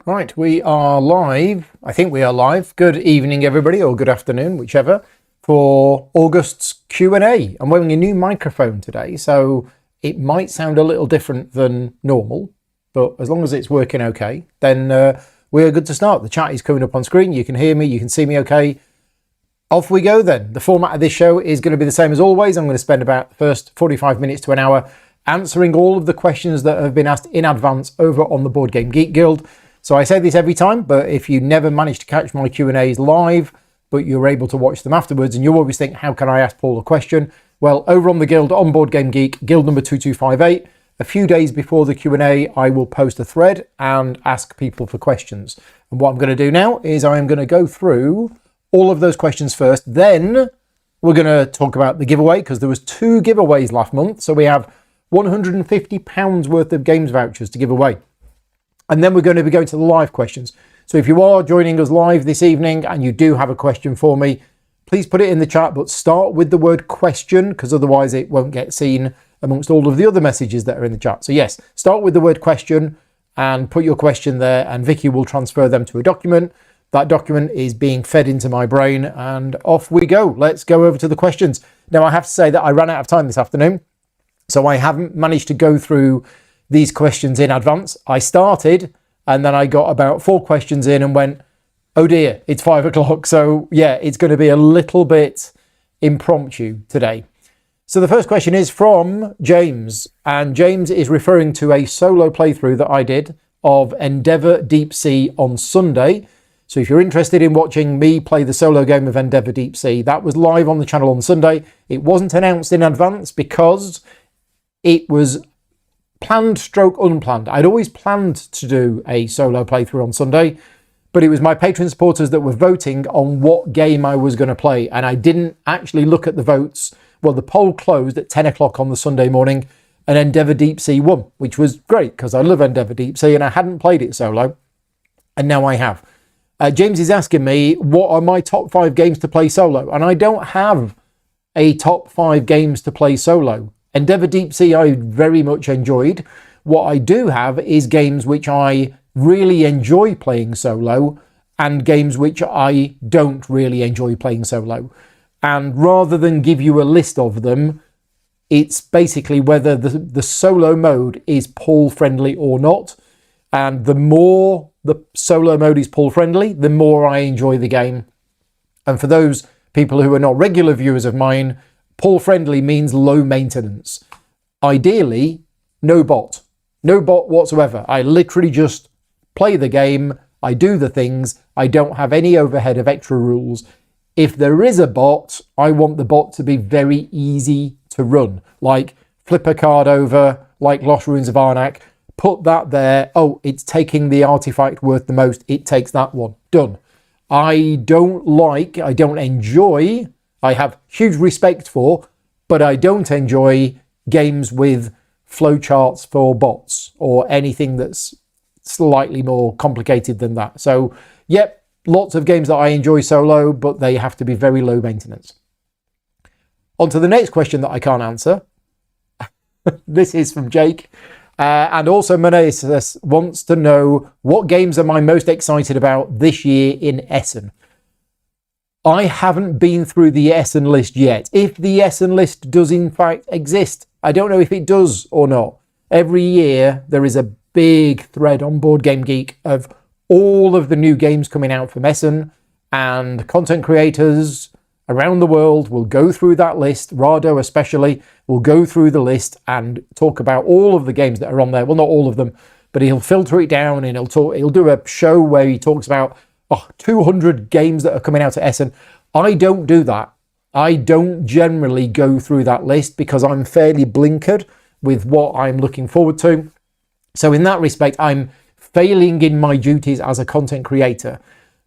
Right, we are live. I think we are live. Good evening, everybody, or good afternoon, whichever, for August's Q&A. I'm wearing a new microphone today, so it might sound a little different than normal, but as long as it's working okay, then we are good to start. The chat is coming up on screen. You can hear me, you can see me okay. Off we go then. The format of this show is going to be the same as always. I'm going to spend about the first 45 minutes to an hour answering all of the questions that have been asked in advance over on the Board Game Geek Guild. So I say this every time, but if you never manage to catch my Q&As live, but you're able to watch them afterwards, and you always think, how can I ask Paul a question? Well, over on the Guild, on Board Game Geek, Guild number 2258, a few days before the Q&A, I will post a thread and ask people for questions. And what I'm going to do now is I am going to go through all of those questions first. Then we're going to talk about the giveaway, because there was 2 giveaways last month. So we have £150 worth of games vouchers to give away. And then we're going to be going to the live questions. So if you are joining us live this evening and you do have a question for me, please put it in the chat, but start with the word question, because otherwise it won't get seen amongst all of the other messages that are in the chat. So yes, start with the word question and put your question there, and Vicky will transfer them to a document. That document is being fed into my brain, and off we go. Let's go over to the questions. Now, I have to say that I ran out of time this afternoon, so I haven't managed to go through these questions in advance. I started and then I got about 4 questions in and went, oh dear, it's 5 o'clock. So yeah, it's going to be a little bit impromptu today. So the first question is from James, and James is referring to a solo playthrough that I did of Endeavour Deep Sea on Sunday. So if you're interested in watching me play the solo game of Endeavour Deep Sea, that was live on the channel on Sunday. It wasn't announced in advance because it was planned stroke unplanned. I'd always planned to do a solo playthrough on Sunday, but it was my Patreon supporters that were voting on what game I was going to play, and I didn't actually look at the votes. Well, the poll closed at 10 o'clock on the Sunday morning, and Endeavour Deep Sea won, which was great because I love Endeavour Deep Sea and I hadn't played it solo, and now I have. James is asking me, what are my top 5 games to play solo? And I don't have a top 5 games to play solo. Endeavour Deep Sea I very much enjoyed. What I do have is games which I really enjoy playing solo and games which I don't really enjoy playing solo. And rather than give you a list of them, it's basically whether the solo mode is Paul friendly or not. And the more the solo mode is Paul friendly, the more I enjoy the game. And for those people who are not regular viewers of mine, Paul friendly means low maintenance. Ideally, no bot. No bot whatsoever. I literally just play the game. I do the things. I don't have any overhead of extra rules. If there is a bot, I want the bot to be very easy to run. Like flip a card over, like Lost Ruins of Arnak. Put that there. Oh, it's taking the artifact worth the most. It takes that one. Done. I don't enjoy, I have huge respect for, but I don't enjoy games with flowcharts for bots or anything that's slightly more complicated than that. So, yep, lots of games that I enjoy solo, but they have to be very low maintenance. On to the next question that I can't answer. This is from Jake. And also Meneses wants to know, what games am I most excited about this year in Essen? I haven't been through the Essen list yet. If the Essen list does in fact exist, I don't know if it does or not. Every year there is a big thread on Board Game Geek of all of the new games coming out from Essen, and content creators around the world will go through that list. Rado especially will go through the list and talk about all of the games that are on there. Well, not all of them, but he'll filter it down and he'll do a show where he talks about 200 games that are coming out at Essen. I don't do that. I don't generally go through that list because I'm fairly blinkered with what I'm looking forward to. So in that respect, I'm failing in my duties as a content creator.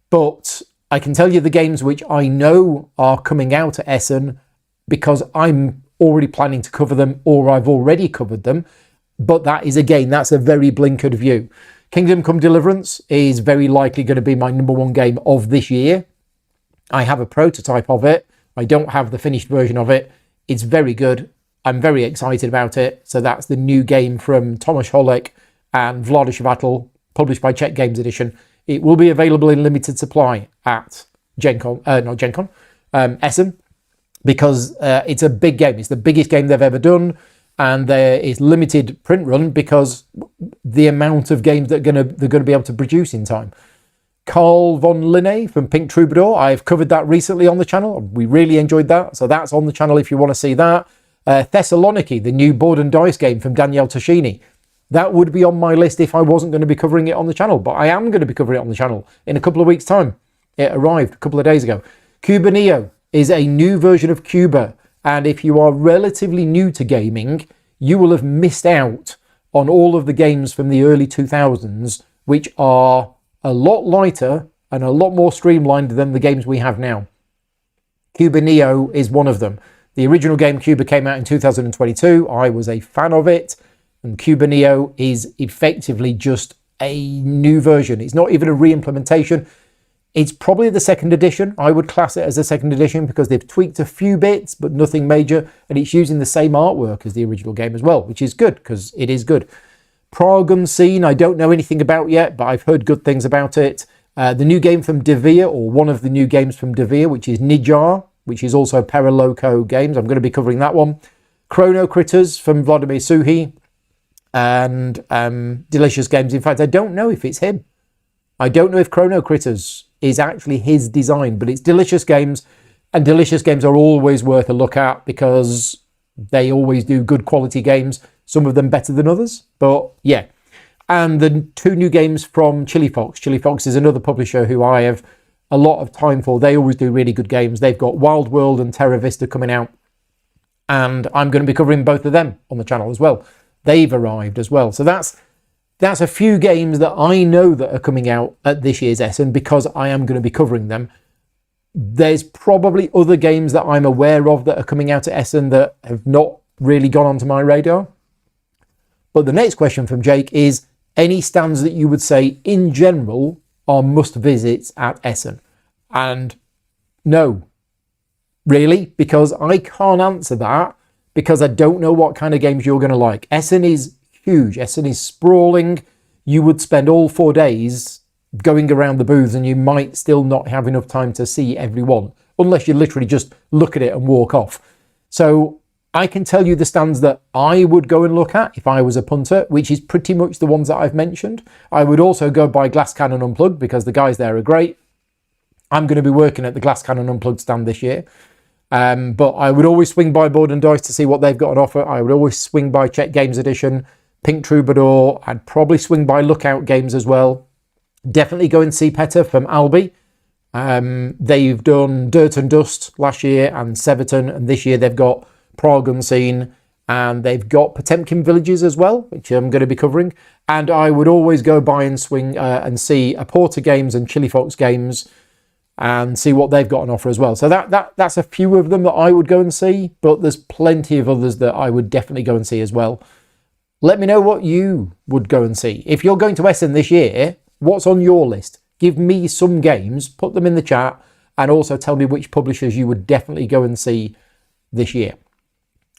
But I can tell you the games which I know are coming out at Essen because I'm already planning to cover them, or I've already covered them. But that is, again, that's a very blinkered view. Kingdom Come Deliverance is very likely going to be my number 1 game of this year. I have a prototype of it. I don't have the finished version of it. It's very good. I'm very excited about it. So that's the new game from Tomasz Holek and Vlaada Chvátil, published by Czech Games Edition. It will be available in limited supply at Essen, because it's a big game. It's the biggest game they've ever done, and there is limited print run because the amount of games that they're going to be able to produce in time. Carl von Linné from Pink Troubadour, I've covered that recently on the channel. We really enjoyed that, so that's on the channel if you want to see that. Thessaloniki, the new board and dice game from Daniele Toscini. That would be on my list if I wasn't going to be covering it on the channel, but I am going to be covering it on the channel in a couple of weeks' time. It arrived a couple of days ago. Cuba Neo is a new version of Cuba, and if you are relatively new to gaming, you will have missed out on all of the games from the early 2000s, which are a lot lighter and a lot more streamlined than the games we have now. Cuba Neo is one of them. The original game Cuba came out in 2022. I was a fan of it, and Cuba Neo is effectively just a new version. It's not even a re-implementation. It's probably the second edition. I would class it as a second edition because they've tweaked a few bits, but nothing major, and it's using the same artwork as the original game as well, which is good because it is good. Prague Unseen, I don't know anything about yet, but I've heard good things about it. The new game from Devir, or one of the new games from Devir, which is Nijar, which is also Peraloco Games. I'm going to be covering that one. Chrono Critters from Vladimir Suhi, and Delicious Games. In fact, I don't know if it's him. I don't know if Chrono Critters is actually his design, but it's Delicious Games, and Delicious Games are always worth a look at because they always do good quality games, some of them better than others, but yeah. And the two new games from Chili Fox. Chili Fox is another publisher who I have a lot of time for. They always do really good games. They've got Wild World and Terra Vista coming out, and I'm going to be covering both of them on the channel as well. They've arrived as well. So that's a few games that I know that are coming out at this year's Essen because I am going to be covering them. There's probably other games that I'm aware of that are coming out at Essen that have not really gone onto my radar. But the next question from Jake is, any stands that you would say in general are must visits at Essen? And no, really, because I can't answer that because I don't know what kind of games you're going to like. Essen is huge. Essen is sprawling. You would spend all 4 days going around the booths and you might still not have enough time to see everyone unless you literally just look at it and walk off. So I can tell you the stands that I would go and look at if I was a punter, which is pretty much the ones that I've mentioned. I would also go by Glass Cannon Unplugged because the guys there are great. I'm going to be working at the Glass Cannon Unplugged stand this year. But I would always swing by Board and Dice to see what they've got on offer. I would always swing by Czech Games Edition, Pink Troubadour. I'd probably swing by Lookout Games as well. Definitely go and see Petter from Albi. They've done Dirt and Dust last year and Severton, and this year they've got Prague Unseen, and they've got Potemkin Villages as well, which I'm going to be covering. And I would always go by and swing and see Aporta Games and Chili Fox Games and see what they've got on offer as well. So that's a few of them that I would go and see, but there's plenty of others that I would definitely go and see as well. Let me know what you would go and see. If you're going to Essen this year, what's on your list? Give me some games, put them in the chat, and also tell me which publishers you would definitely go and see this year.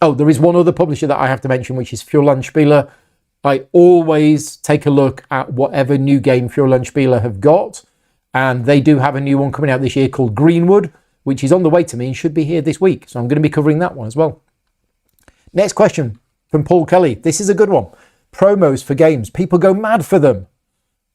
Oh, there is one other publisher that I have to mention, which is Feuerlandspieler. I always take a look at whatever new game Feuerlandspieler have got, and they do have a new one coming out this year called Greenwood, which is on the way to me and should be here this week. So I'm going to be covering that one as well. Next question from Paul Kelly. This is a good one. Promos for games. People go mad for them,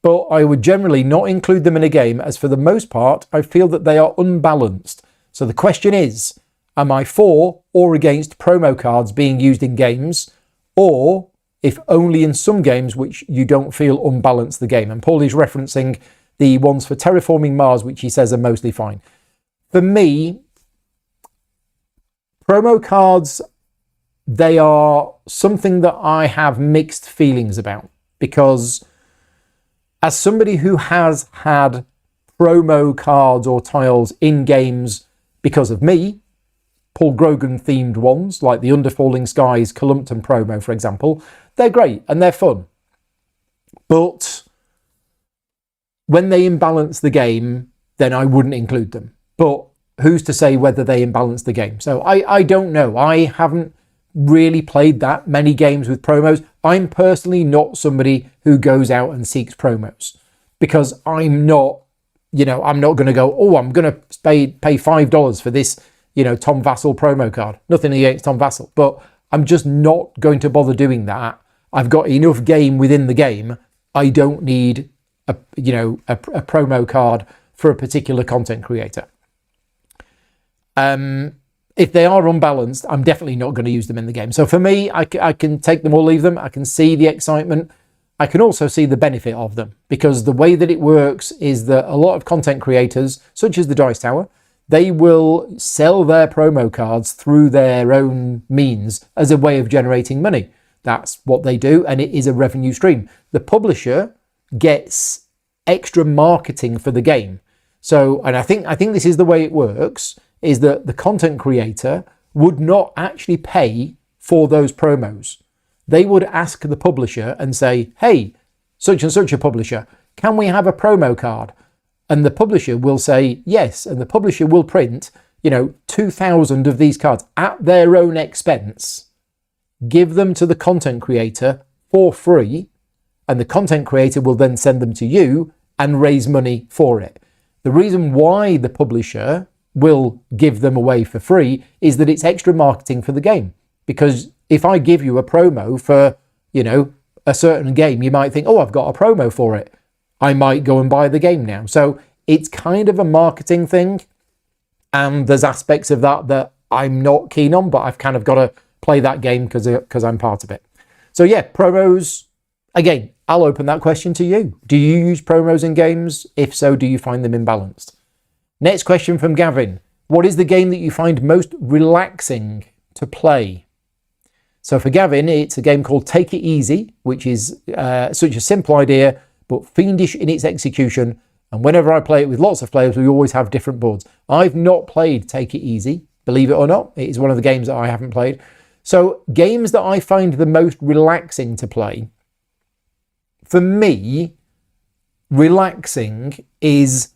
but I would generally not include them in a game, as for the most part, I feel that they are unbalanced. So the question is, am I for or against promo cards being used in games, or if only in some games which you don't feel unbalance the game? And Paul is referencing the ones for Terraforming Mars, which he says are mostly fine. For me, promo cards, they are something that I have mixed feelings about, because as somebody who has had promo cards or tiles in games because of me, Paul Grogan themed ones like the Underfalling Skies Columpton promo, for example, they're great and they're fun. But when they imbalance the game, then I wouldn't include them. But who's to say whether they imbalance the game? So I don't know. I haven't really played that many games with promos. I'm personally not somebody who goes out and seeks promos, because I'm not, I'm not going to go, oh, I'm going to pay $5 for this, Tom Vassell promo card. Nothing against Tom Vassell, but I'm just not going to bother doing that. I've got enough game within the game. I don't need a promo card for a particular content creator. If they are unbalanced, I'm definitely not going to use them in the game. So for me, I can take them or leave them. I can see the excitement. I can also see the benefit of them, because the way that it works is that a lot of content creators, such as the Dice Tower, they will sell their promo cards through their own means as a way of generating money. That's what they do, and it is a revenue stream. The publisher gets extra marketing for the game. So, and I think this is the way it works, is that the content creator would not actually pay for those promos. They would ask the publisher and say, hey, such and such a publisher, can we have a promo card? And the publisher will say yes, and the publisher will print, 2,000 of these cards at their own expense, give them to the content creator for free, and the content creator will then send them to you and raise money for it. The reason why the publisher will give them away for free is that it's extra marketing for the game. Because if I give you a promo for, a certain game, you might think, oh, I've got a promo for it. I might go and buy the game now. So it's kind of a marketing thing. And there's aspects of that I'm not keen on, but I've kind of got to play that game because I'm part of it. So yeah, promos, again, I'll open that question to you. Do you use promos in games? If so, do you find them imbalanced? Next question from Gavin. What is the game that you find most relaxing to play? So for Gavin, it's a game called Take It Easy, which is such a simple idea, but fiendish in its execution. And whenever I play it with lots of players, we always have different boards. I've not played Take It Easy, believe it or not. It is one of the games that I haven't played. So games that I find the most relaxing to play, for me, relaxing is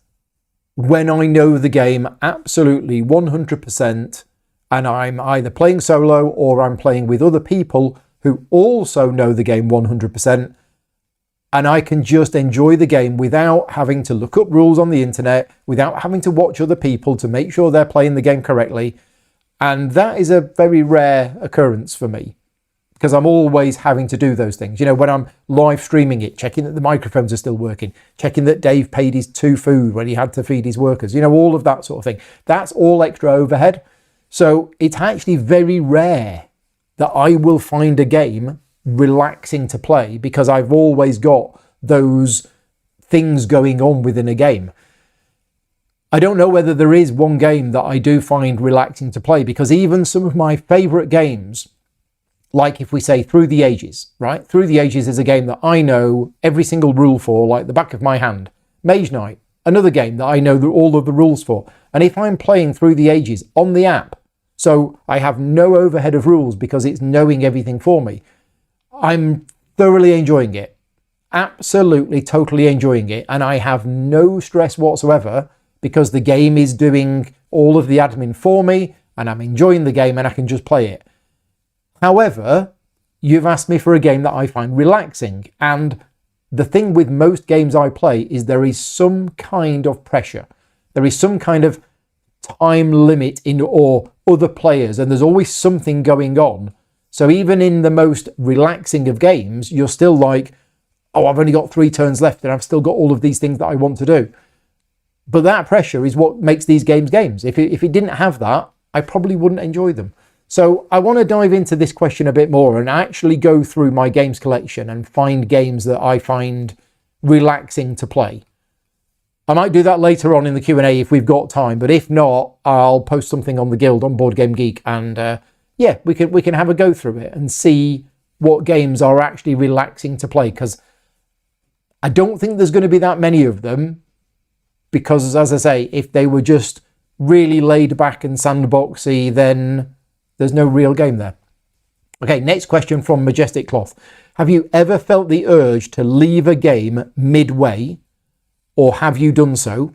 when I know the game absolutely 100%, and I'm either playing solo or I'm playing with other people who also know the game 100%, and I can just enjoy the game without having to look up rules on the internet, without having to watch other people to make sure they're playing the game correctly. And that is a very rare occurrence for me, because I'm always having to do those things. When I'm live streaming it, checking that the microphones are still working, checking that Dave paid his food when he had to feed his workers, all of that sort of thing. That's all extra overhead. So it's actually very rare that I will find a game relaxing to play, because I've always got those things going on within a game. I don't know whether there is one game that I do find relaxing to play, because even some of my favourite games, like if we say Through the Ages, right? Through the Ages is a game that I know every single rule for, like the back of my hand. Mage Knight, another game that I know all of the rules for. And if I'm playing Through the Ages on the app, so I have no overhead of rules because it's knowing everything for me, I'm thoroughly enjoying it. Absolutely, totally enjoying it. And I have no stress whatsoever, because the game is doing all of the admin for me, and I'm enjoying the game and I can just play it. However, you've asked me for a game that I find relaxing, and the thing with most games I play is there is some kind of pressure. There is some kind of time limit or other players, and there's always something going on. So even in the most relaxing of games, you're still like, oh, I've only got 3 turns left and I've still got all of these things that I want to do. But that pressure is what makes these games games. If it didn't have that, I probably wouldn't enjoy them. So I want to dive into this question a bit more and actually go through my games collection and find games that I find relaxing to play. I might do that later on in the Q&A if we've got time, but if not, I'll post something on the Guild on Board Game Geek, and yeah, we can have a go through it and see what games are actually relaxing to play, because I don't think there's going to be that many of them, because as I say, if they were just really laid back and sandboxy, then there's no real game there. Okay, next question from Majestic Cloth. Have you ever felt the urge to leave a game midway, or have you done so?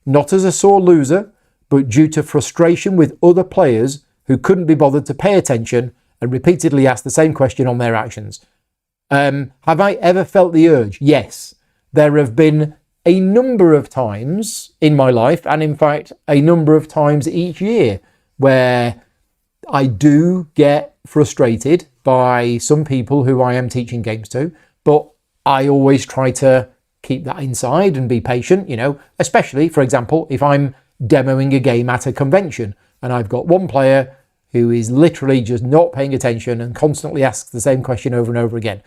Not as a sore loser, but due to frustration with other players who couldn't be bothered to pay attention and repeatedly ask the same question on their actions. Have I ever felt the urge? Yes. There have been a number of times in my life, and in fact, a number of times each year, where I do get frustrated by some people who I am teaching games to, but I always try to keep that inside and be patient, especially, for example, if I'm demoing a game at a convention and I've got one player who is literally just not paying attention and constantly asks the same question over and over again.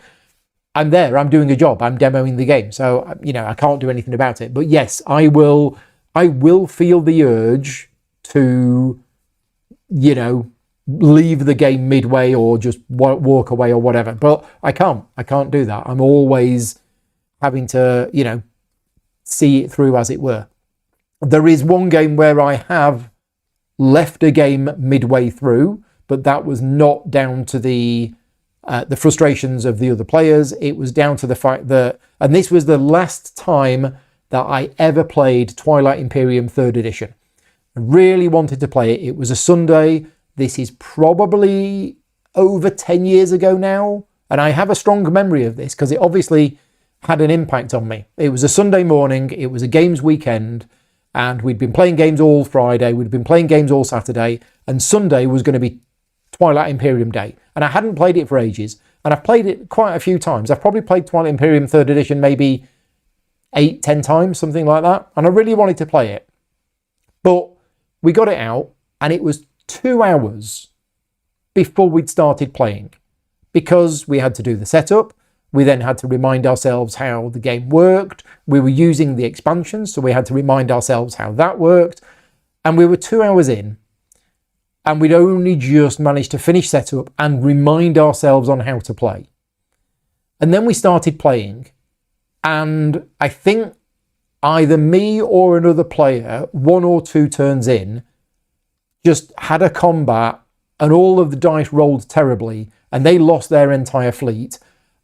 I'm doing a job, I'm demoing the game, so I can't do anything about it. But yes, I will feel the urge to leave the game midway or just walk away or whatever, but I can't do that. I'm always having to see it through, as it were. There is one game where I have left a game midway through, but that was not down to the frustrations of the other players. It was down to the fact that, and this was the last time that I ever played Twilight Imperium 3rd edition. I really wanted to play it. It was a Sunday. This is probably over 10 years ago now, and I have a strong memory of this because it obviously had an impact on me. It was a Sunday morning, it was a games weekend, and we'd been playing games all Friday, we'd been playing games all Saturday, and Sunday was going to be Twilight Imperium Day. And I hadn't played it for ages, and I've played it quite a few times. I've probably played Twilight Imperium 3rd edition maybe 8-10 times, something like that, and I really wanted to play it. But we got it out, and it was 2 hours before we'd started playing, because we had to do the setup. We then had to remind ourselves how the game worked. We were using the expansions, so we had to remind ourselves how that worked. And we were 2 hours in, and we'd only just managed to finish setup and remind ourselves on how to play. And then we started playing, and I think either me or another player, 1 or 2 turns in, just had a combat and all of the dice rolled terribly and they lost their entire fleet.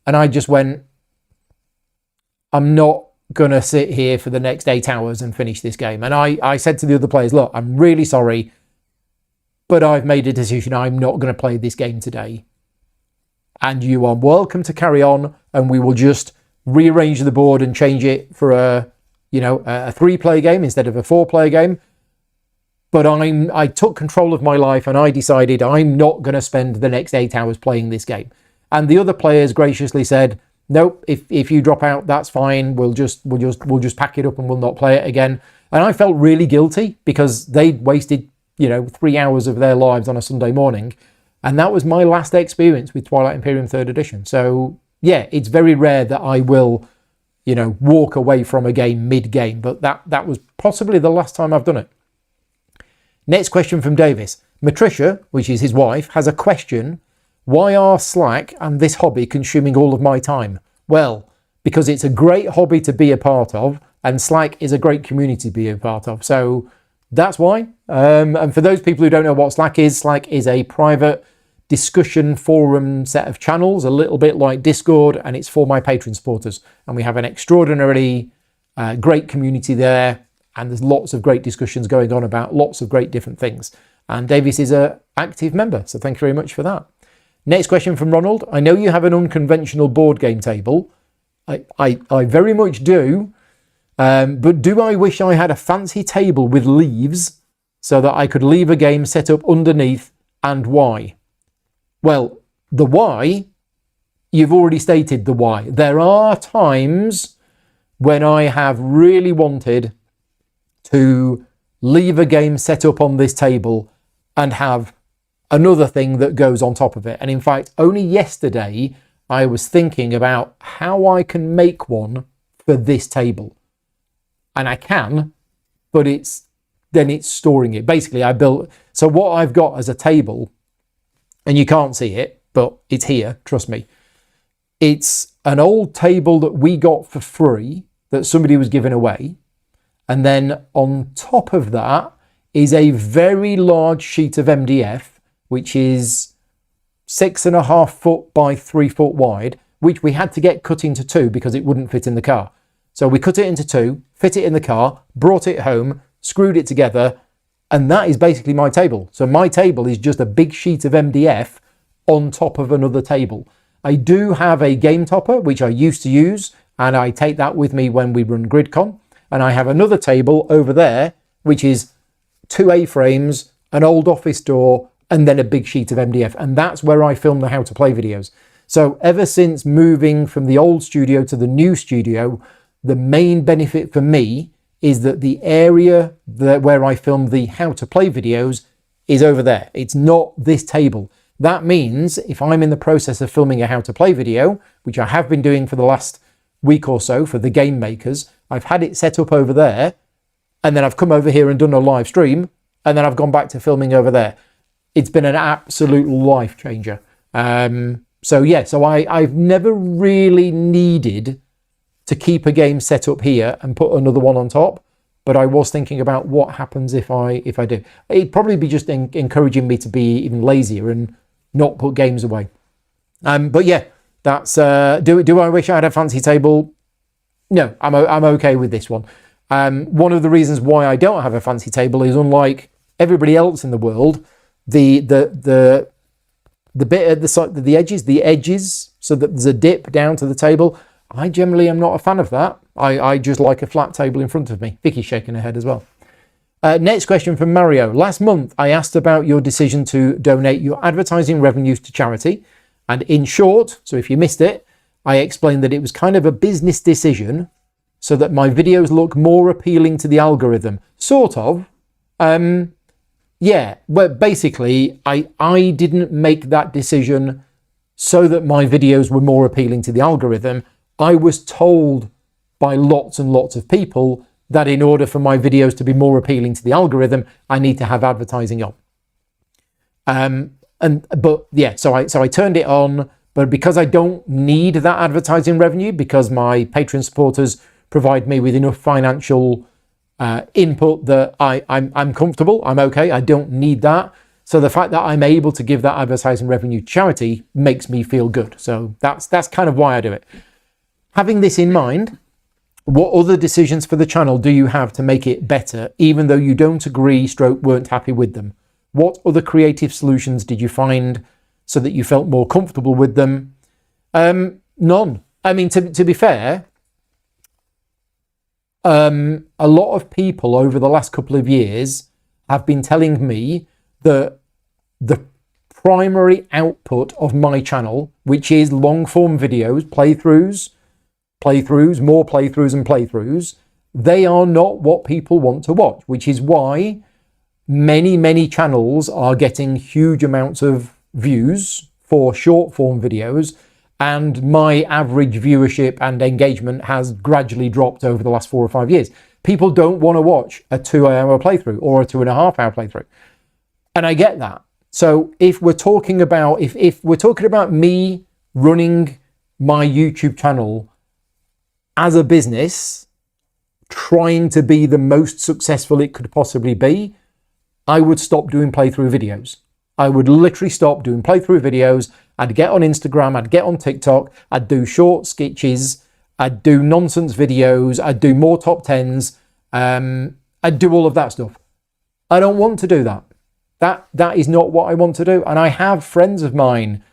And I just went, I'm not going to sit here for the next 8 hours and finish this game. And I said to the other players, look, I'm really sorry, but I've made a decision. I'm not going to play this game today. And you are welcome to carry on, and we will just rearrange the board and change it for a 3-player game instead of a 4-player game. But I took control of my life, and I decided I'm not going to spend the next 8 hours playing this game. And the other players graciously said, nope, if you drop out, that's fine. We'll just pack it up and we'll not play it again. And I felt really guilty because they'd wasted 3 hours of their lives on a Sunday morning. And that was my last experience with Twilight Imperium 3rd edition. So yeah, it's very rare that I will, walk away from a game mid-game, but that was possibly the last time I've done it. Next question from Davis. Matricia, which is his wife, has a question. Why are Slack and this hobby consuming all of my time? Well, because it's a great hobby to be a part of, and Slack is a great community to be a part of. So that's why. And for those people who don't know what Slack is a private discussion forum set of channels, a little bit like Discord, and it's for my Patreon supporters. And we have an extraordinarily great community there, and there's lots of great discussions going on about lots of great different things. And Davis is an active member, so thank you very much for that. Next question from Ronald. I know you have an unconventional board game table. I very much do. But do I wish I had a fancy table with leaves so that I could leave a game set up underneath, and why? Well, the why, you've already stated the why. There are times when I have really wanted to leave a game set up on this table and have another thing that goes on top of it. And in fact, only yesterday I was thinking about how I can make one for this table. And I can, but it's storing it. Basically, so what I've got as a table, and you can't see it, but it's here, trust me. It's an old table that we got for free that somebody was giving away. And then on top of that is a very large sheet of MDF, which is 6.5 foot by 3 foot wide, which we had to get cut into 2 because it wouldn't fit in the car. So we cut it into 2, fit it in the car, brought it home, screwed it together, and that is basically my table. So my table is just a big sheet of MDF on top of another table. I do have a game topper, which I used to use, and I take that with me when we run GridCon. And I have another table over there, which is 2 A-frames, an old office door, and then a big sheet of MDF. And that's where I film the how to play videos. So ever since moving from the old studio to the new studio, the main benefit for me is that the area where I film the how to play videos is over there. It's not this table. That means if I'm in the process of filming a how to play video, which I have been doing for the last week or so for the game makers, I've had it set up over there, and then I've come over here and done a live stream, and then I've gone back to filming over there. It's been an absolute life changer. So I've never really needed to keep a game set up here and put another one on top. But I was thinking about what happens if I do. It'd probably be just encouraging me to be even lazier and not put games away. But yeah, that's do I wish I had a fancy table? No, I'm okay with this one. One of the reasons why I don't have a fancy table is, unlike everybody else in the world, the bit at the side, the edges, so that there's a dip down to the table. I generally am not a fan of that. I just like a flat table in front of me. Vicky's shaking her head as well. Next question from Mario. Last month, I asked about your decision to donate your advertising revenues to charity. And in short, so if you missed it, I explained that it was kind of a business decision so that my videos look more appealing to the algorithm. Sort of. Yeah, but basically, I didn't make that decision so that my videos were more appealing to the algorithm. I was told by lots and lots of people that in order for my videos to be more appealing to the algorithm, I need to have advertising on. So I turned it on, but because I don't need that advertising revenue, because my Patreon supporters provide me with enough financial input that I'm comfortable, I'm okay, I don't need that. So the fact that I'm able to give that advertising revenue to charity makes me feel good. So that's kind of why I do it. Having this in mind, what other decisions for the channel do you have to make it better, even though you don't agree / weren't happy with them? What other creative solutions did you find so that you felt more comfortable with them? None. I mean, to be fair, a lot of people over the last couple of years have been telling me that the primary output of my channel, which is long form videos, playthroughs, more playthroughs and playthroughs, they are not what people want to watch, which is why many channels are getting huge amounts of views for short form videos, and my average viewership and engagement has gradually dropped over the last 4 or 5 years. People don't want to watch a 2-hour playthrough or a 2.5-hour playthrough, and I get that. So if we're talking about if we're talking about me running my YouTube channel as a business, trying to be the most successful it could possibly be, I would stop doing playthrough videos. I would literally stop doing playthrough videos. I'd get on Instagram, I'd get on TikTok, I'd do short sketches, I'd do nonsense videos, I'd do more top 10s, I'd do all of that stuff. I don't want to do that. That is not what I want to do. And I have friends of mine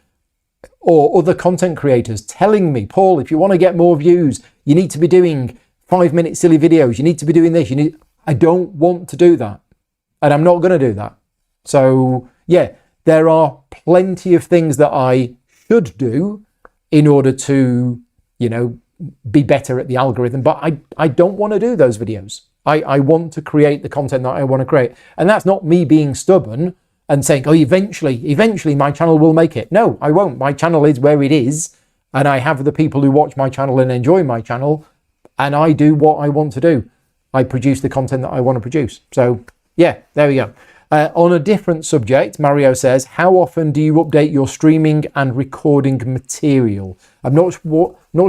or other content creators telling me, Paul, if you want to get more views, you need to be doing 5-minute silly videos. You need to be doing this. I don't want to do that. And I'm not going to do that. So yeah, there are plenty of things that I should do in order to, be better at the algorithm. But I don't want to do those videos. I want to create the content that I want to create. And that's not me being stubborn and saying, oh, eventually my channel will make it. No, I won't. My channel is where it is. And I have the people who watch my channel and enjoy my channel. And I do what I want to do. I produce the content that I want to produce. So yeah, there we go. On a different subject, Mario says, how often do you update your streaming and recording material? I'm not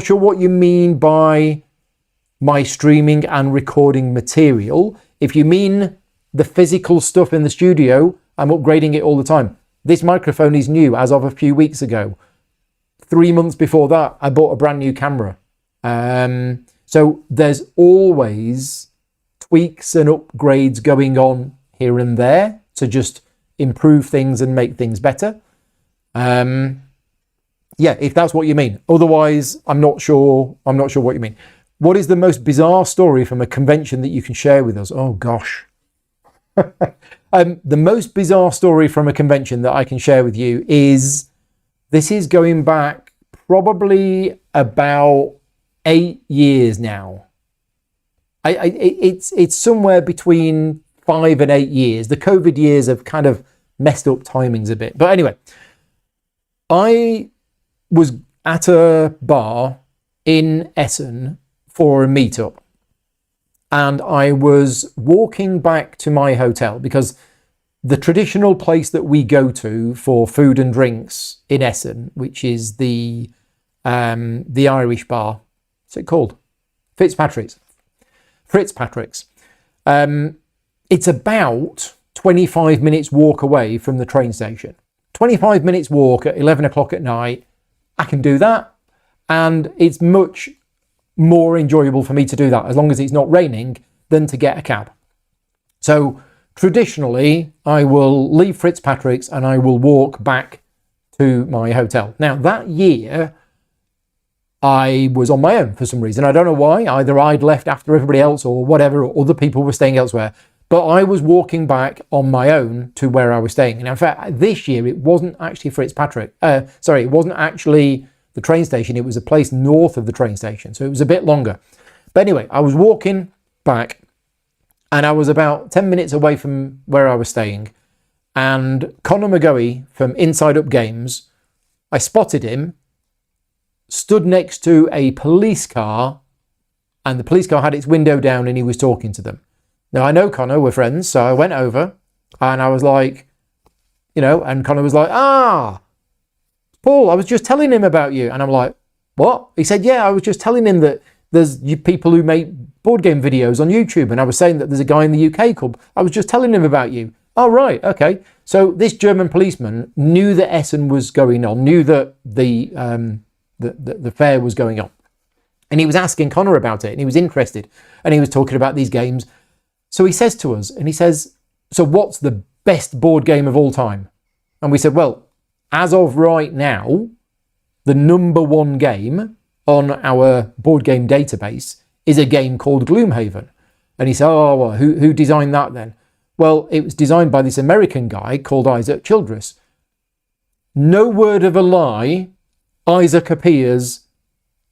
sure what you mean by my streaming and recording material. If you mean the physical stuff in the studio, I'm upgrading it all the time. This microphone is new as of a few weeks ago. 3 months before that, I bought a brand new camera. So there's always tweaks and upgrades going on here and there to just improve things and make things better. Yeah, if that's what you mean. Otherwise, I'm not sure what you mean. What is the most bizarre story from a convention that you can share with us? Oh gosh. The most bizarre story from a convention that I can share with you is, this is going back probably about 8 years now. It's somewhere between 5 and 8 years. The COVID years have kind of messed up timings a bit. But anyway, I was at a bar in Essen for a meetup, and I was walking back to my hotel because the traditional place that we go to for food and drinks in Essen, which is the Irish bar, what's it called? Fitzpatrick's. It's about 25 minutes walk away from the train station. 25 minutes walk at 11 o'clock at night. I can do that, and it's much more enjoyable for me to do that as long as it's not raining than to get a cab. So traditionally, I will leave Fitzpatrick's and I will walk back to my hotel. Now, that year, I was on my own for some reason. I don't know why. Either I'd left after everybody else or whatever, or other people were staying elsewhere. But I was walking back on my own to where I was staying. And in fact, this year, it wasn't actually Fitzpatrick. It wasn't actually the train station. It was a place north of the train station. So it was a bit longer. But anyway, I was walking back, and I was about 10 minutes away from where I was staying. And Conor McGoey from Inside Up Games, I spotted him, stood next to a police car, and the police car had its window down and he was talking to them. Now, I know Conor, we're friends, so I went over and I was like, and Conor was like, Paul, I was just telling him about you. And I'm like, what? He said, yeah, I was just telling him that there's people who make board game videos on YouTube, and I was saying that there's a guy in the UK called, I was just telling him about you. Oh, right, okay. So this German policeman knew that Essen was going on, knew that the fair was going on. And he was asking Conor about it, and he was interested, and he was talking about these games. So he says to us, and he says, so what's the best board game of all time? And we said, well, as of right now, the number one game on our board game database is a game called Gloomhaven. And he said, oh, well, who designed that then? Well, it was designed by this American guy called Isaac Childress. No word of a lie, Isaac appears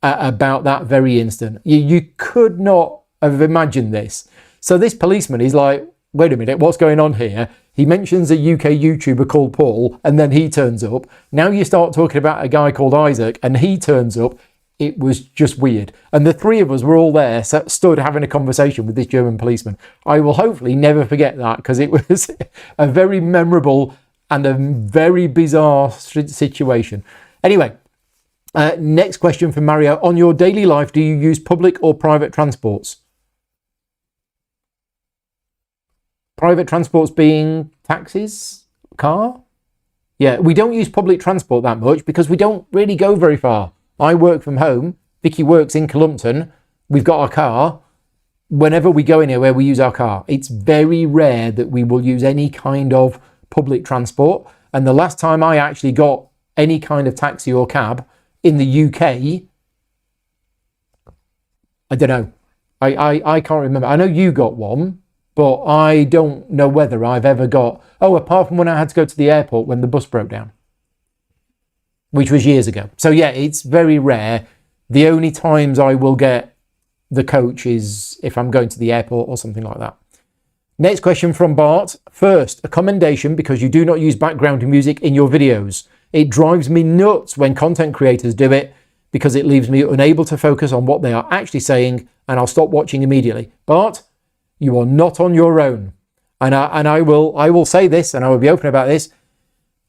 about that very instant. You could not have imagined this. So this policeman is like, wait a minute, what's going on here? He mentions a UK YouTuber called Paul, and then he turns up. Now you start talking about a guy called Isaac, and he turns up. It was just weird. And the three of us were all there, stood having a conversation with this German policeman. I will hopefully never forget that, because it was a very memorable and a very bizarre situation. Anyway, next question from Mario. On your daily life, do you use public or private transports? Private transports being taxis, car? Yeah, we don't use public transport that much because we don't really go very far. I work from home. Vicky works in Columpton. We've got our car. Whenever we go anywhere, we use our car. It's very rare that we will use any kind of public transport. And the last time I actually got any kind of taxi or cab in the UK, I don't know. I can't remember. I know you got one, but I don't know whether I've ever got... Oh, apart from when I had to go to the airport when the bus broke down, which was years ago. So yeah, it's very rare. The only times I will get the coach is if I'm going to the airport or something like that. Next question from Bart. First, a commendation because you do not use background music in your videos. It drives me nuts when content creators do it because it leaves me unable to focus on what they are actually saying, and I'll stop watching immediately. Bart, you are not on your own. And I will say this, and I will be open about this.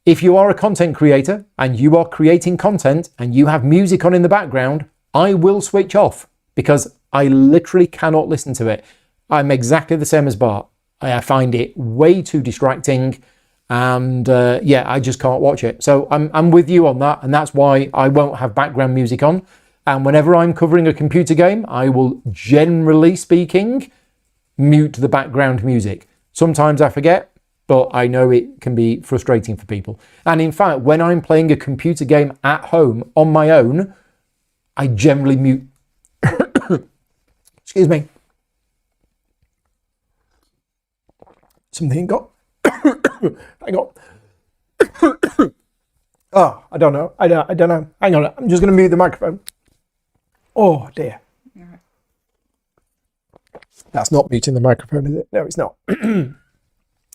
If you are a content creator and you are creating content and you have music on in the background, I will switch off because I literally cannot listen to it. I'm exactly the same as Bart. I find it way too distracting, and I just can't watch it. So I'm with you on that, and that's why I won't have background music on. And whenever I'm covering a computer game, I will, generally speaking, mute the background music. Sometimes I forget, but I know it can be frustrating for people. And in fact, when I'm playing a computer game at home on my own, I generally mute. Excuse me. Something got. Hang on. Oh, I don't know. I don't know. Hang on. I'm just going to mute the microphone. Oh, dear. That's not muting the microphone, is it? No, it's not.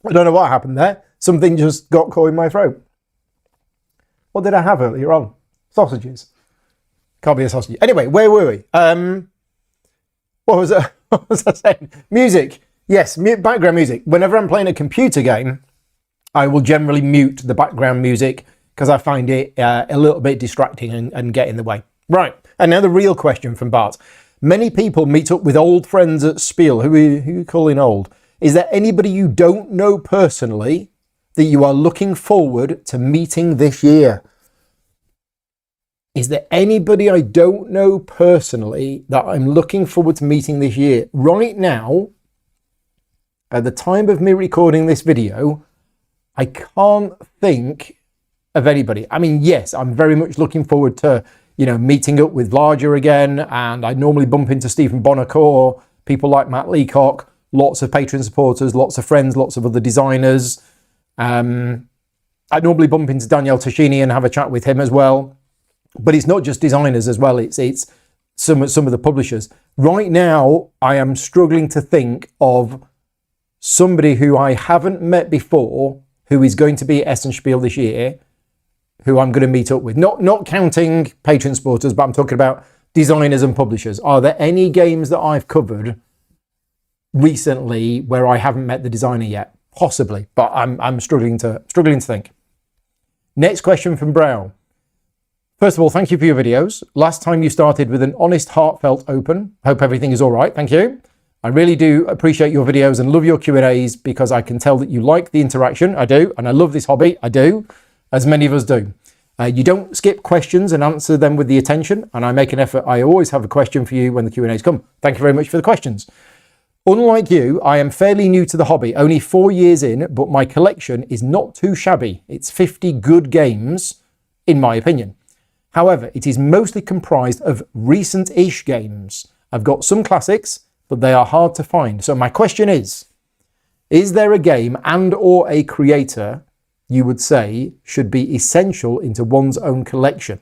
I don't know what happened there. Something just got caught in my throat. What did I have earlier on? Sausages. Can't be a sausage. Anyway, where were we? What was I saying? Music. Yes, background music. Whenever I'm playing a computer game, I will generally mute the background music because I find it a little bit distracting and get in the way. Right, and now the real question from Bart. Many people meet up with old friends at Spiel. Who are you calling old? Is there anybody you don't know personally that you are looking forward to meeting this year? Is there anybody I don't know personally that I'm looking forward to meeting this year? Right now, at the time of me recording this video, I can't think of anybody. I mean, yes, I'm very much looking forward to, meeting up with Larger again, and I normally bump into Stephen Bonacore, people like Matt Leacock, lots of Patreon supporters, lots of friends, lots of other designers. I normally bump into Daniel Tashini and have a chat with him as well. But it's not just designers as well, it's some of the publishers. Right now, I am struggling to think of somebody who I haven't met before who is going to be at Essenspiel this year, who I'm going to meet up with. Not counting Patreon supporters, but I'm talking about designers and publishers. Are there any games that I've covered recently where I haven't met the designer yet? Possibly, but I'm struggling to think. Next question from Brown. First of all, thank you for your videos. Last time you started with an honest, heartfelt open. Hope everything is all right. Thank you. I really do appreciate your videos and love your Q&As because I can tell that you like the interaction. I do, and I love this hobby. I do, as many of us do. You don't skip questions and answer them with the attention, and I make an effort. I always have a question for you when the Q&As come. Thank you very much for the questions. Unlike you, I am fairly new to the hobby, only 4 years in, but my collection is not too shabby. It's 50 good games, in my opinion. However, it is mostly comprised of recent-ish games. I've got some classics, but they are hard to find. So my question is there a game and or a creator you would say should be essential into one's own collection?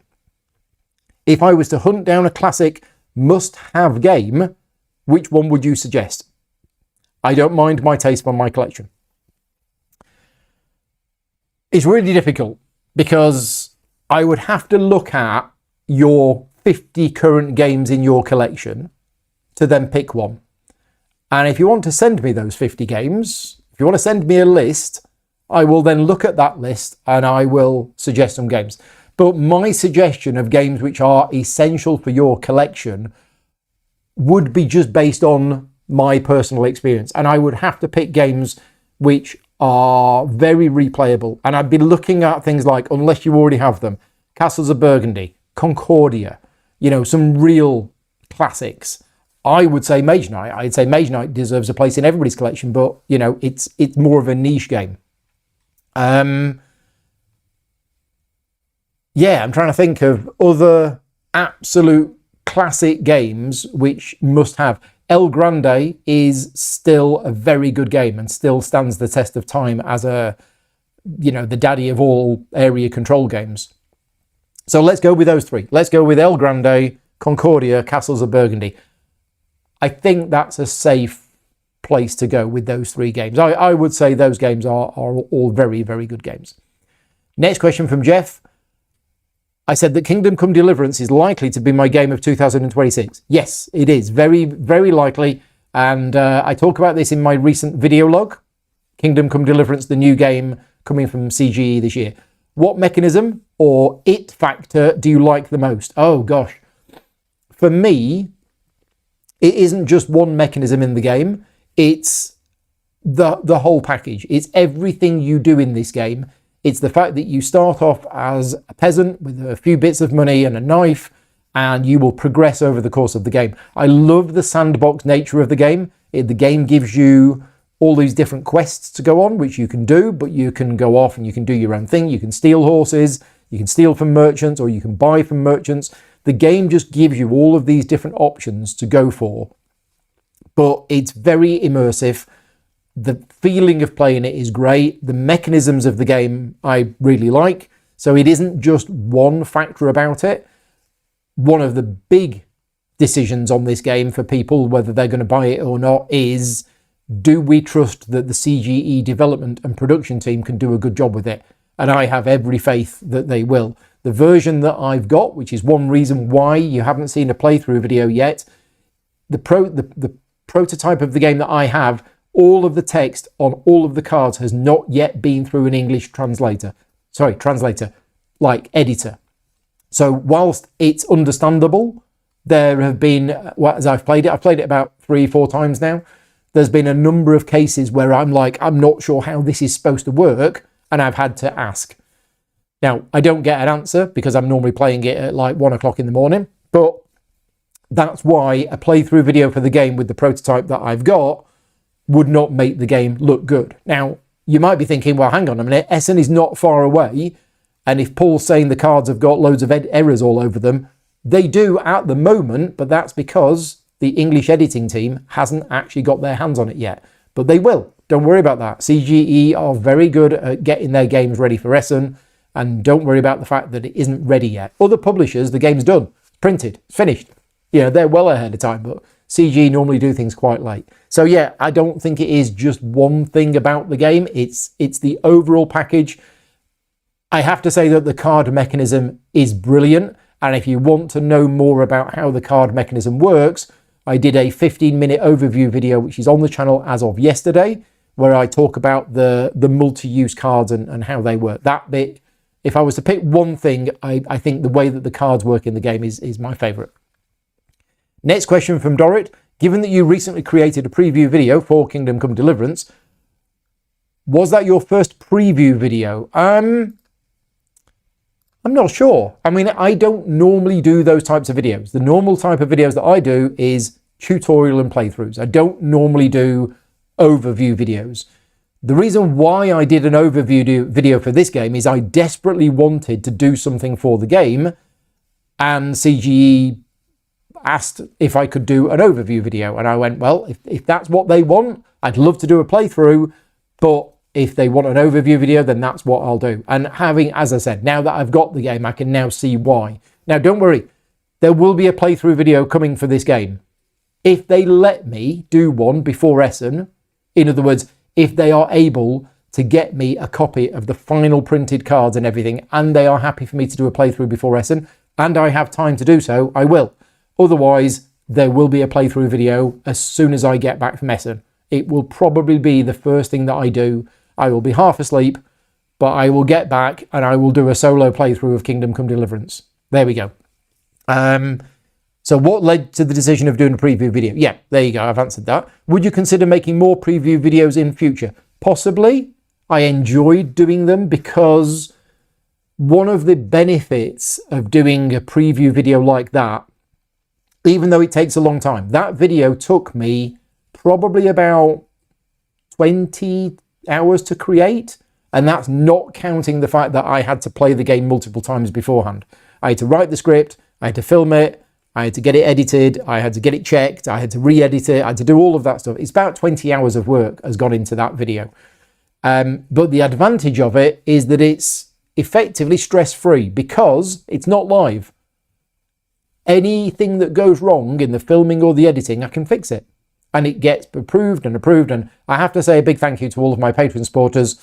If I was to hunt down a classic must-have game, which one would you suggest? I don't mind my taste on my collection. It's really difficult because I would have to look at your 50 current games in your collection to then pick one. And if you want to send me those 50 games, if you want to send me a list, I will then look at that list and I will suggest some games. But my suggestion of games which are essential for your collection would be just based on my personal experience. And I would have to pick games which are very replayable. And I'd be looking at things like, unless you already have them, Castles of Burgundy, Concordia, some real classics. I would say Mage Knight. I'd say Mage Knight deserves a place in everybody's collection, but it's more of a niche game. I'm trying to think of other absolute classic games which must have. El Grande is still a very good game and still stands the test of time as the daddy of all area control games. So let's go with those three. Let's go with El Grande, Concordia, Castles of Burgundy. I think that's a safe place to go with those three games. I would say those games are all very, very good games. Next question from Jeff. I said that Kingdom Come Deliverance is likely to be my game of 2026. Yes, it is. Very, very likely. And I talk about this in my recent video log. Kingdom Come Deliverance, the new game coming from CGE this year. What mechanism or it factor do you like the most? Oh, gosh. For me, it isn't just one mechanism in the game. It's the whole package. It's everything you do in this game. It's the fact that you start off as a peasant with a few bits of money and a knife, and you will progress over the course of the game. I love the sandbox nature of the game. The game gives you all these different quests to go on, which you can do, but you can go off and you can do your own thing. You can steal horses, you can steal from merchants, or you can buy from merchants. The game just gives you all of these different options to go for, but it's very immersive. The feeling of playing it is great. The mechanisms of the game I really like. So it isn't just one factor about it. One of the big decisions on this game for people, whether they're going to buy it or not, is do we trust that the CGE development and production team can do a good job with it? And I have every faith that they will. The version that I've got, which is one reason why you haven't seen a playthrough video yet, the prototype of the game that I have, all of the text on all of the cards has not yet been through an English translator, like editor. So whilst it's understandable, there have been, well, as I've played it about 3-4 times now, there's been a number of cases where I'm like, I'm not sure how this is supposed to work, and I've had to ask. Now, I don't get an answer because I'm normally playing it at like 1 o'clock in the morning, but that's why a playthrough video for the game with the prototype that I've got would not make the game look good. Now, you might be thinking, well, hang on a minute, Essen is not far away, and if Paul's saying the cards have got loads of errors all over them, they do at the moment, but that's because the English editing team hasn't actually got their hands on it yet. But they will. Don't worry about that. CGE are very good at getting their games ready for Essen, and don't worry about the fact that it isn't ready yet. Other publishers, the game's done, printed, finished. You know, they're well ahead of time, but CG normally do things quite late. So yeah, I don't think it is just one thing about the game. It's the overall package. I have to say that the card mechanism is brilliant. And if you want to know more about how the card mechanism works, I did a 15-minute overview video, which is on the channel as of yesterday, where I talk about the multi-use cards and how they work. That bit, if I was to pick one thing, I think the way that the cards work in the game is my favourite. Next question from Dorrit. Given that you recently created a preview video for Kingdom Come Deliverance, was that your first preview video? I'm not sure. I mean, I don't normally do those types of videos. The normal type of videos that I do is tutorial and playthroughs. I don't normally do overview videos. The reason why I did an overview video for this game is I desperately wanted to do something for the game, and CGE asked if I could do an overview video, and I went, well, if that's what they want, I'd love to do a playthrough, but if they want an overview video, then that's what I'll do. And having, as I said, now that I've got the game, I can now see why. Now, don't worry, there will be a playthrough video coming for this game. If they let me do one before Essen, in other words, if they are able to get me a copy of the final printed cards and everything, and they are happy for me to do a playthrough before Essen, and I have time to do so, I will. Otherwise, there will be a playthrough video as soon as I get back from Essen. It will probably be the first thing that I do. I will be half asleep, but I will get back and I will do a solo playthrough of Kingdom Come Deliverance. There we go. So what led to the decision of doing a preview video? Yeah, there you go. I've answered that. Would you consider making more preview videos in future? Possibly. I enjoyed doing them because one of the benefits of doing a preview video like that, even though it takes a long time, that video took me probably about 20 hours to create, and that's not counting the fact that I had to play the game multiple times beforehand. I had to write the script, I had to film it, I had to get it edited, I had to get it checked, I had to re-edit it, I had to do all of that stuff. It's about 20 hours of work has gone into that video. But the advantage of it is that it's effectively stress-free because it's not live. Anything that goes wrong in the filming or the editing, I can fix it. And it gets approved and approved. And I have to say a big thank you to all of my Patreon supporters,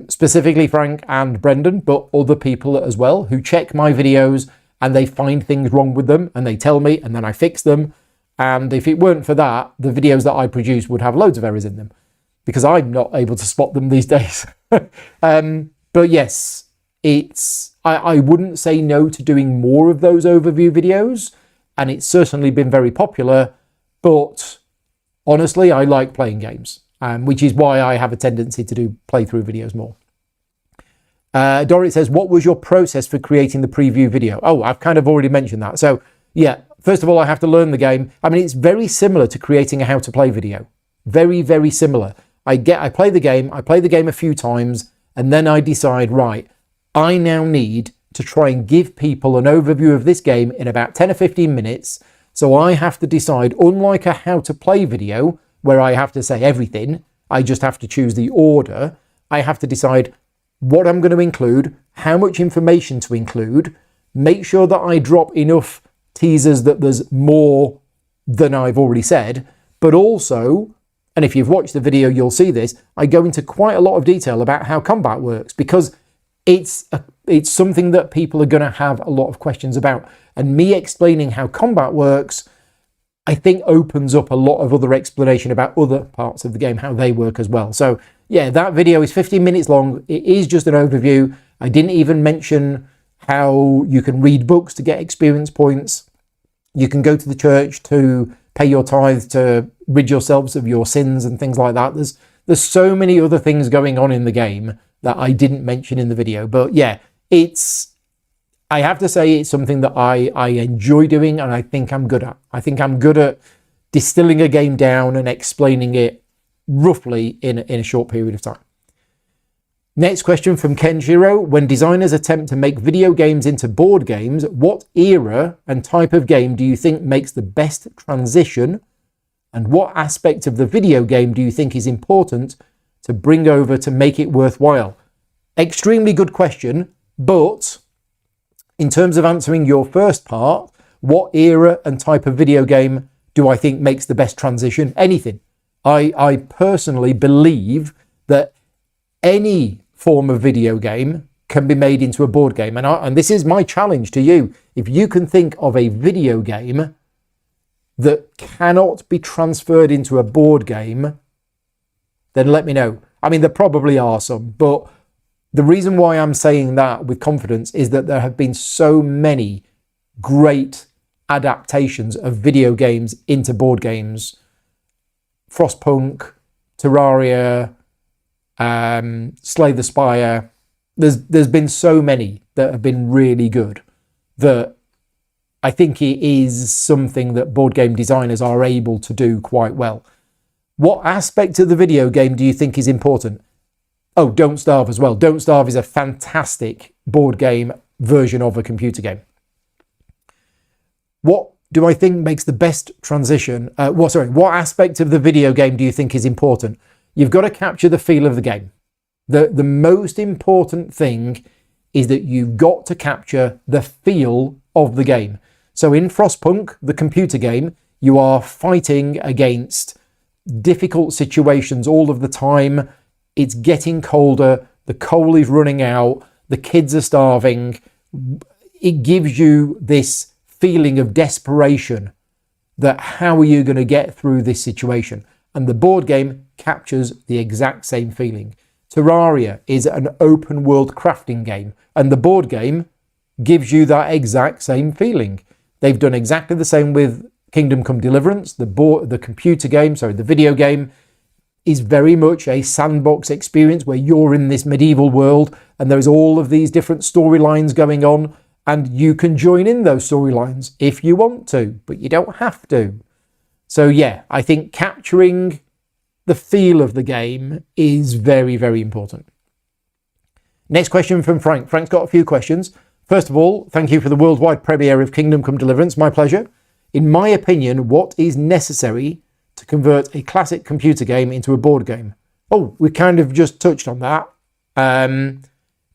specifically Frank and Brendan, but other people as well, who check my videos and they find things wrong with them and they tell me and then I fix them. And if it weren't for that, the videos that I produce would have loads of errors in them because I'm not able to spot them these days. But yes, I wouldn't say no to doing more of those overview videos, and it's certainly been very popular, but honestly, I like playing games, which is why I have a tendency to do playthrough videos more. Dorrit says, what was your process for creating the preview video? Oh, I've kind of already mentioned that. So yeah, first of all, I have to learn the game. I mean, it's very similar to creating a how to play video. Very, very similar. I play the game a few times, and then I decide, right, I now need to try and give people an overview of this game in about 10 or 15 minutes. So I have to decide, unlike a how to play video, where I have to say everything, I just have to choose the order. I have to decide what I'm going to include, how much information to include, make sure that I drop enough teasers that there's more than I've already said, but also, and if you've watched the video, you'll see this, I go into quite a lot of detail about how combat works, because it's something that people are going to have a lot of questions about. And me explaining how combat works, I think opens up a lot of other explanation about other parts of the game, how they work as well. So yeah, that video is 15 minutes long. It is just an overview. I didn't even mention how you can read books to get experience points. You can go to the church to pay your tithe to rid yourselves of your sins and things like that. There's so many other things going on in the game that I didn't mention in the video. But yeah, I have to say it's something that I enjoy doing, and I think I'm good at. I think I'm good at distilling a game down and explaining it roughly in a short period of time. Next question from Kenshiro. When designers attempt to make video games into board games, what era and type of game do you think makes the best transition? And what aspect of the video game do you think is important to bring over to make it worthwhile? Extremely good question, but in terms of answering your first part, what era and type of video game do I think makes the best transition? Anything. I personally believe that any form of video game can be made into a board game. And this is my challenge to you. If you can think of a video game that cannot be transferred into a board game, then let me know. I mean, there probably are some, but the reason why I'm saying that with confidence is that there have been so many great adaptations of video games into board games. Frostpunk, Terraria, Slay the Spire. There's been so many that have been really good that I think it is something that board game designers are able to do quite well. What aspect of the video game do you think is important? Oh, Don't Starve as well. Don't Starve is a fantastic board game version of a computer game. What do I think makes the best transition? What aspect of the video game do you think is important? You've got to capture the feel of the game. The most important thing is that you've got to capture the feel of the game. So in Frostpunk, the computer game, you are fighting against difficult situations all of the time. It's getting colder, the coal is running out, the kids are starving. It gives you this feeling of desperation that how are you going to get through this situation? And the board game captures the exact same feeling. Terraria is an open world crafting game, and the board game gives you that exact same feeling. They've done exactly the same with Kingdom Come Deliverance. The video game is very much a sandbox experience where you're in this medieval world and there's all of these different storylines going on, and you can join in those storylines if you want to, but you don't have to. So yeah, I think capturing the feel of the game is very, very important. Next question from Frank. Frank's got a few questions. First of all, thank you for the worldwide premiere of Kingdom Come Deliverance. My pleasure. In my opinion, what is necessary to convert a classic computer game into a board game? Oh, we kind of just touched on that.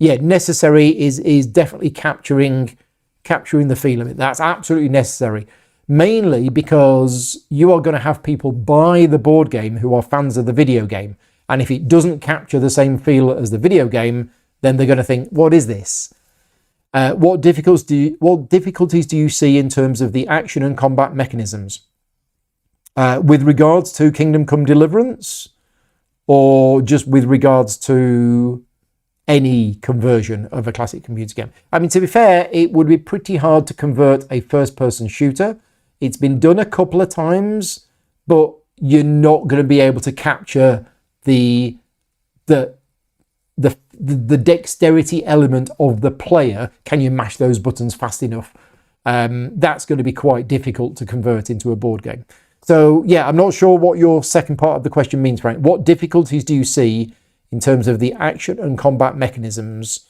Yeah, necessary is definitely capturing the feel of it. That's absolutely necessary. Mainly because you are going to have people buy the board game who are fans of the video game. And if it doesn't capture the same feel as the video game, then they're going to think, what is this? What difficulties do you see in terms of the action and combat mechanisms? With regards to Kingdom Come Deliverance, or just with regards to any conversion of a classic computer game? I mean, to be fair, it would be pretty hard to convert a first-person shooter. It's been done a couple of times, but you're not going to be able to capture the dexterity element of the player. Can you mash those buttons fast enough? That's going to be quite difficult to convert into a board game. So yeah, I'm not sure what your second part of the question means, Frank. What difficulties do you see in terms of the action and combat mechanisms?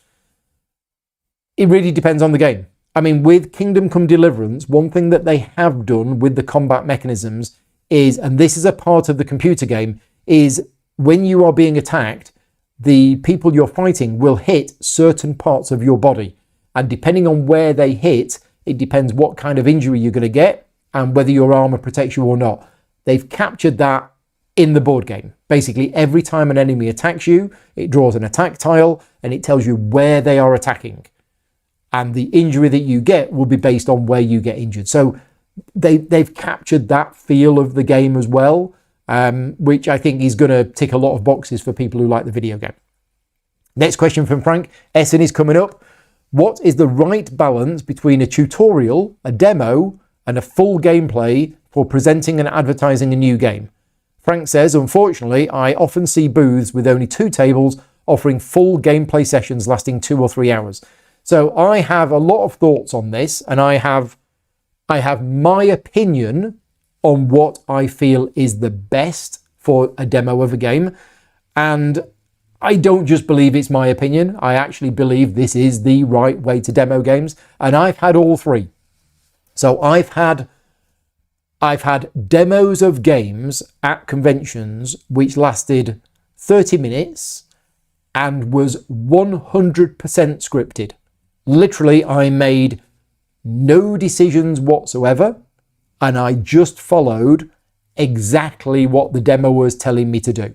It really depends on the game. I mean, with Kingdom Come Deliverance, one thing that they have done with the combat mechanisms is, and this is a part of the computer game, is when you are being attacked, the people you're fighting will hit certain parts of your body. And depending on where they hit, it depends what kind of injury you're going to get and whether your armor protects you or not. They've captured that in the board game. Basically, every time an enemy attacks you, it draws an attack tile and it tells you where they are attacking. And the injury that you get will be based on where you get injured. So they've captured that feel of the game as well, which I think is going to tick a lot of boxes for people who like the video game. Next question from Frank. Essen is coming up. What is the right balance between a tutorial, a demo, and a full gameplay for presenting and advertising a new game? Frank says, unfortunately, I often see booths with only 2 tables offering full gameplay sessions lasting 2 or 3 hours. So I have a lot of thoughts on this, and I have my opinion on what I feel is the best for a demo of a game. And I don't just believe it's my opinion. I actually believe this is the right way to demo games. And I've had all 3. So I've had demos of games at conventions which lasted 30 minutes and was 100% scripted. Literally, I made no decisions whatsoever, and I just followed exactly what the demo was telling me to do.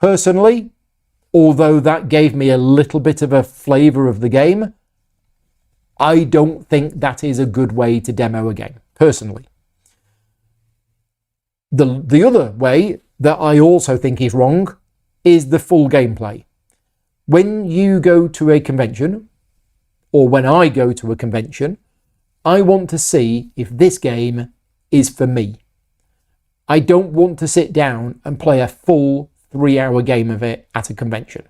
Personally, although that gave me a little bit of a flavour of the game, I don't think that is a good way to demo a game, personally. The other way that I also think is wrong is the full gameplay. When you go to a convention, or when I go to a convention, I want to see if this game is for me. I don't want to sit down and play a full 3-hour game of it at a convention.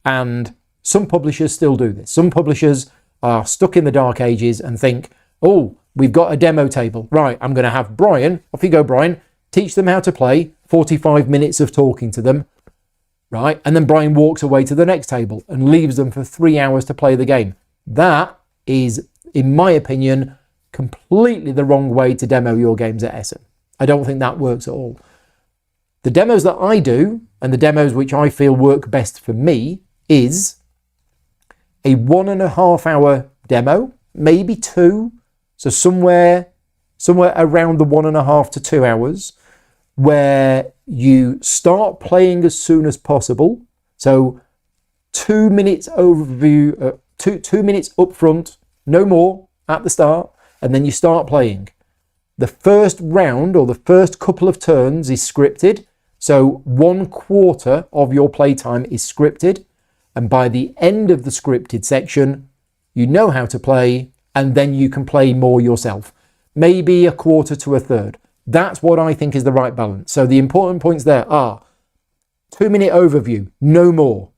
And some publishers still do this. Some publishers are stuck in the dark ages and think, oh, we've got a demo table. Right, I'm going to have Brian, off you go Brian, teach them how to play, 45 minutes of talking to them, right? And then Brian walks away to the next table and leaves them for 3 hours to play the game. That is, in my opinion, completely the wrong way to demo your games at Essen. I don't think that works at all. The demos that I do, and the demos which I feel work best for me, is a 1.5 hour demo, maybe 2, so somewhere around the 1.5 to 2 hours, where you start playing as soon as possible. So 2 minutes overview, 2 minutes up front, no more at the start, and then you start playing. The first round or the first couple of turns is scripted. So 1/4 of your playtime is scripted. And by the end of the scripted section, you know how to play, and then you can play more yourself. Maybe 1/4 to 1/3. That's what I think is the right balance. So the important points there are 2-minute overview, no more.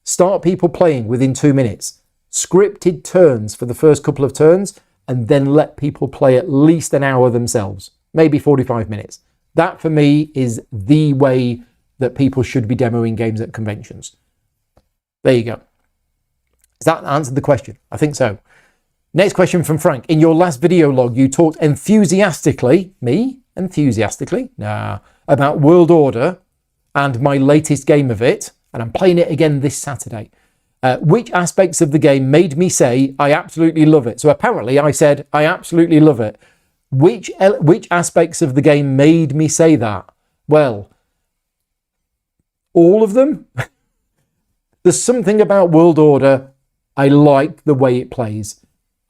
Start people playing within 2 minutes. Scripted turns for the first couple of turns, and then let people play at least an hour themselves, maybe 45 minutes. That for me is the way that people should be demoing games at conventions. There you go. Does that answer the question? I think so. Next question from Frank. In your last video log, you talked enthusiastically, about World Order and my latest game of it, and I'm playing it again this Saturday. Which aspects of the game made me say, I absolutely love it? So apparently I said, I absolutely love it. Which aspects of the game made me say that? Well, all of them. There's something about World Order. I like the way it plays.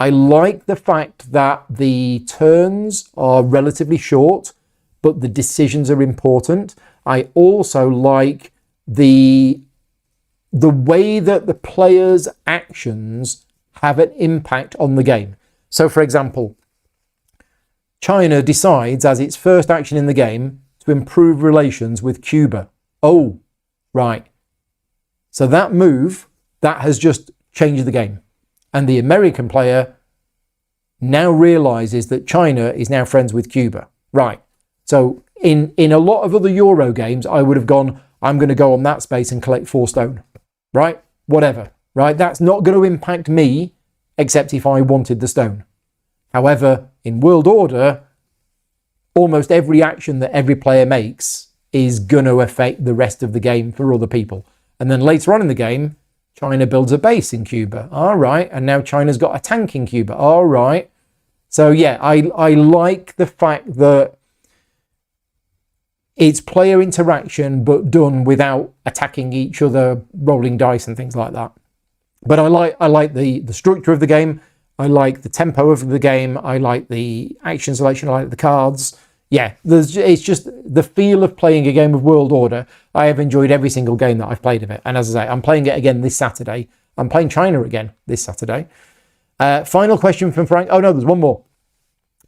I like the fact that the turns are relatively short, but the decisions are important. I also like the way that the player's actions have an impact on the game. So, for example, China decides as its first action in the game to improve relations with Cuba. Oh, right. So that move, that has just changed the game. And the American player now realizes that China is now friends with Cuba. Right. So in a lot of other Euro games, I would have gone, I'm going to go on that space and collect 4 stone. Right? Whatever. Right? That's not going to impact me, except if I wanted the stone. However, in World Order, almost every action that every player makes is going to affect the rest of the game for other people. And then later on in the game, China builds a base in Cuba. All right. And now China's got a tank in Cuba. All right. So yeah, I like the fact that it's player interaction, but done without attacking each other, rolling dice and things like that. But I like the structure of the game. I like the tempo of the game. I like the action selection. I like the cards. Yeah, it's just the feel of playing a game of World Order. I have enjoyed every single game that I've played of it. And as I say, I'm playing it again this Saturday. I'm playing China again this Saturday. Final question from Frank. Oh no, there's one more.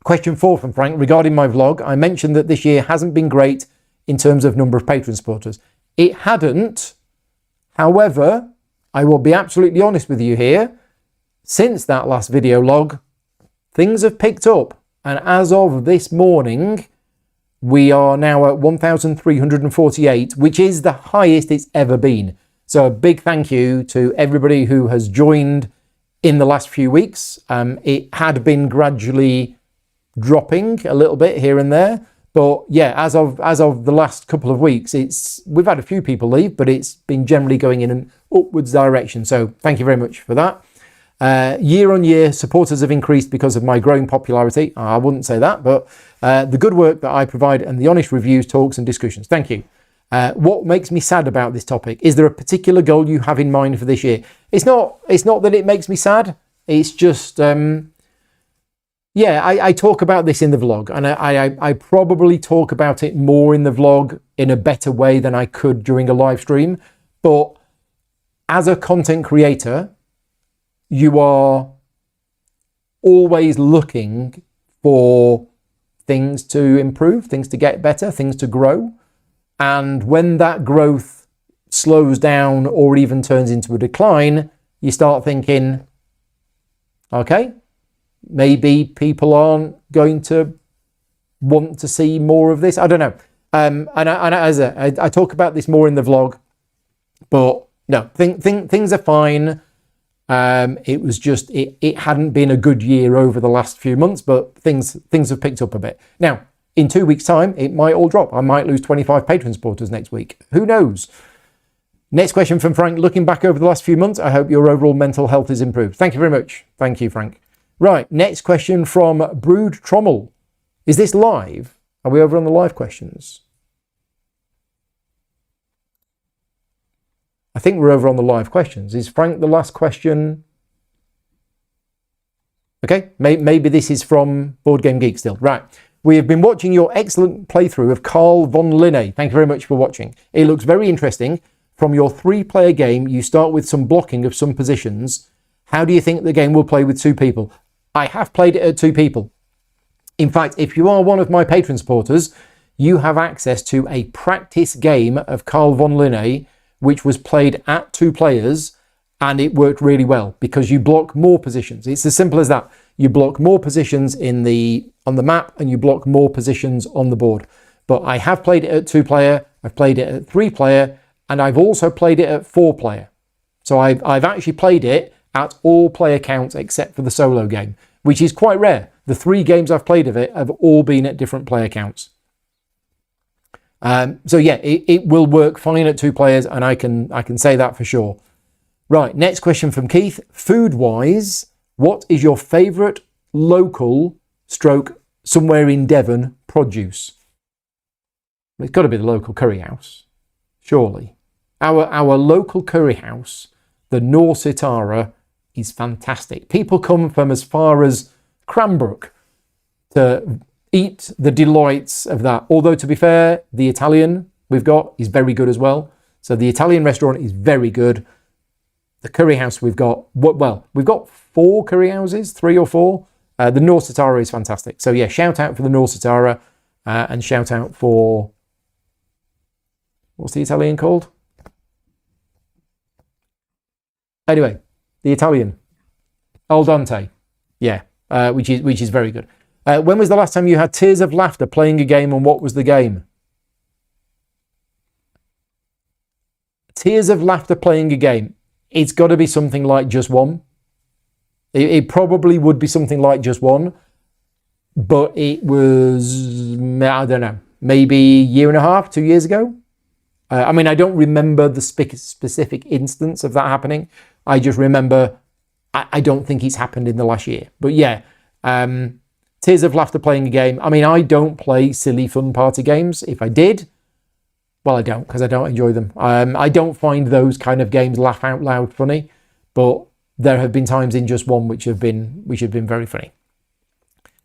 Question 4 from Frank regarding my vlog. I mentioned that this year hasn't been great in terms of number of patron supporters. It hadn't. However, I will be absolutely honest with you here. Since that last video log, things have picked up. And as of this morning, we are now at 1,348, which is the highest it's ever been. So a big thank you to everybody who has joined in the last few weeks. It had been gradually dropping a little bit here and there. But yeah, as of the last couple of weeks, we've had a few people leave, but it's been generally going in an upwards direction. So thank you very much for that. Year on year, supporters have increased because of my growing popularity. I wouldn't say that, but the good work that I provide and the honest reviews, talks and discussions. Thank you. What makes me sad about this topic? Is there a particular goal you have in mind for this year? It's not that it makes me sad. It's just, yeah, I talk about this in the vlog, and I probably talk about it more in the vlog in a better way than I could during a live stream. But as a content creator, you are always looking for things to improve, things to get better, things to grow. And when that growth slows down or even turns into a decline, you start thinking, okay, maybe people aren't going to want to see more of this. I don't know. And as I talk about this more in the vlog, but no, things are fine. It was just, it hadn't been a good year over the last few months, but things have picked up a bit. Now, in 2 weeks' time, it might all drop. I might lose 25 patron supporters next week. Who knows? Next question from Frank. Looking back over the last few months, I hope your overall mental health is improved. Thank you very much. Thank you, Frank. Right, next question from Brood Trommel. Is this live? Are we over on the live questions? I think we're over on the live questions. Is Frank the last question? Okay, maybe this is from Board Game Geek still. Right. We have been watching your excellent playthrough of Carl von Linné. Thank you very much for watching. It looks very interesting. From your 3-player game, you start with some blocking of some positions. How do you think the game will play with 2 people? I have played it at 2 people. In fact, if you are one of my patron supporters, you have access to a practice game of Carl von Linné, which was played at 2 players, and it worked really well because you block more positions. It's as simple as that. You block more positions on the map, and you block more positions on the board. But I have played it at 2-player, I've played it at 3-player, and I've also played it at 4-player. So I've actually played it at all player counts except for the solo game, which is quite rare. The 3 games I've played of it have all been at different player counts. So yeah, it will work fine at 2 players, and I can say that for sure. Right, next question from Keith. Food-wise, what is your favourite local stroke somewhere in Devon produce? Well, it's got to be the local curry house, surely. Our local curry house, the Norsitara, is fantastic. People come from as far as Cranbrook to eat the delights of that. Although, to be fair, the Italian we've got is very good as well. So the Italian restaurant is very good. The curry house we've got, well, we've got 4 curry houses, 3 or 4. The Norsitara is fantastic. So yeah, shout out for the Norsitara, and shout out for, what's the Italian called? Anyway, the Italian, Al Dente, yeah, which is very good. When was the last time you had tears of laughter playing a game, and what was the game? Tears of laughter playing a game. It's got to be something like Just One. It probably would be something like Just One, but it was, I don't know, maybe a year and a half, 2 years ago. I mean, I don't remember the specific instance of that happening. I just remember, I don't think it's happened in the last year. But yeah, tears of laughter playing a game. I mean, I don't play silly fun party games. If I did, well, I don't, because I don't enjoy them. I don't find those kind of games laugh out loud funny, but there have been times in Just One which have been very funny.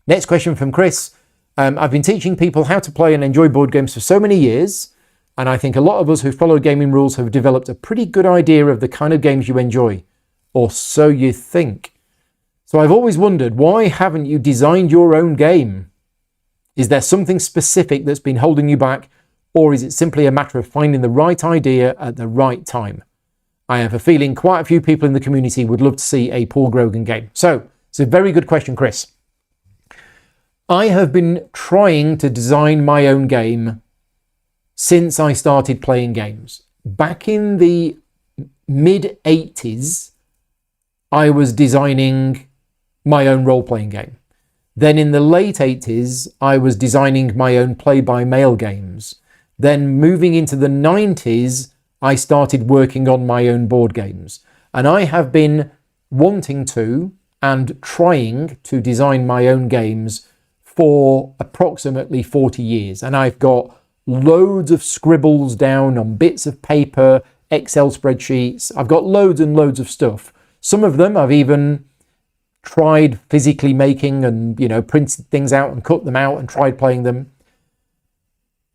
Next question from Chris. I've been teaching people how to play and enjoy board games for so many years, and I think a lot of us who follow gaming rules have developed a pretty good idea of the kind of games you enjoy, or so you think. So I've always wondered, why haven't you designed your own game? Is there something specific that's been holding you back, or is it simply a matter of finding the right idea at the right time? I have a feeling quite a few people in the community would love to see a Paul Grogan game. So it's a very good question, Chris. I have been trying to design my own game since I started playing games. Back in the mid-80s, I was designing my own role-playing game. Then in the late 80s, I was designing my own play-by-mail games. Then moving into the 90s, I started working on my own board games. And I have been wanting to and trying to design my own games for approximately 40 years. And I've got loads of scribbles down on bits of paper, Excel spreadsheets. I've got loads and loads of stuff. Some of them I've even tried physically making and, printed things out and cut them out and tried playing them.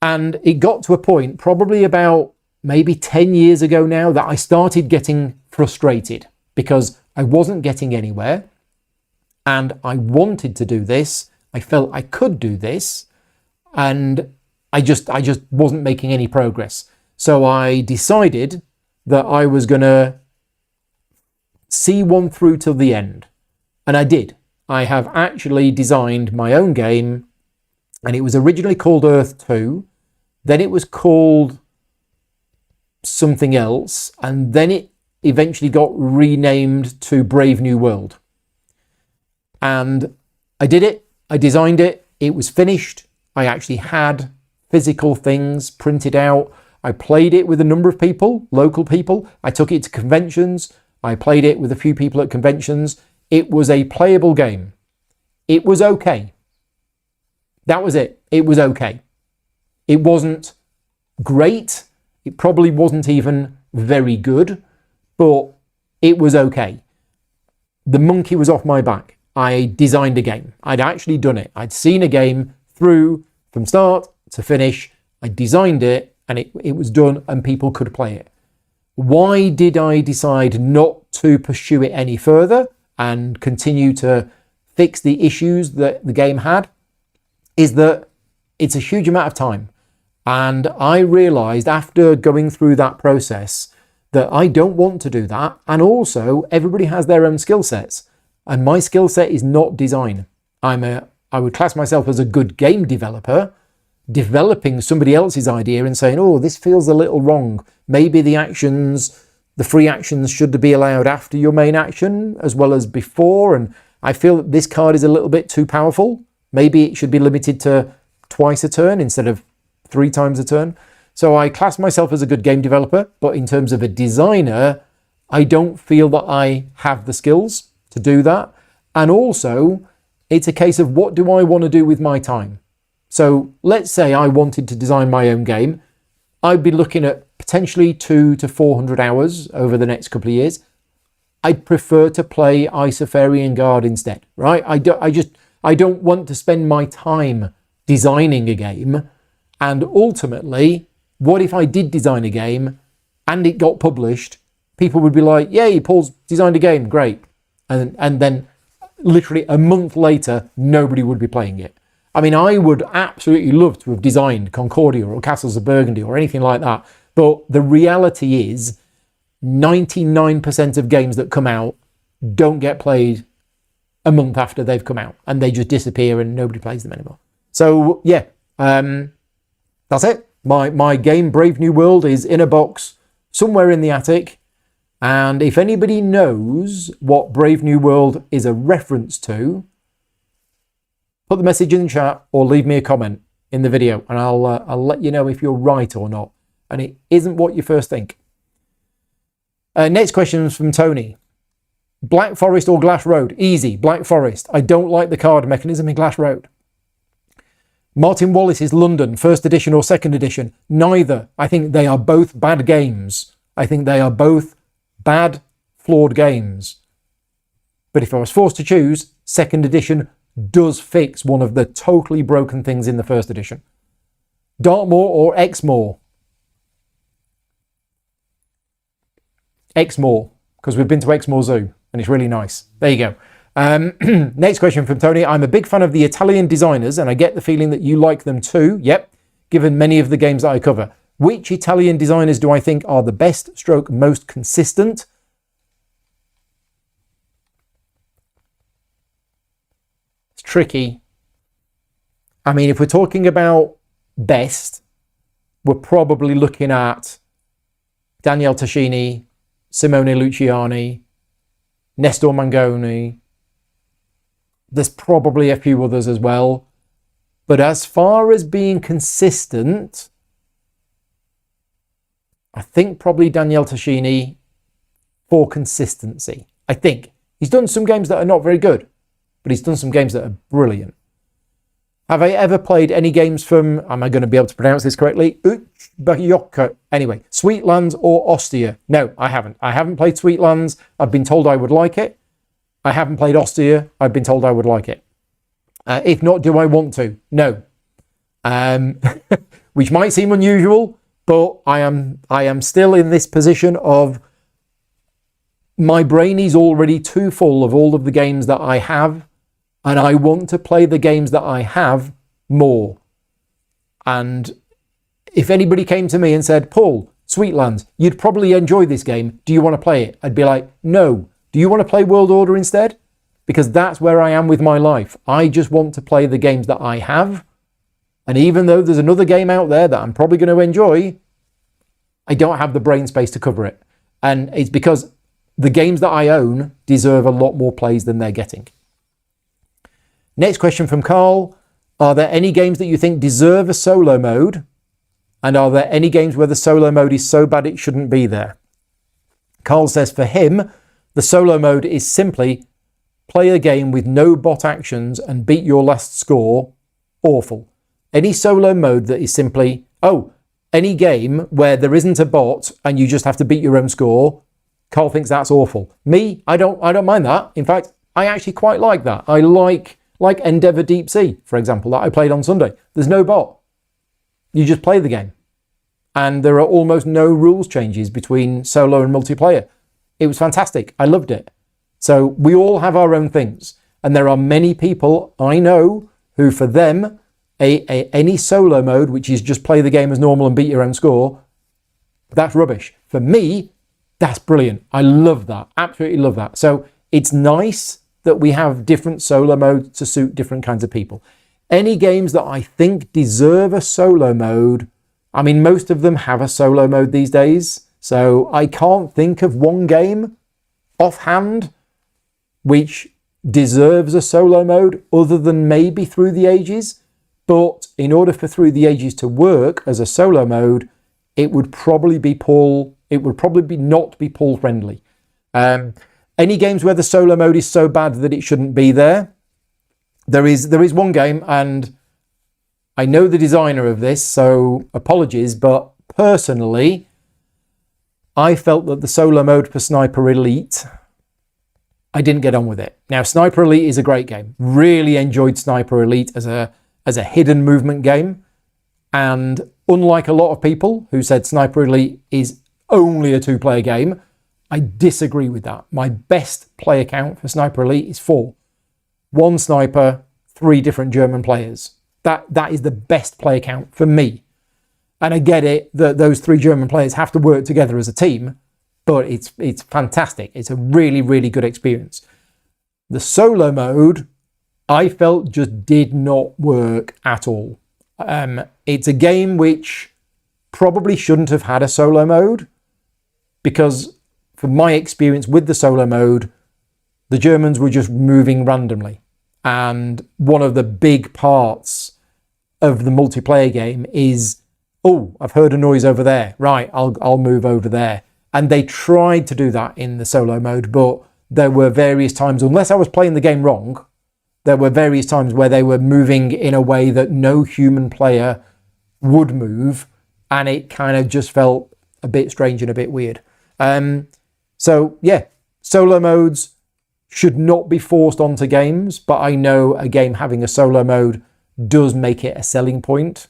And it got to a point, probably about maybe 10 years ago now, that I started getting frustrated because I wasn't getting anywhere and I wanted to do this. I felt I could do this and I just wasn't making any progress. So I decided that I was going to see one through till the end. And I did. I have actually designed my own game, and it was originally called Earth 2. Then it was called something else, and then it eventually got renamed to Brave New World. And I did it. I designed it. It was finished. I actually had physical things printed out. I played it with a number of people, local people. I took it to conventions. I played it with a few people at conventions. It was a playable game. It was okay. That was it. It was okay. It wasn't great. It probably wasn't even very good, but it was okay. The monkey was off my back. I designed a game. I'd actually done it. I'd seen a game through from start to finish. I designed it and it was done and people could play it. Why did I decide not to pursue it any further and continue to fix the issues that the game had? Is that it's a huge amount of time. And I realized after going through that process that I don't want to do that. And also everybody has their own skill sets. And my skill set is not design. I would class myself as a good game developer, developing somebody else's idea and saying, oh, this feels a little wrong. Maybe the free actions should be allowed after your main action as well as before. And I feel that this card is a little bit too powerful. Maybe it should be limited to twice a turn instead of 3 times a turn. So I class myself as a good game developer, but in terms of a designer, I don't feel that I have the skills to do that. And also, it's a case of what do I want to do with my time? So let's say I wanted to design my own game. I'd be looking at potentially 200 to 400 hours over the next couple of years. I'd prefer to play Isofarian Guard instead, right? I don't want to spend my time designing a game. And ultimately, what if I did design a game and it got published? People would be like, yay, Paul's designed a game, great. And then literally a month later, nobody would be playing it. I mean, I would absolutely love to have designed Concordia or Castles of Burgundy or anything like that. But the reality is 99% of games that come out don't get played a month after they've come out, and they just disappear and nobody plays them anymore. So yeah, that's it. My game Brave New World is in a box somewhere in the attic, and if anybody knows what Brave New World is a reference to, put the message in the chat or leave me a comment in the video, and I'll let you know if you're right or not. And it isn't what you first think. Next question is from Tony. Black Forest or Glass Road? Easy, Black Forest. I don't like the card mechanism in Glass Road. Martin Wallace's London, first edition or second edition? Neither. I think they are both bad games. I think they are both bad, flawed games. But if I was forced to choose, second edition does fix one of the totally broken things in the first edition. Dartmoor or Exmoor? Exmoor, because we've been to Exmoor Zoo and it's really nice. There you go. Next question from Tony. I'm a big fan of the Italian designers and I get the feeling that you like them too. Yep, given many of the games that I cover. Which Italian designers do I think are the best stroke most consistent? It's tricky. I mean, if we're talking about best, we're probably looking at Daniele Tascini, Simone Luciani, Nestor Mangoni. There's probably a few others as well. But as far as being consistent, I think probably Daniele Tascini for consistency. I think. He's done some games that are not very good, but he's done some games that are brilliant. Have I ever played any games from, am I going to be able to pronounce this correctly? Anyway, Sweetlands or Ostia? No, I haven't. I haven't played Sweetlands. I've been told I would like it. I haven't played Ostia. I've been told I would like it. If not, do I want to? No. Which might seem unusual, but I am still in this position of my brain is already too full of all of the games that I have, and I want to play the games that I have more. And if anybody came to me and said, Paul, Sweetlands, you'd probably enjoy this game. Do you want to play it? I'd be like, no. Do you want to play World Order instead? Because that's where I am with my life. I just want to play the games that I have. And even though there's another game out there that I'm probably going to enjoy, I don't have the brain space to cover it. And it's because the games that I own deserve a lot more plays than they're getting. Next question from Carl. Are there any games that you think deserve a solo mode? And are there any games where the solo mode is so bad it shouldn't be there? Carl says for him, the solo mode is simply play a game with no bot actions and beat your last score. Awful. Any solo mode that is simply, any game where there isn't a bot and you just have to beat your own score, Carl thinks that's awful. Me, I don't mind that. In fact, I actually quite like that. I like Endeavour Deep Sea, for example, that I played on Sunday. There's no bot. You just play the game. And there are almost no rules changes between solo and multiplayer. It was fantastic. I loved it. So we all have our own things. And there are many people I know who, for them, any solo mode, which is just play the game as normal and beat your own score, that's rubbish. For me, that's brilliant. I love that. Absolutely love that. So it's nice that we have different solo modes to suit different kinds of people. Any games that I think deserve a solo mode, I mean, most of them have a solo mode these days. So I can't think of one game offhand which deserves a solo mode other than maybe Through the Ages. But in order for Through the Ages to work as a solo mode, it would probably not be Paul friendly. Any games where the solo mode is so bad that it shouldn't be there? There is one game, and I know the designer of this, so apologies, but personally, I felt that the solo mode for Sniper Elite, I didn't get on with it. Now, Sniper Elite is a great game. Really enjoyed Sniper Elite as a hidden movement game. And unlike a lot of people who said Sniper Elite is only a 2-player game, I disagree with that. My best player count for Sniper Elite is 4. 1 sniper, 3 different German players. That is the best player count for me. And I get it that those 3 German players have to work together as a team, but it's fantastic. It's a really, really good experience. The solo mode, I felt, just did not work at all. It's a game which probably shouldn't have had a solo mode, because from my experience with the solo mode, the Germans were just moving randomly. And one of the big parts of the multiplayer game is, oh, I've heard a noise over there. Right, I'll move over there. And they tried to do that in the solo mode, but there were various times, unless I was playing the game wrong, there were various times where they were moving in a way that no human player would move, and it kind of just felt a bit strange and a bit weird. So yeah, solo modes should not be forced onto games, but I know a game having a solo mode does make it a selling point.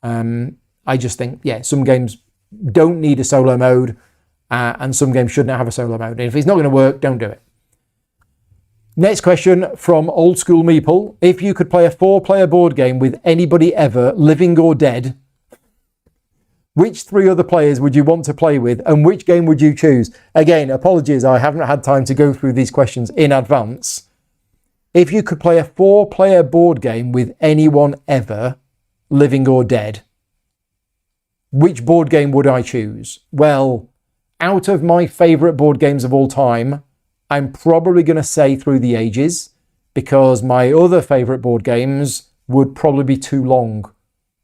I just think, yeah, some games don't need a solo mode, and some games shouldn't have a solo mode. And if it's not going to work, don't do it. Next question from Old School Meeple. If you could play a 4-player board game with anybody ever, living or dead, which 3 other players would you want to play with, and which game would you choose? Again, apologies, I haven't had time to go through these questions in advance. If you could play a 4-player board game with anyone ever, living or dead, which board game would I choose? Well, out of my favourite board games of all time, I'm probably going to say Through the Ages, because my other favourite board games would probably be too long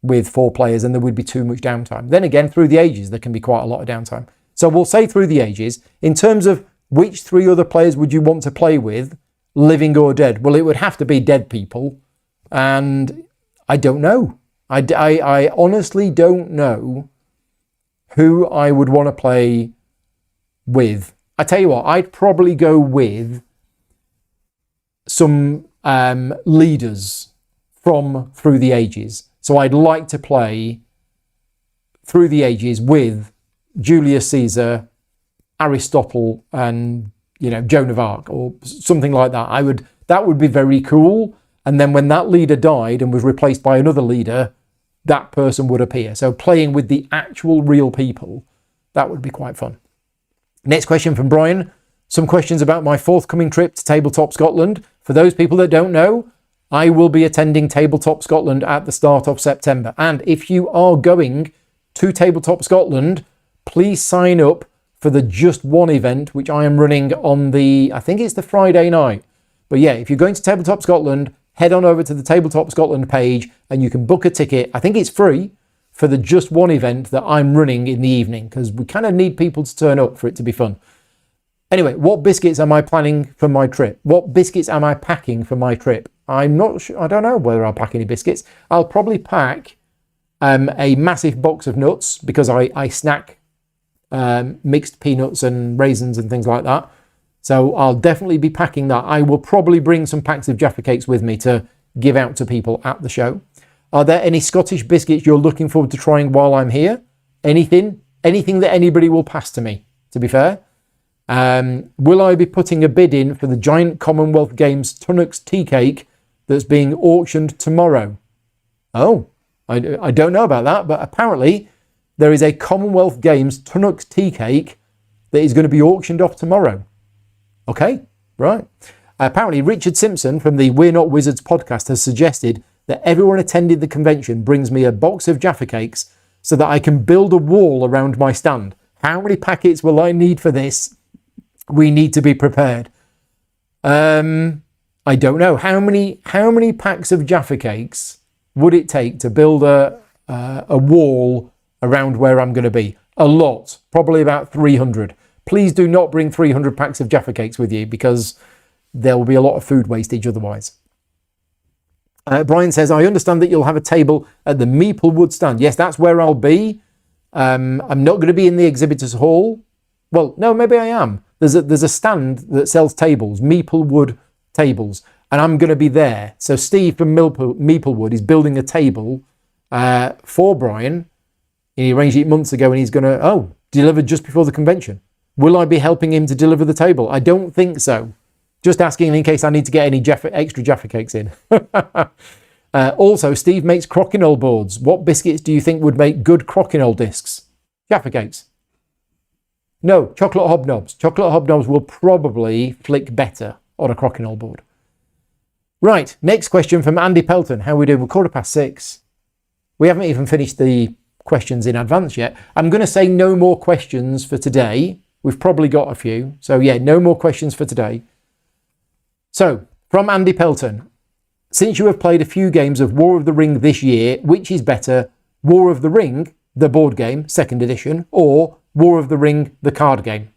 with 4 players and there would be too much downtime. Then again, Through the Ages, there can be quite a lot of downtime. So we'll say Through the Ages. In terms of which 3 other players would you want to play with, living or dead? Well, it would have to be dead people. And I don't know. I honestly don't know who I would want to play with. I tell you what, I'd probably go with some leaders from Through the Ages. So I'd like to play Through the Ages with Julius Caesar, Aristotle, and Joan of Arc or something like that. That would be very cool. And then when that leader died and was replaced by another leader, that person would appear. So playing with the actual real people, that would be quite fun. Next question from Brian. Some questions about my forthcoming trip to Tabletop Scotland. For those people that don't know, I will be attending Tabletop Scotland at the start of September. And if you are going to Tabletop Scotland, please sign up for the Just One event, which I am running on I think it's the Friday night. But yeah, if you're going to Tabletop Scotland, head on over to the Tabletop Scotland page and you can book a ticket. I think it's free for the Just One event that I'm running in the evening, because we kind of need people to turn up for it to be fun. Anyway, what biscuits am I planning for my trip? What biscuits am I packing for my trip? I'm not sure. I don't know whether I'll pack any biscuits. I'll probably pack a massive box of nuts, because I snack mixed peanuts and raisins and things like that. So I'll definitely be packing that. I will probably bring some packs of Jaffa Cakes with me to give out to people at the show. Are there any Scottish biscuits you're looking forward to trying while I'm here? Anything that anybody will pass to me, to be fair. Will I be putting a bid in for the giant Commonwealth Games Tunnocks tea cake that's being auctioned tomorrow? Oh, I don't know about that, but apparently there is a Commonwealth Games Tunnocks tea cake that is going to be auctioned off tomorrow. Okay, right. Apparently Richard Simpson from the We're Not Wizards podcast has suggested that everyone attending the convention brings me a box of Jaffa Cakes so that I can build a wall around my stand. How many packets will I need for this? We need to be prepared. I don't know. How many packs of Jaffa Cakes would it take to build a wall around where I'm going to be? A lot. Probably about 300. Please do not bring 300 packs of Jaffa Cakes with you, because there will be a lot of food wastage otherwise. Brian says, I understand that you'll have a table at the Meeplewood stand. Yes, that's where I'll be. I'm not going to be in the exhibitors hall. Well, no, maybe I am. There's a stand that sells tables, Meeplewood tables, and I'm going to be there. So Steve from Meeplewood is building a table for Brian. He arranged it months ago, and he's going to, deliver just before the convention. Will I be helping him to deliver the table? I don't think so. Just asking in case I need to get any extra Jaffa Cakes in. Also, Steve makes crokinole boards. What biscuits do you think would make good crokinole discs? Jaffa Cakes. No, chocolate hobnobs. Chocolate hobnobs will probably flick better on a crokinole board. Right, next question from Andy Pelton. How are we doing? We're 6:15. We haven't even finished the questions in advance yet. I'm going to say no more questions for today. We've probably got a few. So yeah, no more questions for today. So, from Andy Pelton. Since you have played a few games of War of the Ring this year, which is better, War of the Ring, the board game, 2nd edition, or War of the Ring, the card game?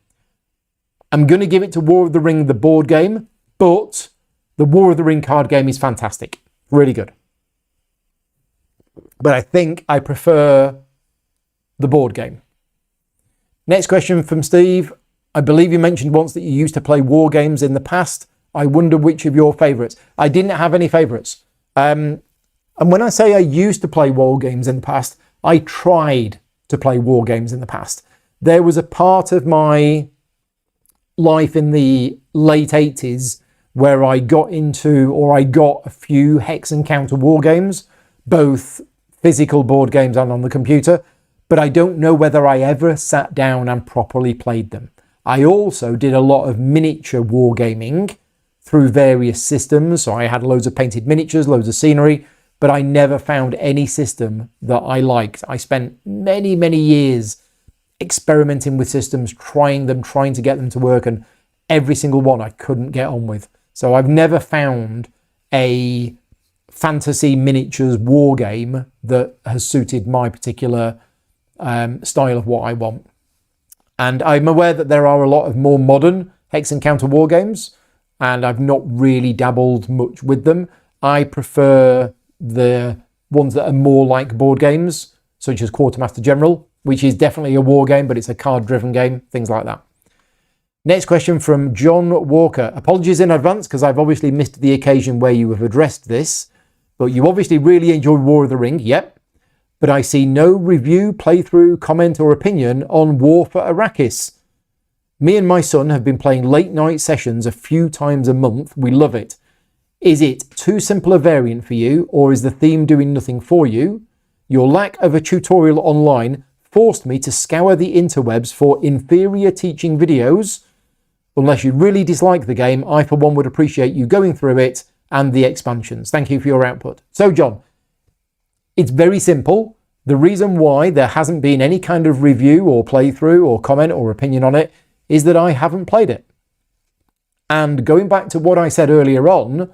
I'm going to give it to War of the Ring, the board game, but the War of the Ring card game is fantastic. Really good. But I think I prefer the board game. Next question from Steve. I believe you mentioned once that you used to play war games in the past. I wonder which of your favourites. I didn't have any favourites. And when I say I used to play war games in the past, I tried to play war games in the past. There was a part of my life in the late 80s where I got a few hex and counter war games, both physical board games and on the computer, but I don't know whether I ever sat down and properly played them. I also did a lot of miniature wargaming through various systems. So I had loads of painted miniatures, loads of scenery, but I never found any system that I liked. I spent many, many years experimenting with systems, trying to get them to work, and every single one I couldn't get on with. So I've never found a fantasy miniatures war game that has suited my particular style of what I want. And I'm aware that there are a lot of more modern hex and counter war games, and I've not really dabbled much with them. I prefer the ones that are more like board games, such as Quartermaster General, which is definitely a war game, but it's a card-driven game, things like that. Next question from John Walker. Apologies in advance, because I've obviously missed the occasion where you have addressed this, but you obviously really enjoyed War of the Ring, yep. But I see no review, playthrough, comment or opinion on War for Arrakis. Me and my son have been playing late night sessions a few times a month. We love it. Is it too simple a variant for you, or is the theme doing nothing for you? Your lack of a tutorial online forced me to scour the interwebs for inferior teaching videos. Unless you really dislike the game, I for one would appreciate you going through it and the expansions. Thank you for your output. So John, it's very simple. The reason why there hasn't been any kind of review or playthrough or comment or opinion on it is that I haven't played it. And going back to what I said earlier on,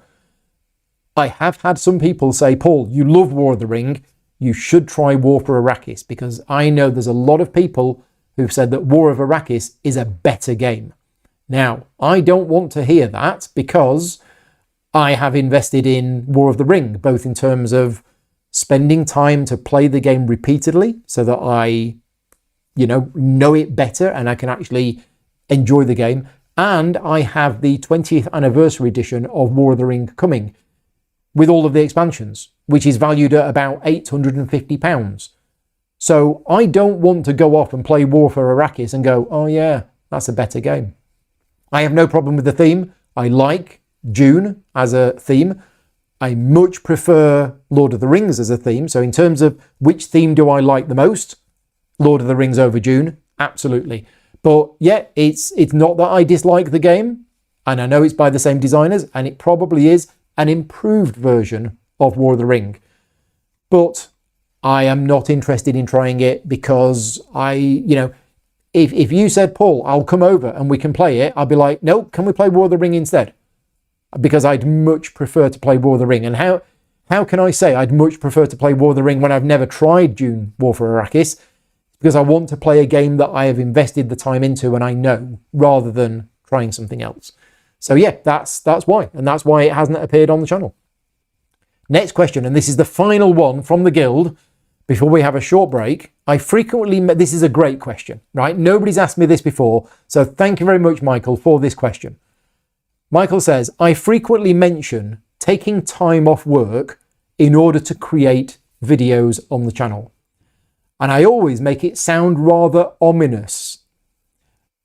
I have had some people say, Paul, you love War of the Ring, you should try War for Arrakis, because I know there's a lot of people who've said that War of Arrakis is a better game. Now, I don't want to hear that, because I have invested in War of the Ring, both in terms of spending time to play the game repeatedly so that I, know it better and I can actually enjoy the game. And I have the 20th anniversary edition of War of the Ring coming with all of the expansions, which is valued at about £850. So I don't want to go off and play War for Arrakis and go, oh yeah, that's a better game. I have no problem with the theme. I like Dune as a theme. I much prefer Lord of the Rings as a theme. So in terms of which theme do I like the most, Lord of the Rings over Dune, absolutely. But yeah, it's not that I dislike the game, and I know it's by the same designers, and it probably is an improved version of War of the Ring. But I am not interested in trying it because if you said, Paul, I'll come over and we can play it, I'd be like, no, can we play War of the Ring instead? Because I'd much prefer to play War of the Ring. And how can I say I'd much prefer to play War of the Ring when I've never tried Dune War for Arrakis? Because I want to play a game that I have invested the time into and I know, rather than trying something else. So yeah, that's why. And that's why it hasn't appeared on the channel. Next question, and this is the final one from the guild before we have a short break. This is a great question, right? Nobody's asked me this before. So thank you very much, Michael, for this question. Michael says, I frequently mention taking time off work in order to create videos on the channel. And I always make it sound rather ominous.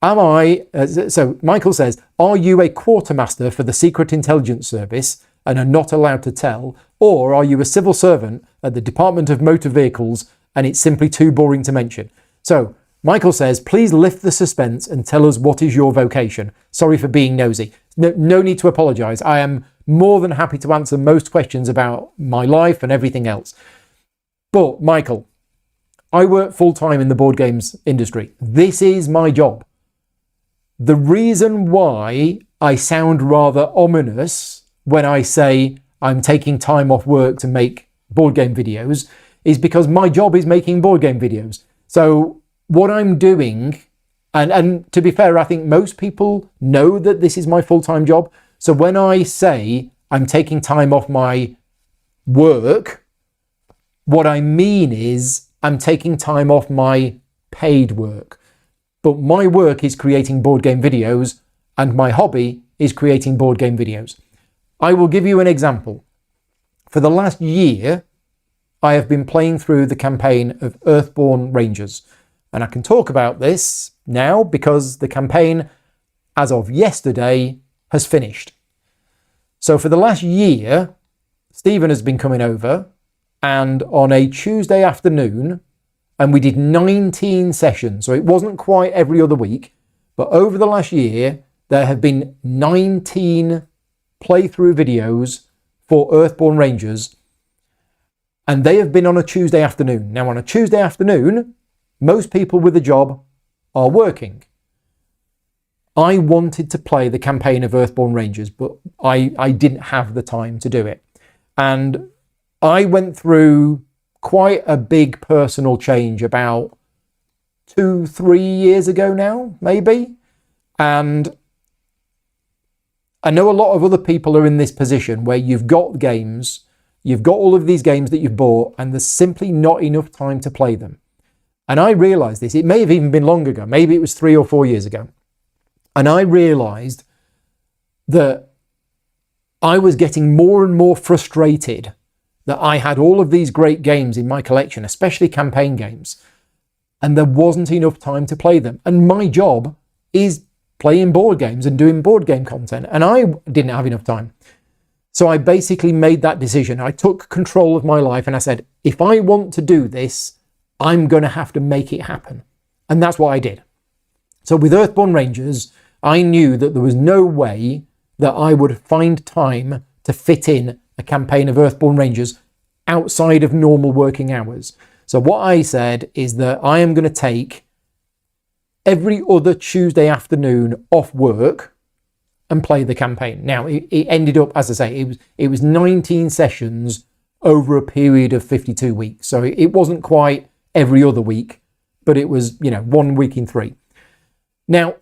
So Michael says, are you a quartermaster for the Secret Intelligence Service and are not allowed to tell? Or are you a civil servant at the Department of Motor Vehicles and it's simply too boring to mention? So Michael says, please lift the suspense and tell us what is your vocation. Sorry for being nosy. No need to apologize. I am more than happy to answer most questions about my life and everything else. But Michael, I work full-time in the board games industry. This is my job. The reason why I sound rather ominous when I say I'm taking time off work to make board game videos is because my job is making board game videos. So what I'm doing, and to be fair, I think most people know that this is my full-time job. So when I say I'm taking time off my work, what I mean is I'm taking time off my paid work. But my work is creating board game videos and my hobby is creating board game videos. I will give you an example. For the last year, I have been playing through the campaign of Earthborn Rangers. And I can talk about this now because the campaign, as of yesterday, has finished. So for the last year, Stephen has been coming over, and on a Tuesday afternoon, and we did 19 sessions. So it wasn't quite every other week, but over the last year, there have been 19 playthrough videos for Earthborn Rangers, and they have been on a Tuesday afternoon. Now, on a Tuesday afternoon, most people with a job are working. I wanted to play the campaign of Earthborn Rangers, but I didn't have the time to do it. And I went through quite a big personal change about 2-3 years ago now, maybe. And I know a lot of other people are in this position where you've got games, you've got all of these games that you've bought, and there's simply not enough time to play them. And I realized this, it may have even been long ago, maybe it was 3 or 4 years ago. And I realized that I was getting more and more frustrated that I had all of these great games in my collection, especially campaign games, and there wasn't enough time to play them. And my job is playing board games and doing board game content, and I didn't have enough time. So I basically made that decision. I took control of my life and I said, if I want to do this, I'm going to have to make it happen. And that's what I did. So with Earthborn Rangers, I knew that there was no way that I would find time to fit in a campaign of Earthborn Rangers outside of normal working hours. So what I said is that I am going to take every other Tuesday afternoon off work and play the campaign. Now, it ended up, as I say, it was 19 sessions over a period of 52 weeks. So it wasn't quite every other week, but it was, 1 week in 3. Now,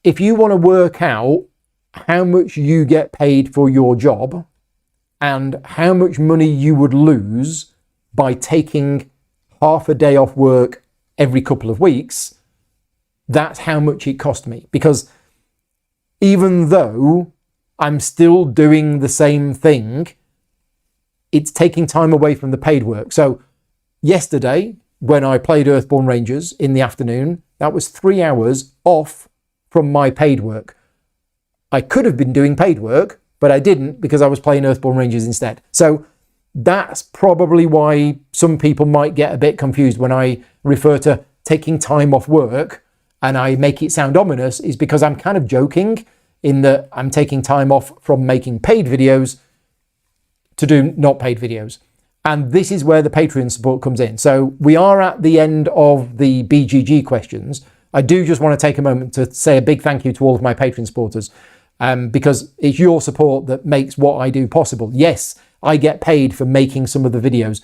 if you want to work out how much you get paid for your job and how much money you would lose by taking half a day off work every couple of weeks, that's how much it cost me. Because even though I'm still doing the same thing, it's taking time away from the paid work. So yesterday, when I played Earthborn Rangers in the afternoon, that was 3 hours off from my paid work. I could have been doing paid work, but I didn't because I was playing Earthborn Rangers instead. So that's probably why some people might get a bit confused when I refer to taking time off work and I make it sound ominous, is because I'm kind of joking in that I'm taking time off from making paid videos to do not paid videos. And this is where the Patreon support comes in. So we are at the end of the BGG questions. I do just want to take a moment to say a big thank you to all of my Patreon supporters, because it's your support that makes what I do possible. Yes, I get paid for making some of the videos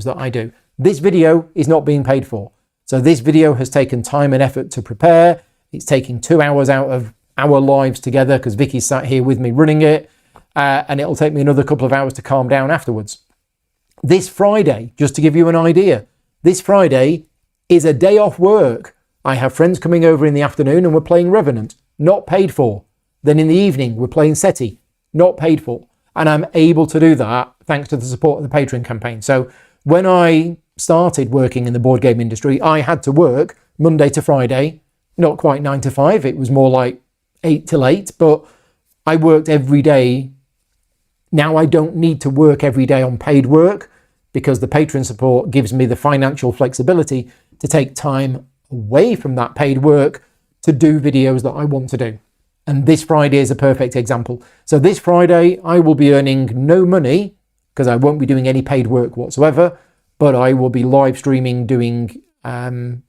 that I do. This video is not being paid for. So this video has taken time and effort to prepare. It's taking 2 hours out of our lives together because Vicky's sat here with me running it. And it'll take me another couple of hours to calm down afterwards. This Friday, just to give you an idea, this Friday is a day off work. I have friends coming over in the afternoon and we're playing Revenant, not paid for. Then in the evening, we're playing SETI, not paid for. And I'm able to do that thanks to the support of the Patreon campaign. So when I started working in the board game industry, I had to work Monday to Friday, not quite 9 to 5. It was more like 8 till 8, but I worked every day. Now I don't need to work every day on paid work because the Patreon support gives me the financial flexibility to take time away from that paid work to do videos that I want to do. And this Friday is a perfect example. So this Friday, I will be earning no money because I won't be doing any paid work whatsoever, but I will be live streaming doing 2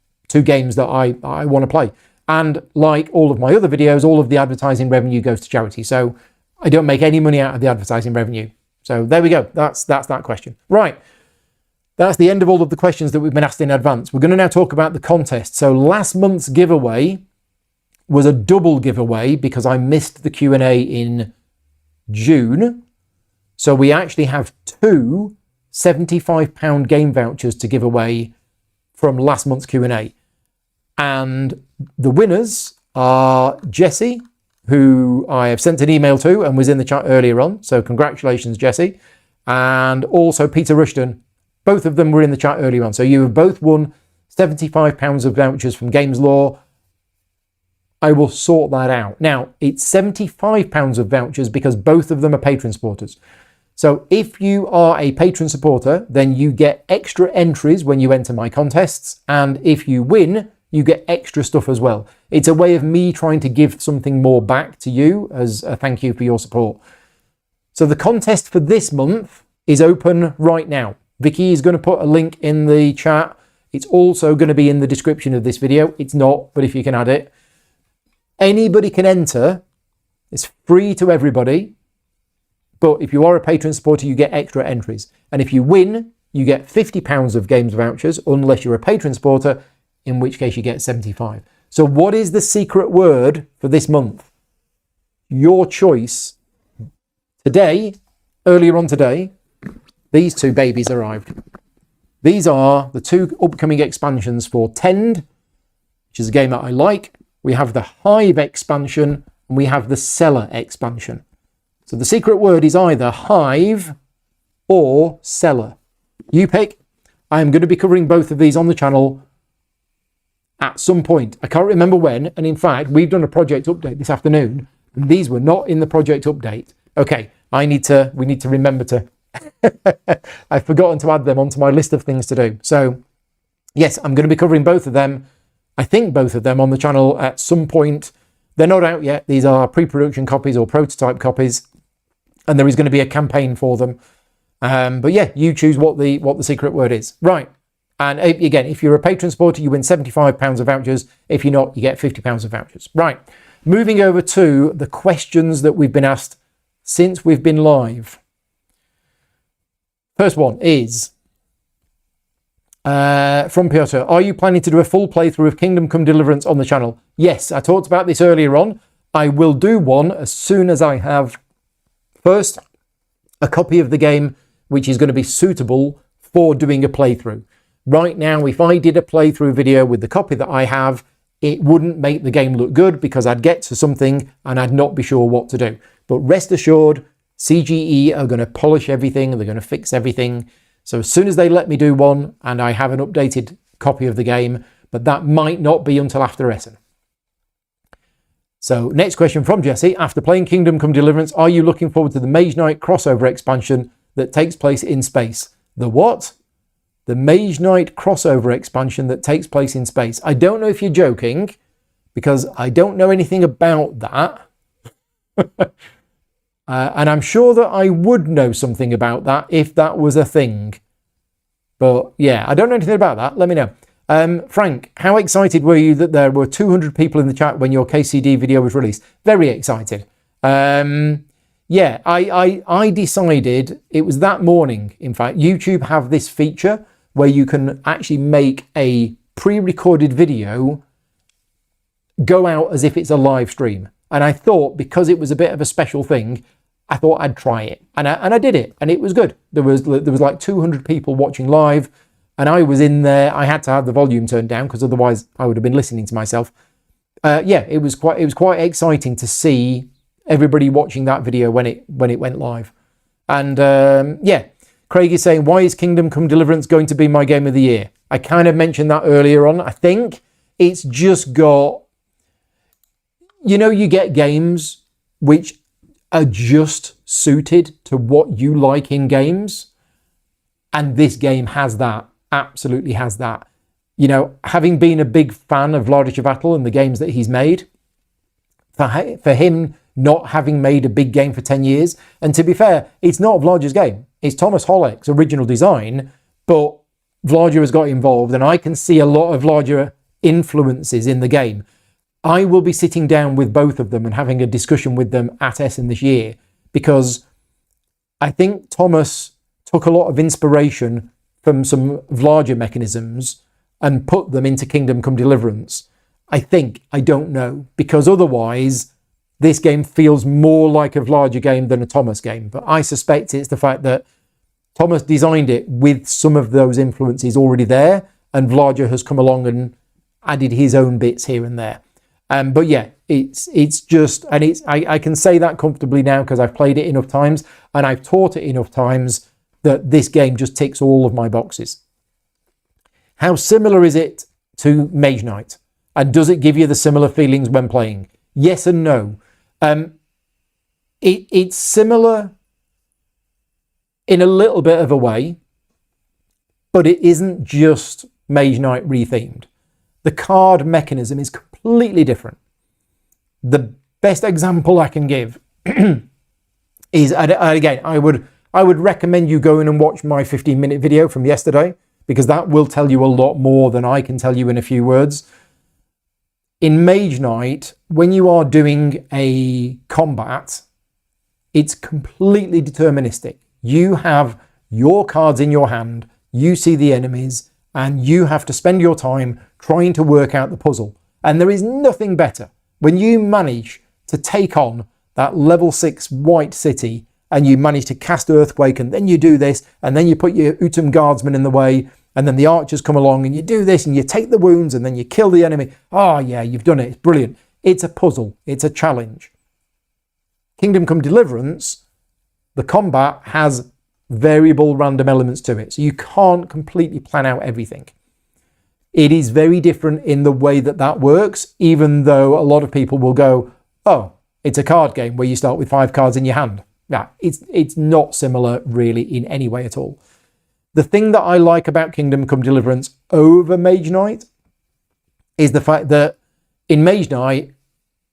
games that I want to play. And like all of my other videos, all of the advertising revenue goes to charity. So I don't make any money out of the advertising revenue. So there we go. That's that question. Right. That's the end of all of the questions that we've been asked in advance. We're going to now talk about the contest. So last month's giveaway was a double giveaway because I missed the Q&A in June. So we actually have 2 £75 game vouchers to give away from last month's Q&A. And the winners are Jesse, who I have sent an email to and was in the chat earlier on. So congratulations, Jesse. And also Peter Rushton. Both of them were in the chat earlier on. So you have both won £75 of vouchers from Games Law. I will sort that out. Now, it's £75 of vouchers because both of them are patron supporters. So if you are a patron supporter, then you get extra entries when you enter my contests. And if you win, you get extra stuff as well. It's a way of me trying to give something more back to you as a thank you for your support. So the contest for this month is open right now. Vicky is going to put a link in the chat. It's also going to be in the description of this video. It's not, but if you can add it. Anybody can enter. It's free to everybody. But if you are a patron supporter, you get extra entries. And if you win, you get £50 of games vouchers, unless you're a patron supporter, in which case you get 75. So what is the secret word for this month? Your choice. Today, earlier on today, these 2 babies arrived. These are the 2 upcoming expansions for Tend, which is a game that I like. We have the Hive expansion and we have the Cellar expansion. So the secret word is either Hive or Cellar. You pick. I am going to be covering both of these on the channel at some point. I can't remember when, and in fact, we've done a project update this afternoon, and these were not in the project update. Okay, we need to remember to... I've forgotten to add them onto my list of things to do. So, yes, I'm going to be covering both of them. I think both of them on the channel at some point. They're not out yet. These are pre-production copies or prototype copies, and there is going to be a campaign for them. But yeah, you choose what the secret word is. Right. And again, if you're a patron supporter, you win £75 of vouchers. If you're not, you get £50 of vouchers. Right. Moving over to the questions that we've been asked since we've been live. First one is from Piotr. Are you planning to do a full playthrough of Kingdom Come Deliverance on the channel? Yes, I talked about this earlier on. I will do one as soon as I have, first, a copy of the game which is going to be suitable for doing a playthrough. Right now, if I did a playthrough video with the copy that I have, it wouldn't make the game look good because I'd get to something and I'd not be sure what to do. But rest assured, CGE are going to polish everything. They're going to fix everything. So as soon as they let me do one and I have an updated copy of the game, but that might not be until after Essen. So next question from Jesse. After playing Kingdom Come Deliverance, are you looking forward to the Mage Knight crossover expansion that takes place in space? The what? The Mage Knight crossover expansion that takes place in space. I don't know if you're joking, because I don't know anything about that. And I'm sure that I would know something about that if that was a thing. But yeah, I don't know anything about that. Let me know. Frank, how excited were you that there were 200 people in the chat when your KCD video was released? Very excited. Yeah, I decided, it was that morning, in fact, YouTube have this feature where you can actually make a pre-recorded video go out as if it's a live stream. And I thought, because it was a bit of a special thing, I thought I'd try it. And I did it, and it was good. There was like 200 people watching live, and I was in there. I had to have the volume turned down because otherwise I would have been listening to myself. Yeah, it was quite exciting to see everybody watching that video when it went live. And yeah, Craig is saying, why is Kingdom Come Deliverance going to be my game of the year? I kind of mentioned that earlier on. I think it's just got, you know, you get games which are just suited to what you like in games. And this game has that, absolutely has that. you know, having been a big fan of Vlaada Chvátil and the games that he's made, for him not having made a big game for 10 years, and to be fair, it's not Vlada's game. It's Thomas Holek's original design, but Vlada has got involved, and I can see a lot of Vlada influences in the game. I will be sitting down with both of them and having a discussion with them at Essen this year, because I think Thomas took a lot of inspiration from some Vlada mechanisms and put them into Kingdom Come Deliverance. I don't know, because otherwise this game feels more like a Vlada game than a Thomas game. But I suspect it's the fact that Thomas designed it with some of those influences already there, and Vlada has come along and added his own bits here and there. But yeah, it's just, and I can say that comfortably now because I've played it enough times and I've taught it enough times that this game just ticks all of my boxes. How similar is it to Mage Knight? And does it give you the similar feelings when playing? Yes and no. It's similar in a little bit of a way, but it isn't just Mage Knight rethemed. The card mechanism is completely different. The best example I can give is, and again, I would recommend you going and watch my 15-minute video from yesterday, because that will tell you a lot more than I can tell you in a few words. In Mage Knight, when you are doing a combat, it's completely deterministic. You have your cards in your hand, you see the enemies, and you have to spend your time trying to work out the puzzle. And there is nothing better when you manage to take on that level 6 white city and you manage to cast Earthquake, and then you do this, and then you put your Utum Guardsman in the way, and then the archers come along and you do this and you take the wounds and then you kill the enemy. Oh yeah, you've done it. It's brilliant. It's a puzzle. It's a challenge. Kingdom Come Deliverance, the combat has variable random elements to it. So you can't completely plan out everything. It is very different in the way that works, even though a lot of people will go, oh, it's a card game where you start with 5 cards in your hand. Yeah, it's not similar really in any way at all. The thing that I like about Kingdom Come Deliverance over Mage Knight is the fact that in Mage Knight,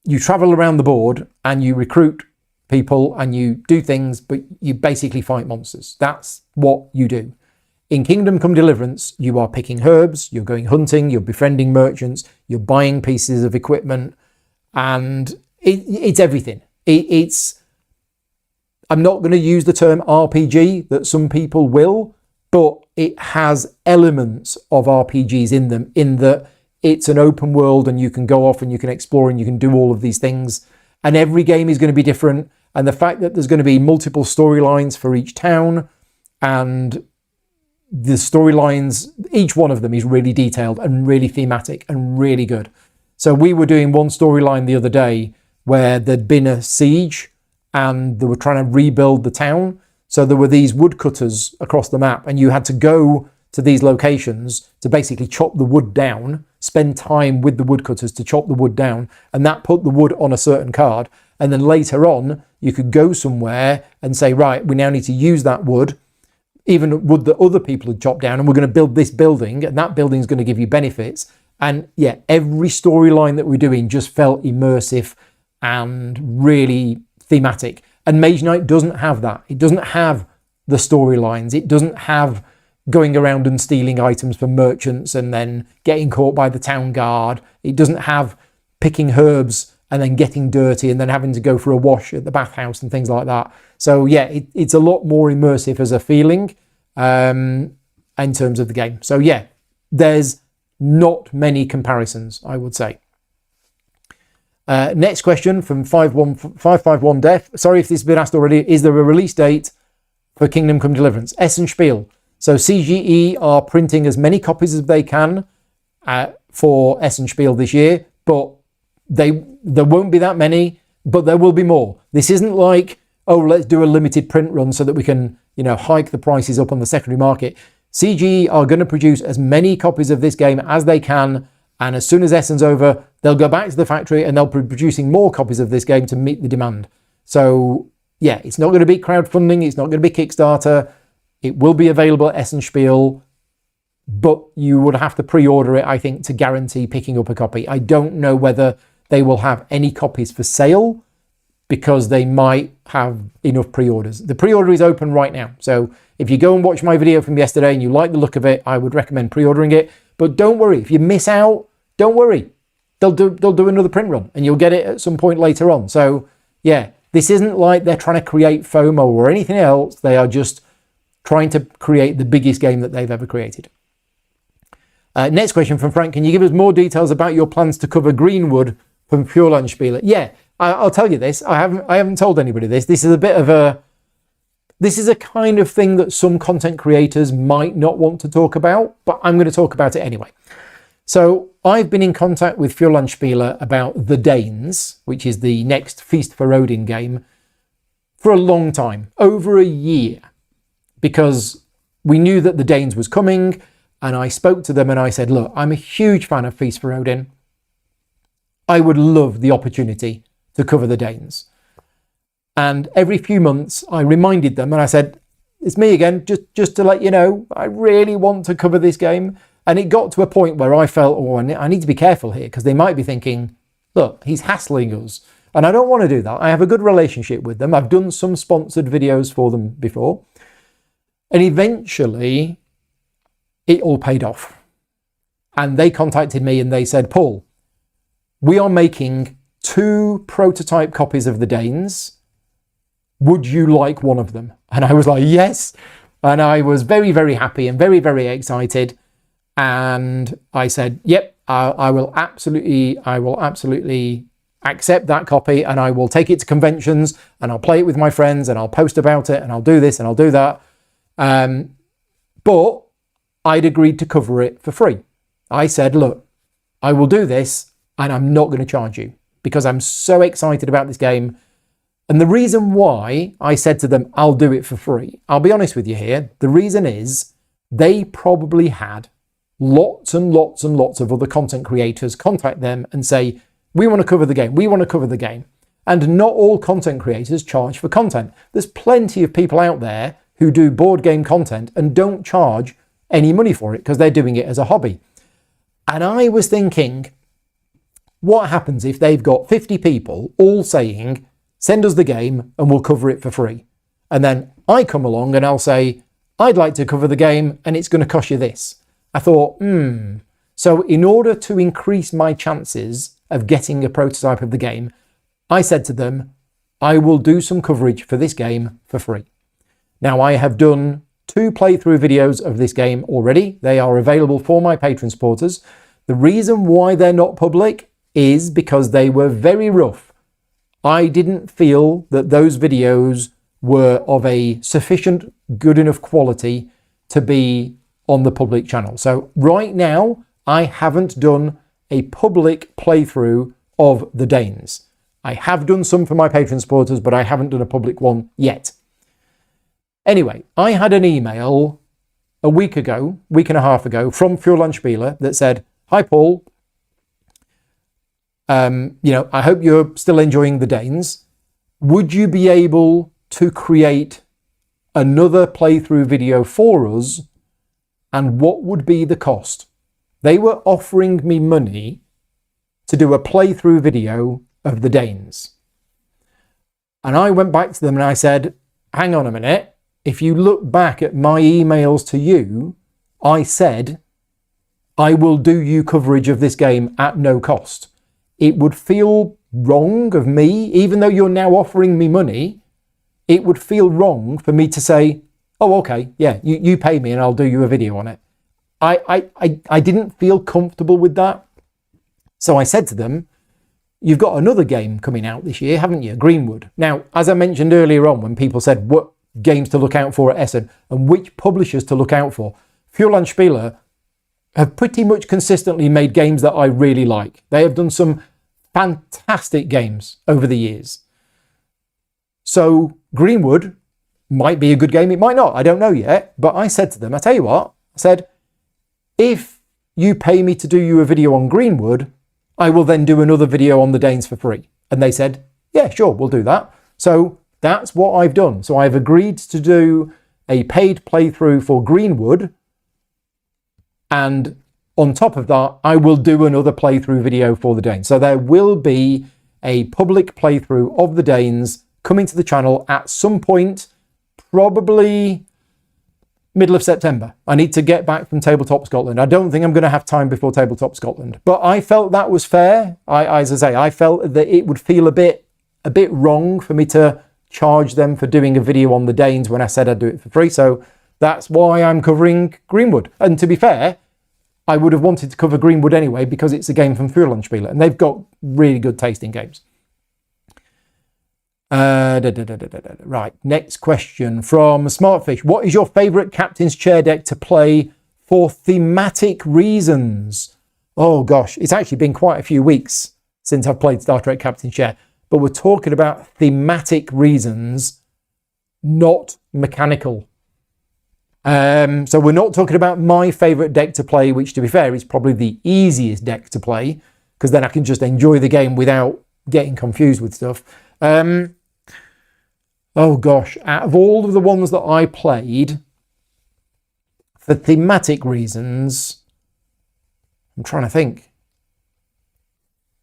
you travel around the board and you recruit people and you do things, but you basically fight monsters. That's what you do. In Kingdom Come Deliverance, you are picking herbs, you're going hunting, you're befriending merchants, you're buying pieces of equipment, and it's everything. I'm not going to use the term RPG that some people will, but it has elements of RPGs in them, in that it's an open world and you can go off and you can explore and you can do all of these things. And every game is going to be different. And the fact that there's going to be multiple storylines for each town, and the storylines, each one of them is really detailed and really thematic and really good. So we were doing one storyline the other day where there'd been a siege and they were trying to rebuild the town. So there were these woodcutters across the map, and you had to go to these locations to basically chop the wood down, spend time with the woodcutters to chop the wood down, and that put the wood on a certain card. And then later on, you could go somewhere and say, right, we now need to use that wood, even wood that other people had chopped down, and we're going to build this building, and that building is going to give you benefits. And yeah, every storyline that we're doing just felt immersive and really thematic. And Mage Knight doesn't have that. It doesn't have the storylines. It doesn't have going around and stealing items from merchants and then getting caught by the town guard. It doesn't have picking herbs and then getting dirty and then having to go for a wash at the bathhouse and things like that. So yeah, it's a lot more immersive as a feeling in terms of the game. So yeah, there's not many comparisons, I would say. Next question from 551 Def. Sorry if this has been asked already. Is there a release date for Kingdom Come Deliverance? Essen Spiel. So CGE are printing as many copies as they can for Essen Spiel this year, but there won't be that many, but there will be more. This isn't like, oh, let's do a limited print run so that we can, hike the prices up on the secondary market. CGE are going to produce as many copies of this game as they can, and as soon as Essen's over, they'll go back to the factory and they'll be producing more copies of this game to meet the demand. So yeah, it's not going to be crowdfunding, it's not going to be Kickstarter. It will be available at Essen Spiel. but you would have to pre-order it, I think, to guarantee picking up a copy. I don't know whether they will have any copies for sale because they might have enough pre-orders. The pre-order is open right now. So if you go and watch my video from yesterday and you like the look of it, I would recommend pre-ordering it. But don't worry, if you miss out, don't worry. They'll do another print run and you'll get it at some point later on. So yeah, this isn't like they're trying to create FOMO or anything else. They are just trying to create the biggest game that they've ever created. Next question from Frank. Can you give us more details about your plans to cover Greenwood from Pure Landspieler? Yeah, I'll tell you this. I haven't told anybody this. This is a kind of thing that some content creators might not want to talk about, but I'm going to talk about it anyway. So I've been in contact with Pure Landspieler about the Danes, which is the next Feast for Odin game, for a long time, over a year, because we knew that the Danes was coming, and I spoke to them and I said, look, I'm a huge fan of Feast for Odin. I would love the opportunity to cover the Danes. And every few months I reminded them and I said, it's me again, just to let you know, I really want to cover this game. And it got to a point where I felt, oh, I need to be careful here because they might be thinking, look, he's hassling us. And I don't want to do that. I have a good relationship with them. I've done some sponsored videos for them before. And eventually it all paid off. And they contacted me and they said, Paul, we are making 2 prototype copies of the Danes. Would you like one of them? And I was like, yes. And I was very, very happy and very, very excited. And I said, yep, I will absolutely accept that copy and I will take it to conventions and I'll play it with my friends and I'll post about it and I'll do this and I'll do that. But I'd agreed to cover it for free. I said, look, I will do this and I'm not going to charge you because I'm so excited about this game. And the reason why I said to them, I'll do it for free, I'll be honest with you here. The reason is they probably had lots and lots and lots of other content creators contact them and say, we want to cover the game. We want to cover the game. And not all content creators charge for content. There's plenty of people out there who do board game content and don't charge any money for it because they're doing it as a hobby. And I was thinking, what happens if they've got 50 people all saying, send us the game and we'll cover it for free? And then I come along and I'll say, I'd like to cover the game and it's going to cost you this. I thought, So in order to increase my chances of getting a prototype of the game, I said to them, I will do some coverage for this game for free. Now I have done 2 playthrough videos of this game already. They are available for my Patreon supporters. The reason why they're not public is because they were very rough. I didn't feel that those videos were of a sufficient good enough quality to be on the public channel. So right now, I haven't done a public playthrough of the Danes. I have done some for my Patreon supporters, but I haven't done a public one yet. Anyway, I had an email a week and a half ago from Pure Landspieler that said, hi Paul, I hope you're still enjoying the Danes. Would you be able to create another playthrough video for us? And what would be the cost? They were offering me money to do a playthrough video of the Danes. And I went back to them and I said, hang on a minute. If you look back at my emails to you, I said, I will do you coverage of this game at no cost. It would feel wrong of me, even though you're now offering me money, it would feel wrong for me to say, oh, okay, yeah, you pay me and I'll do you a video on it. I didn't feel comfortable with that. So I said to them, you've got another game coming out this year, haven't you? Greenwood. Now, as I mentioned earlier on, when people said what games to look out for at Essen and which publishers to look out for, Pure Landspieler have pretty much consistently made games that I really like. They have done some fantastic games over the years. So Greenwood might be a good game, it might not, I don't know yet. But I said to them, I tell you what, I said, if you pay me to do you a video on Greenwood, I will then do another video on the Danes for free. And they said, yeah, sure, we'll do that. So that's what I've done. So I've agreed to do a paid playthrough for Greenwood And on top of that, I will do another playthrough video for the Danes. So there will be a public playthrough of the Danes coming to the channel at some point, probably middle of September. I need to get back from Tabletop Scotland. I don't think I'm going to have time before Tabletop Scotland, but I felt that was fair. As I say, I felt that it would feel a bit wrong for me to charge them for doing a video on the Danes when I said I'd do it for free. So that's why I'm covering Greenwood. And to be fair, I would have wanted to cover Greenwood anyway because it's a game from Frühlandspieler and they've got really good tasting games. Right, next question from Smartfish. What is your favourite Captain's Chair deck to play for thematic reasons? Oh gosh, it's actually been quite a few weeks since I've played Star Trek Captain's Chair, but we're talking about thematic reasons, not mechanical. So we're not talking about my favourite deck to play, which to be fair is probably the easiest deck to play because then I can just enjoy the game without getting confused with stuff. Oh gosh, out of all of the ones that I played, for thematic reasons, I'm trying to think.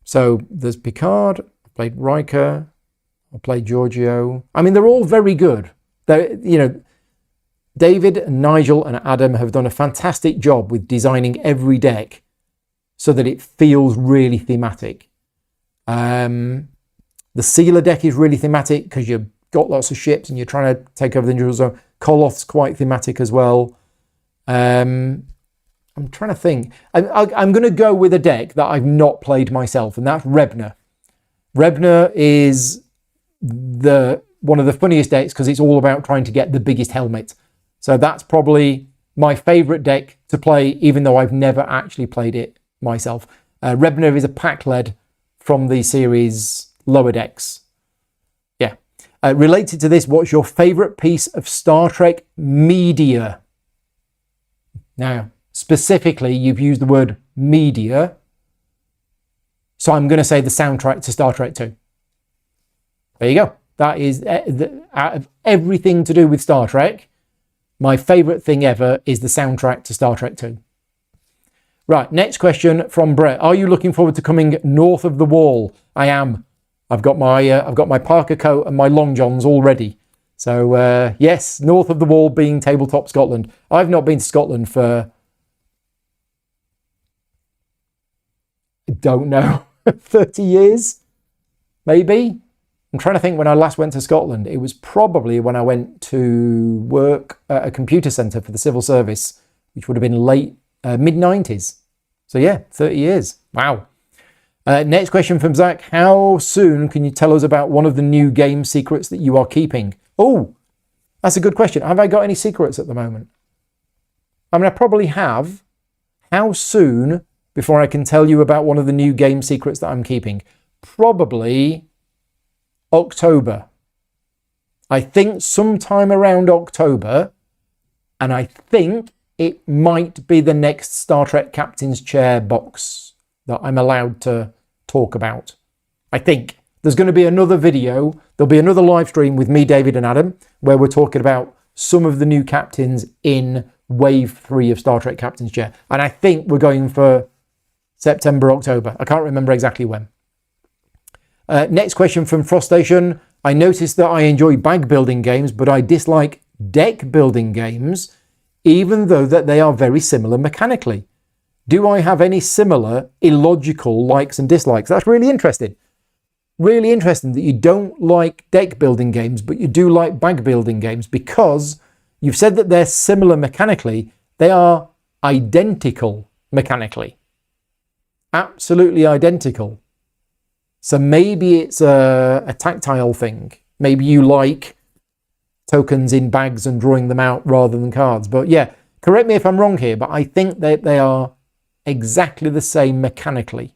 So there's Picard, I played Riker, I played Giorgio. I mean, they're all very good. David and Nigel and Adam have done a fantastic job with designing every deck so that it feels really thematic. The Sealer deck is really thematic because you've got lots of ships and you're trying to take over the neutral zone. Koloth's quite thematic as well. I'm trying to think. I'm going to go with a deck that I've not played myself, and that's Rebner. Rebner is one of the funniest decks because it's all about trying to get the biggest helmet. So that's probably my favourite deck to play, even though I've never actually played it myself. Rebner is a pack-led from the series Lower Decks. Yeah. Related to this, what's your favourite piece of Star Trek media? Now, specifically, you've used the word media. So I'm going to say the soundtrack to Star Trek 2. There you go. That is, out of everything to do with Star Trek, my favourite thing ever is the soundtrack to Star Trek 2. Right, next question from Brett. Are you looking forward to coming north of the wall? I am. I've got my Parker coat and my long johns all ready. So yes, north of the wall being Tabletop Scotland. I've not been to Scotland for, I don't know, 30 years, maybe. I'm trying to think when I last went to Scotland. It was probably when I went to work at a computer centre for the civil service, which would have been mid-90s. So yeah, 30 years. Wow. Next question from Zach. How soon can you tell us about one of the new game secrets that you are keeping? Oh, that's a good question. Have I got any secrets at the moment? I mean, I probably have. How soon before I can tell you about one of the new game secrets that I'm keeping? Probably October. I think sometime around October, and I think it might be the next Star Trek Captain's Chair box that I'm allowed to talk about. I think there's going to be another video. There'll be another live stream with me, David and Adam, where we're talking about some of the new captains in Wave 3 of Star Trek Captain's Chair. And I think we're going for September, October. I can't remember exactly when. Next question from Frost Station. I noticed that I enjoy bag building games, but I dislike deck building games, even though that they are very similar mechanically. Do I have any similar illogical likes and dislikes? That's really interesting. Really interesting that you don't like deck building games, but you do like bag building games, because you've said that they're similar mechanically. They are identical mechanically. Absolutely identical. So maybe it's a tactile thing. Maybe you like tokens in bags and drawing them out rather than cards. But yeah, correct me if I'm wrong here, but I think that they are exactly the same mechanically.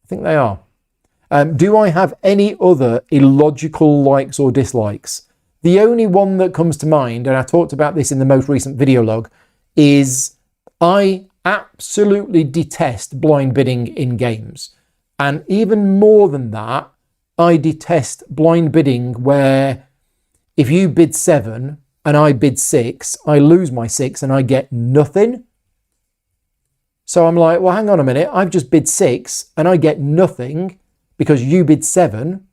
I think they are. Do I have any other illogical likes or dislikes? The only one that comes to mind, and I talked about this in the most recent video log, is I absolutely detest blind bidding in games. And even more than that, I detest blind bidding where if you bid 7 and I bid 6, I lose my 6 and I get nothing. So I'm like, well, hang on a minute. I've just bid 6 and I get nothing because you bid 7.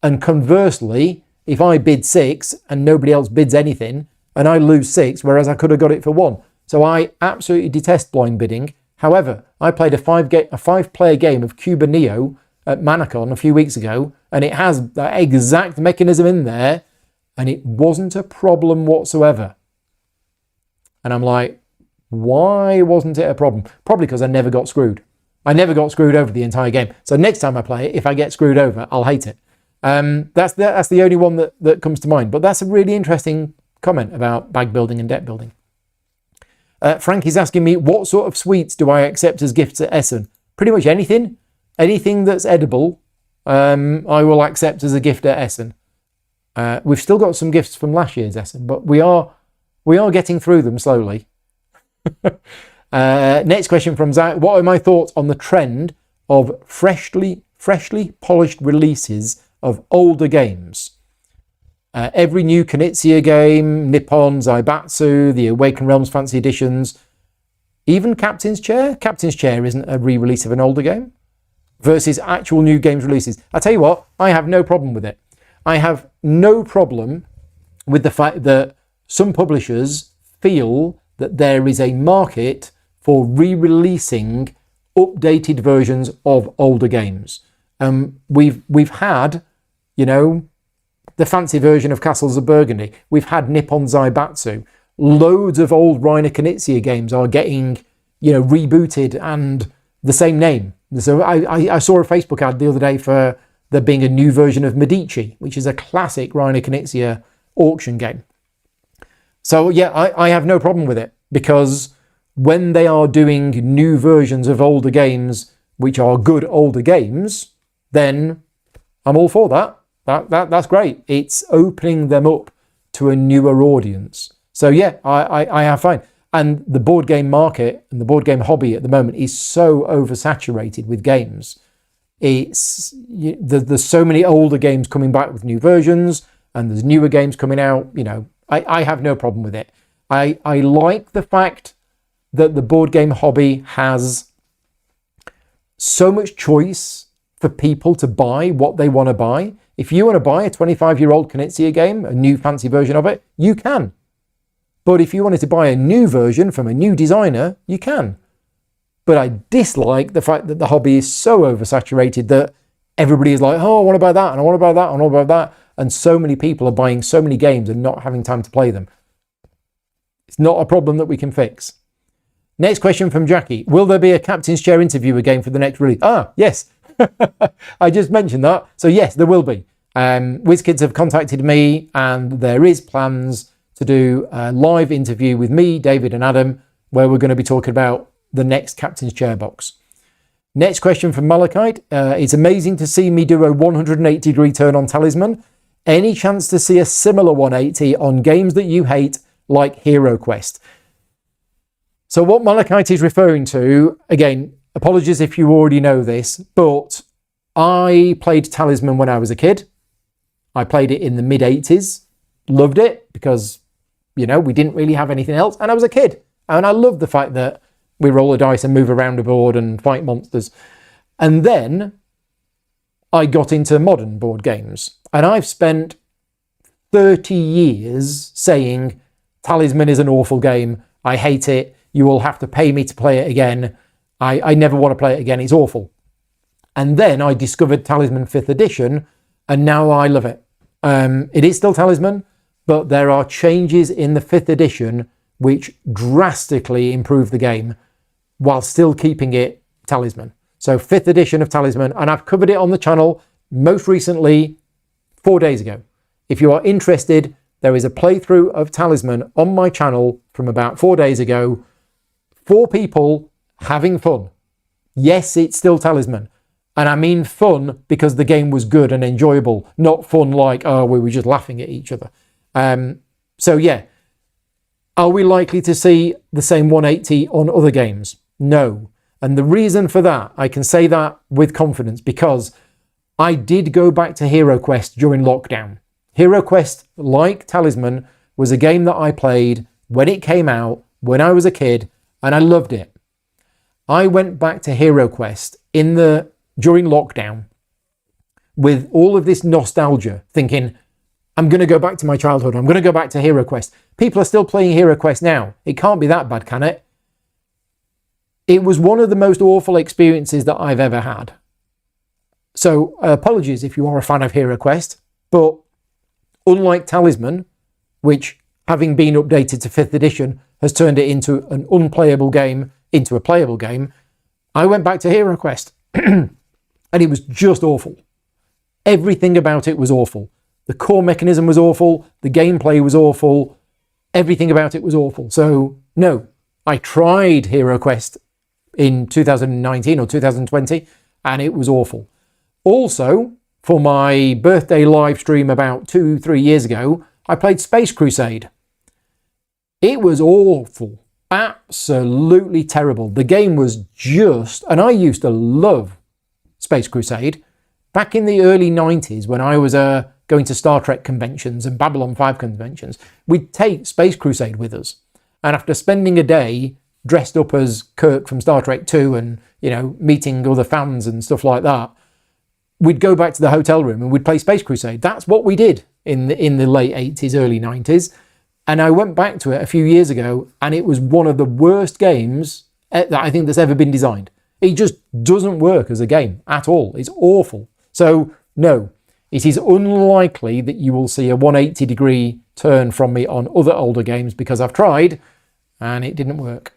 And conversely, if I bid 6 and nobody else bids anything and I lose 6, whereas I could have got it for 1. So I absolutely detest blind bidding. However, I played a 5-player game of Cuba Neo at Manacon a few weeks ago, and it has that exact mechanism in there, and it wasn't a problem whatsoever. And I'm like, why wasn't it a problem? Probably because I never got screwed. I never got screwed over the entire game. So next time I play it, if I get screwed over, I'll hate it. That's the only one that comes to mind. But that's a really interesting comment about bag building and deck building. Frank is asking me, what sort of sweets do I accept as gifts at Essen? Pretty much anything. Anything that's edible, I will accept as a gift at Essen. We've still got some gifts from last year's Essen, but we are getting through them slowly. Next question from Zach. What are my thoughts on the trend of freshly polished releases of older games? Every new Knizia game, Nippon, Zaibatsu, the Awakened Realms Fancy Editions, even Captain's Chair. Captain's Chair isn't a re-release of an older game versus actual new games releases. I tell you what, I have no problem with it. I have no problem with the fact that some publishers feel that there is a market for re-releasing updated versions of older games. We've had, the fancy version of Castles of Burgundy. We've had Nippon Zaibatsu. Loads of old Reiner Knizia games are getting, rebooted and the same name. So I saw a Facebook ad the other day for there being a new version of Medici, which is a classic Reiner Knizia auction game. So yeah, I have no problem with it, because when they are doing new versions of older games, which are good older games, then I'm all for that. That's great. It's opening them up to a newer audience. So yeah, I have fine. And the board game market and the board game hobby at the moment is so oversaturated with games. There's so many older games coming back with new versions, and there's newer games coming out. I have no problem with it. I like the fact that the board game hobby has so much choice for people to buy what they want to buy. If you want to buy a 25-year-old Knizia game, a new fancy version of it, you can. But if you wanted to buy a new version from a new designer, you can. But I dislike the fact that the hobby is so oversaturated that everybody is like, oh, I want to buy that, and I want to buy that, and I want to buy that. And so many people are buying so many games and not having time to play them. It's not a problem that we can fix. Next question from Jackie. Will there be a Captain's Chair interview again for the next release? Yes. I just mentioned that. So yes, there will be. WizKids have contacted me, and there is plans to do a live interview with me, David and Adam, where we're going to be talking about the next Captain's Chair box. Next question from Malachite. It's amazing to see me do a 180-degree turn on Talisman. Any chance to see a similar 180 on games that you hate, like Hero Quest? So what Malachite is referring to, again, apologies if you already know this, but I played Talisman when I was a kid. I played it in the mid-80s. Loved it because, we didn't really have anything else. And I was a kid. And I loved the fact that we roll a dice and move around a board and fight monsters. And then I got into modern board games. And I've spent 30 years saying, Talisman is an awful game. I hate it. You will have to pay me to play it again. I never want to play it again. It's awful. And then I discovered Talisman 5th edition, and now I love it. It is still Talisman, but there are changes in the 5th edition which drastically improve the game while still keeping it Talisman. So 5th edition of Talisman, and I've covered it on the channel most recently 4 days ago. If you are interested, there is a playthrough of Talisman on my channel from about 4 days ago. 4 people having fun. Yes, it's still Talisman. And I mean fun because the game was good and enjoyable, not fun like, we were just laughing at each other. So yeah, are we likely to see the same 180 on other games? No. And the reason for that, I can say that with confidence, because I did go back to Hero Quest during lockdown. Hero Quest, like Talisman, was a game that I played when it came out, when I was a kid, and I loved it. I went back to Hero Quest during lockdown with all of this nostalgia, thinking, I'm going to go back to my childhood. I'm going to go back to Hero Quest. People are still playing Hero Quest now. It can't be that bad, can it? It was one of the most awful experiences that I've ever had. So apologies if you are a fan of Hero Quest, but unlike Talisman, which having been updated to 5th edition has turned it into an unplayable game into a playable game, I went back to Hero Quest and it was just awful. Everything about it was awful. The core mechanism was awful. The gameplay was awful. Everything about it was awful. So no, I tried Hero Quest in 2019 or 2020 and it was awful. Also, for my birthday live stream about 2-3 years ago, I played Space Crusade. It was awful. Absolutely terrible. The game was just, and I used to love Space Crusade back in the early 90s when I was going to Star Trek conventions and Babylon 5 conventions. We'd take Space Crusade with us. And after spending a day dressed up as Kirk from Star Trek 2 and, meeting other fans and stuff like that, we'd go back to the hotel room and we'd play Space Crusade. That's what we did in the late 80s, early 90s. And I went back to it a few years ago and it was one of the worst games that I think that's ever been designed. It just doesn't work as a game at all. It's awful. So no, it is unlikely that you will see a 180-degree turn from me on other older games because I've tried and it didn't work.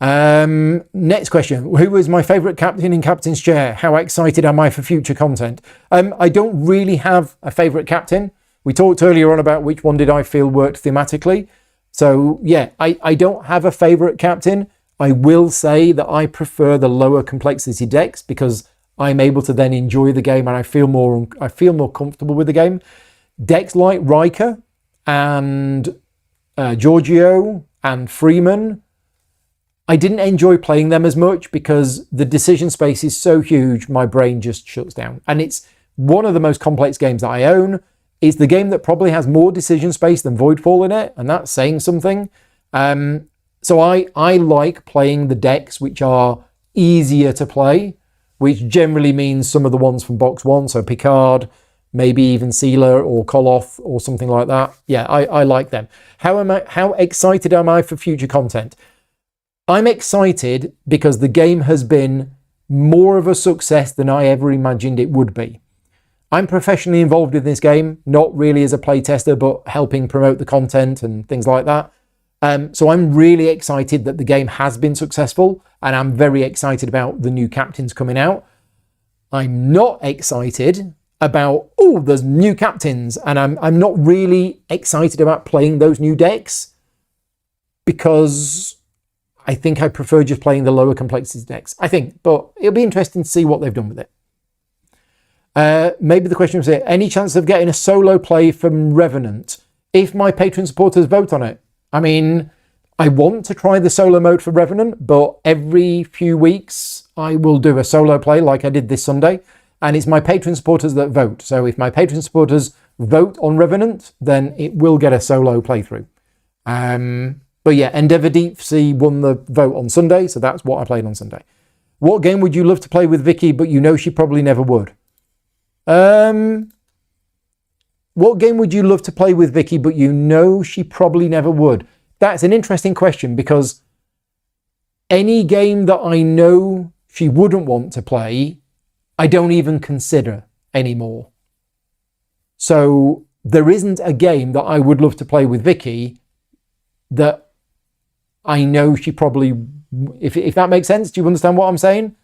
Next question. Who was my favourite captain in Captain's Chair? How excited am I for future content? I don't really have a favourite captain. We talked earlier on about which one did I feel worked thematically. So yeah, I don't have a favourite captain. I will say that I prefer the lower complexity decks because I'm able to then enjoy the game and I feel more comfortable with the game. Decks like Riker and Giorgio and Freeman, I didn't enjoy playing them as much because the decision space is so huge, my brain just shuts down. And it's one of the most complex games that I own. It's the game that probably has more decision space than Voidfall in it, and that's saying something. So I like playing the decks which are easier to play, which generally means some of the ones from box one, so Picard, maybe even Sealer or Koloth or something like that. Yeah, I like them. How excited am I for future content? I'm excited because the game has been more of a success than I ever imagined it would be. I'm professionally involved in this game, not really as a playtester, but helping promote the content and things like that. So I'm really excited that the game has been successful, and I'm very excited about the new captains coming out. I'm not excited about, there's new captains, and I'm not really excited about playing those new decks because I think I prefer just playing the lower complexity decks. I think, but it'll be interesting to see what they've done with it. Maybe the question was, any chance of getting a solo play from Revenant if my Patreon supporters vote on it? I mean, I want to try the solo mode for Revenant, but every few weeks I will do a solo play like I did this Sunday, and it's my Patreon supporters that vote. So if my Patreon supporters vote on Revenant, then it will get a solo playthrough. But yeah, Endeavour Deep Sea won the vote on Sunday, so that's what I played on Sunday. What game would you love to play with Vicky, but you know she probably never would? What game would you love to play with Vicky, but you know she probably never would? That's an interesting question because any game that I know she wouldn't want to play, I don't even consider anymore. So there isn't a game that I would love to play with Vicky that I know she probably, if that makes sense, do you understand what I'm saying?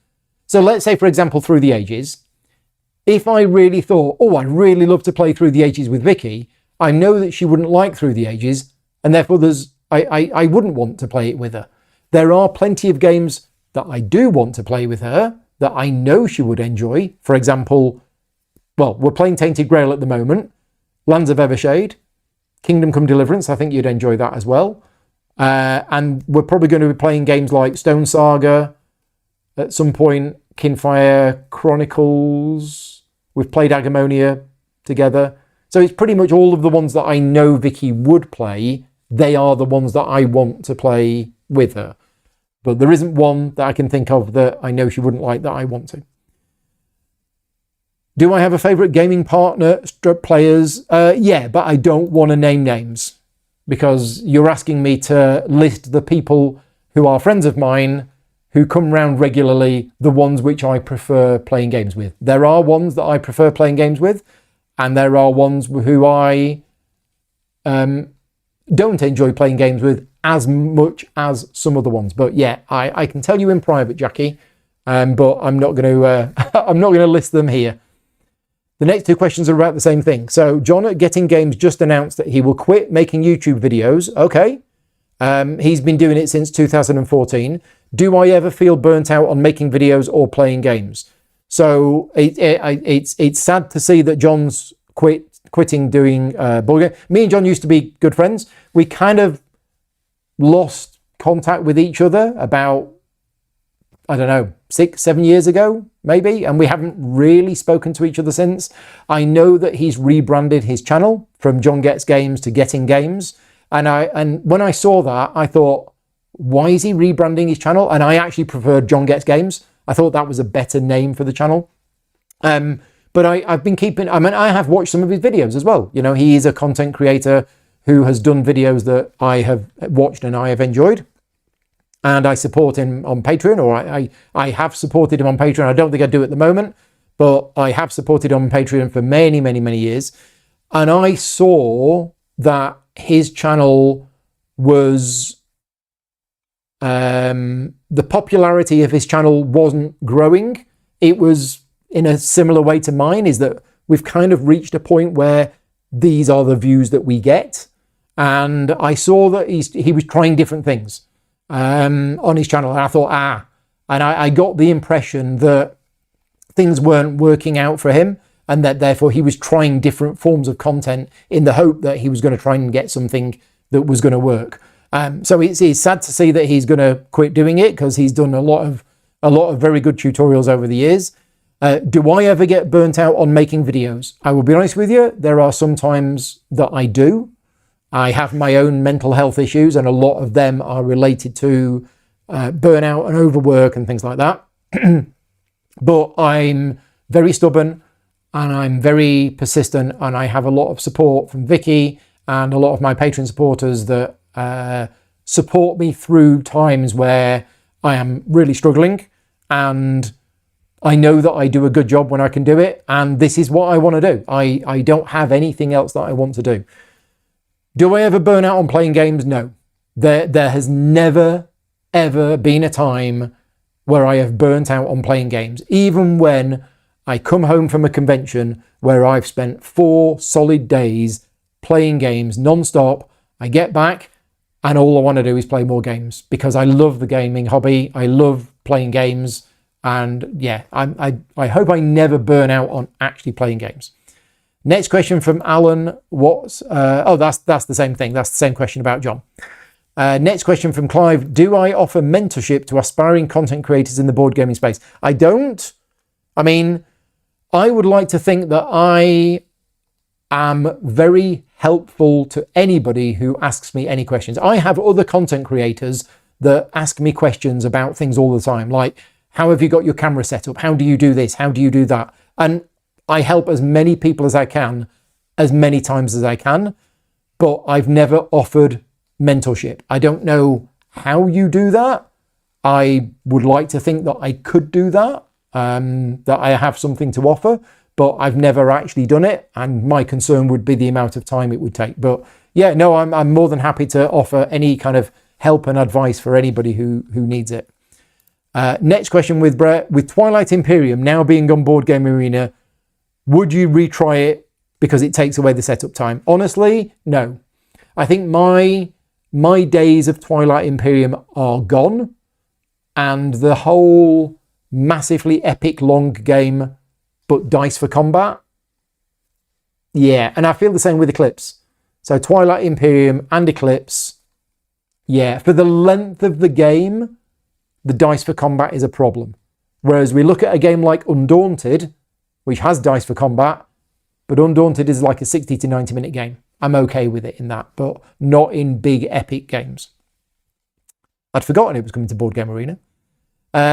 So let's say, for example, Through the Ages. If I really thought, I'd really love to play Through the Ages with Vicky, I know that she wouldn't like Through the Ages, and therefore I wouldn't want to play it with her. There are plenty of games that I do want to play with her that I know she would enjoy. For example, we're playing Tainted Grail at the moment, Lands of Evershade, Kingdom Come Deliverance, I think you'd enjoy that as well. And we're probably going to be playing games like Stone Saga at some point, Kinfire Chronicles. We've played Agamonia together. So it's pretty much all of the ones that I know Vicky would play. They are the ones that I want to play with her. But there isn't one that I can think of that I know she wouldn't like that I want to. Do I have a favourite gaming partner, players? Yeah, but I don't want to name names because you're asking me to list the people who are friends of mine who come round regularly, the ones which I prefer playing games with. There are ones that I prefer playing games with, and there are ones who I don't enjoy playing games with as much as some other ones. But yeah, I can tell you in private, Jackie, but I'm not going to I'm not going to list them here. The next two questions are about the same thing. So John at Getting Games just announced that he will quit making YouTube videos. Okay. He's been doing it since 2014. Do I ever feel burnt out on making videos or playing games? So it's sad to see that John's quitting doing board game. Me and John used to be good friends. We kind of lost contact with each other about, I don't know, 6-7 years ago, maybe, and we haven't really spoken to each other since. I know that he's rebranded his channel from John Gets Games to Getting Games, and when I saw that, I thought, why is he rebranding his channel? And I actually preferred John Gets Games. I thought that was a better name for the channel. But I've been keeping, I have watched some of his videos as well. You know, he is a content creator who has done videos that I have watched and I have enjoyed. And I support him on Patreon, or I have supported him on Patreon. I don't think I do at the moment, but I have supported him on Patreon for many, many, many years. And I saw that his channel was, the popularity of his channel wasn't growing. It was in a similar way to mine, is that we've kind of reached a point where these are the views that we get. And I saw that he was trying different things on his channel, and I thought, and I got the impression that things weren't working out for him, and that therefore he was trying different forms of content in the hope that he was going to try and get something that was going to work. So it's sad to see that he's going to quit doing it, because he's done a lot of very good tutorials over the years. Do I ever get burnt out on making videos? I will be honest with you, there are some times that I do. I have my own mental health issues, and a lot of them are related to burnout and overwork and things like that. But I'm very stubborn and I'm very persistent, and I have a lot of support from Vicky and a lot of my Patreon supporters that support me through times where I am really struggling, and I know that I do a good job when I can do it, and this is what I want to do. I don't have anything else that I want to do. Do I ever burn out on playing games? No. There has never, ever been a time where I have burnt out on playing games. Even when I come home from a convention where I've spent 4 solid days playing games non-stop, I get back and all I want to do is play more games, because I love the gaming hobby. I love playing games. And yeah, I hope I never burn out on actually playing games. Next question from Alan. That's the same thing. That's the same question about John. Next question from Clive. Do I offer mentorship to aspiring content creators in the board gaming space? I don't. I mean, I would like to think that I am very helpful to anybody who asks me any questions. I have other content creators that ask me questions about things all the time, like, how have you got your camera set up? How do you do this? How do you do that? And I help as many people as I can, as many times as I can, but I've never offered mentorship. I don't know how you do that. I would like to think that I could do that, that I have something to offer, but I've never actually done it. And my concern would be the amount of time it would take. But yeah, no, I'm more than happy to offer any kind of help and advice for anybody who needs it. Next question with Brett. With Twilight Imperium now being on Board Game Arena, would you retry it because it takes away the setup time? Honestly, no. I think my days of Twilight Imperium are gone, and the whole massively epic long game but dice for combat, yeah. And I feel the same with Eclipse. So Twilight Imperium and Eclipse, yeah, for the length of the game, the dice for combat is a problem. Whereas we look at a game like Undaunted, which has dice for combat, but Undaunted is like a 60 to 90 minute game. I'm okay with it in that, but not in big epic games. I'd forgotten it was coming to Board Game Arena.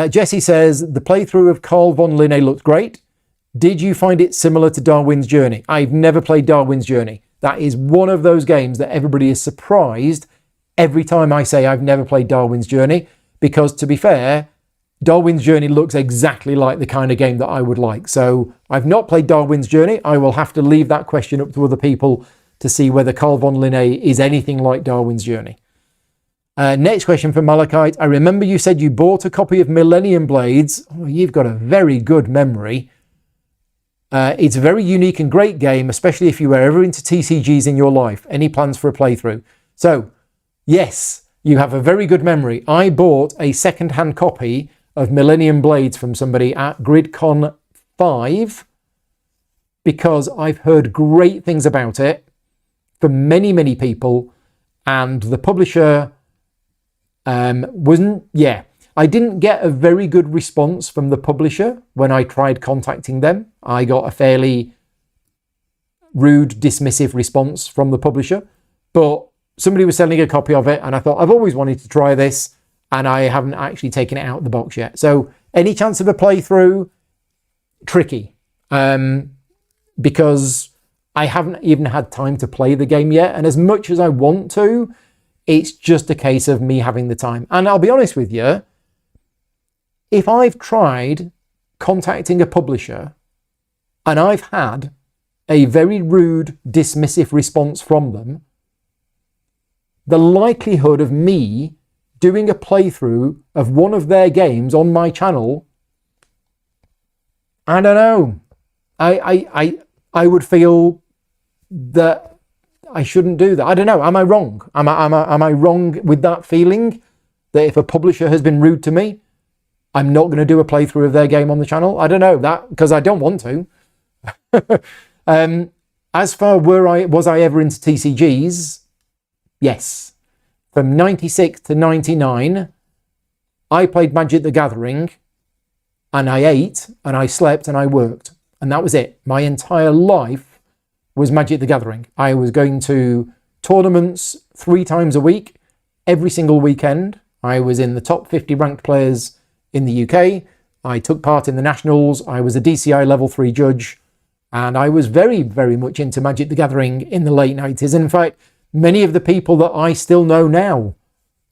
Jesse says, the playthrough of Carl von Linné looked great. Did you find it similar to Darwin's Journey? I've never played Darwin's Journey. That is one of those games that everybody is surprised every time I say I've never played Darwin's Journey, because to be fair, Darwin's Journey looks exactly like the kind of game that I would like. So I've not played Darwin's Journey. I will have to leave that question up to other people to see whether Carl von Linné is anything like Darwin's Journey. Next question from Malachite. I remember you said you bought a copy of Millennium Blades. Oh, you've got a very good memory. It's a very unique and great game, especially if you were ever into TCGs in your life. Any plans for a playthrough? So, yes, you have a very good memory. I bought a second-hand copy of Millennium Blades from somebody at GridCon 5 because I've heard great things about it from many, many people, and the publisher I didn't get a very good response from the publisher when I tried contacting them. I got a fairly rude, dismissive response from the publisher, but somebody was selling a copy of it and I thought, I've always wanted to try this and I haven't actually taken it out of the box yet. So any chance of a playthrough? Tricky, because I haven't even had time to play the game yet. And as much as I want to, it's just a case of me having the time. And I'll be honest with you, if I've tried contacting a publisher and I've had a very rude, dismissive response from them, the likelihood of me doing a playthrough of one of their games on my channel, I don't know. I would feel that I shouldn't do that. I don't know. Am I wrong? Am I wrong with that feeling that if a publisher has been rude to me, I'm not going to do a playthrough of their game on the channel? I don't know that because I don't want to. As far was I ever into TCGs? Yes. From 96 to 99, I played Magic the Gathering and I ate and I slept and I worked. And that was it. My entire life was Magic the Gathering. I was going to tournaments 3 times a week, every single weekend. I was in the top 50 ranked players in the UK. I took part in the Nationals. I was a DCI level 3 judge. And I was very, very much into Magic the Gathering in the late 90s. And in fact, many of the people that I still know now,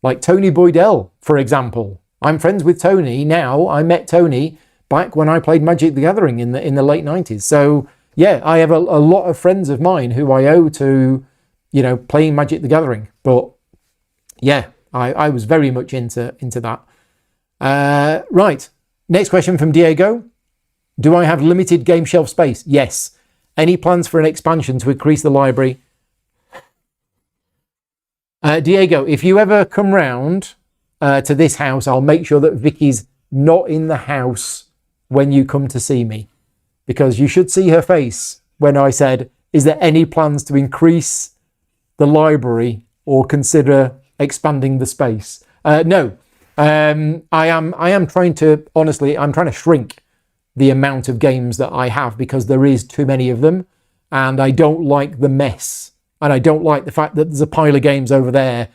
like Tony Boydell, for example. I'm friends with Tony now. I met Tony back when I played Magic the Gathering in the late 90s. So yeah, I have a lot of friends of mine who I owe to, playing Magic the Gathering. But yeah, I was very much into that. Right. Next question from Diego. Do I have limited game shelf space? Yes. Any plans for an expansion to increase the library? Diego, if you ever come round to this house, I'll make sure that Vicky's not in the house when you come to see me, because you should see her face when I said, is there any plans to increase the library or consider expanding the space? No. I am trying to, honestly, I'm trying to shrink the amount of games that I have because there is too many of them and I don't like the mess. And I don't like the fact that there's a pile of games over there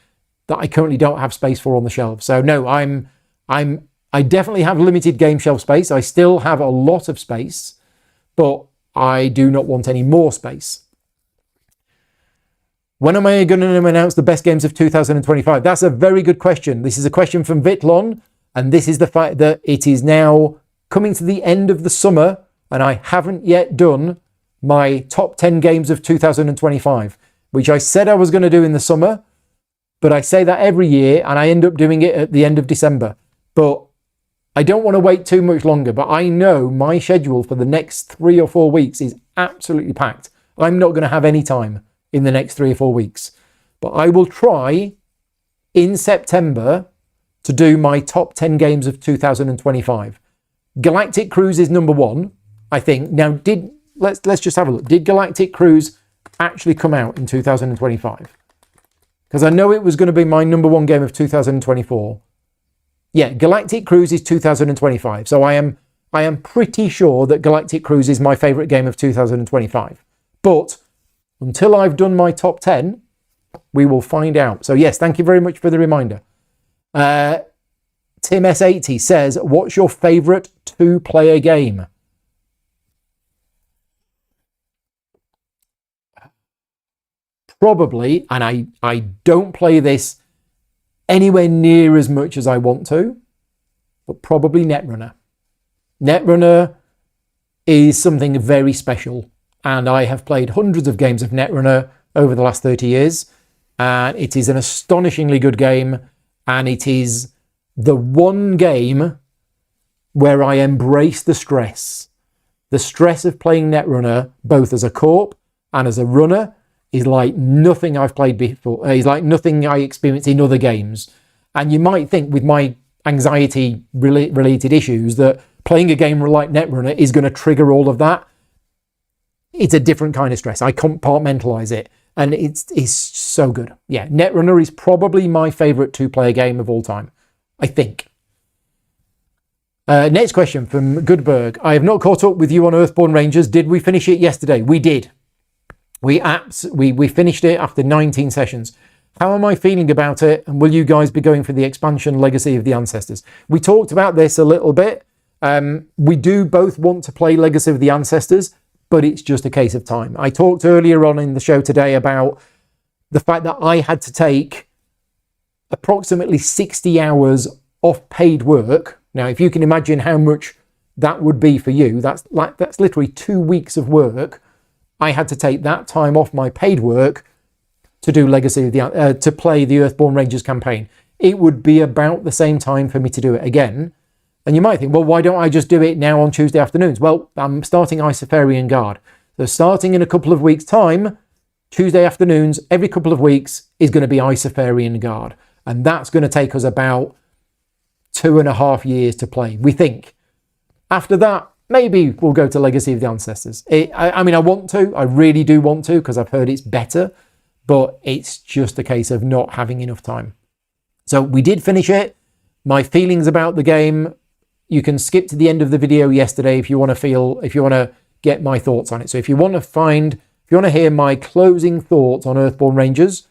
that I currently don't have space for on the shelf. So no, I definitely have limited game shelf space. I still have a lot of space, but I do not want any more space. When am I going to announce the best games of 2025? That's a very good question. This is a question from Vitlon, and this is the fact that it is now coming to the end of the summer, and I haven't yet done my top 10 games of 2025, which I said I was going to do in the summer, but I say that every year, and I end up doing it at the end of December. But I don't want to wait too much longer, but I know my schedule for the next 3 or 4 weeks is absolutely packed. I'm not going to have any time in the next 3 or 4 weeks. But I will try in September to do my top 10 games of 2025. Galactic Cruise is number 1, I think. Now, let's just have a look. Did Galactic Cruise actually come out in 2025? Because I know it was going to be my number 1 game of 2024. Yeah, Galactic Cruise is 2025. So I am pretty sure that Galactic Cruise is my favourite game of 2025. But until I've done my top 10, we will find out. So yes, thank you very much for the reminder. Tim S80 says, what's your favourite two-player game? Probably, and I don't play this anywhere near as much as I want to, but probably Netrunner. Netrunner is something very special, and I have played hundreds of games of Netrunner over the last 30 years, and it is an astonishingly good game, and it is the one game where I embrace the stress. The stress of playing Netrunner, both as a corp and as a runner, is like nothing I've played before. It's like nothing I experience in other games. And you might think with my anxiety related issues that playing a game like Netrunner is going to trigger all of that. It's a different kind of stress. I compartmentalize it, and it's so good. Yeah, Netrunner is probably my favourite two-player game of all time, I think. Next question from Goodberg. I have not caught up with you on Earthborn Rangers. Did we finish it yesterday? We did. We finished it after 19 sessions. How am I feeling about it? And will you guys be going for the expansion Legacy of the Ancestors? We talked about this a little bit. We do both want to play Legacy of the Ancestors, but it's just a case of time. I talked earlier on in the show today about the fact that I had to take approximately 60 hours off paid work. Now, if you can imagine how much that would be for you, that's literally 2 weeks of work. I had to take that time off my paid work to do Legacy of the to play the Earthborn Rangers campaign. It would be about the same time for me to do it again. And you might think, well, why don't I just do it now on Tuesday afternoons? Well, I'm starting Isofarian Guard. So starting in a couple of weeks' time, Tuesday afternoons, every couple of weeks is going to be Isofarian Guard. And that's going to take us about 2.5 years to play, we think. After that, maybe we'll go to Legacy of the Ancestors. I mean, I want to. I really do want to, because I've heard it's better. But it's just a case of not having enough time. So we did finish it. My feelings about the game, you can skip to the end of the video yesterday if you want to get my thoughts on it. So if you want to hear my closing thoughts on Earthborn Rangers,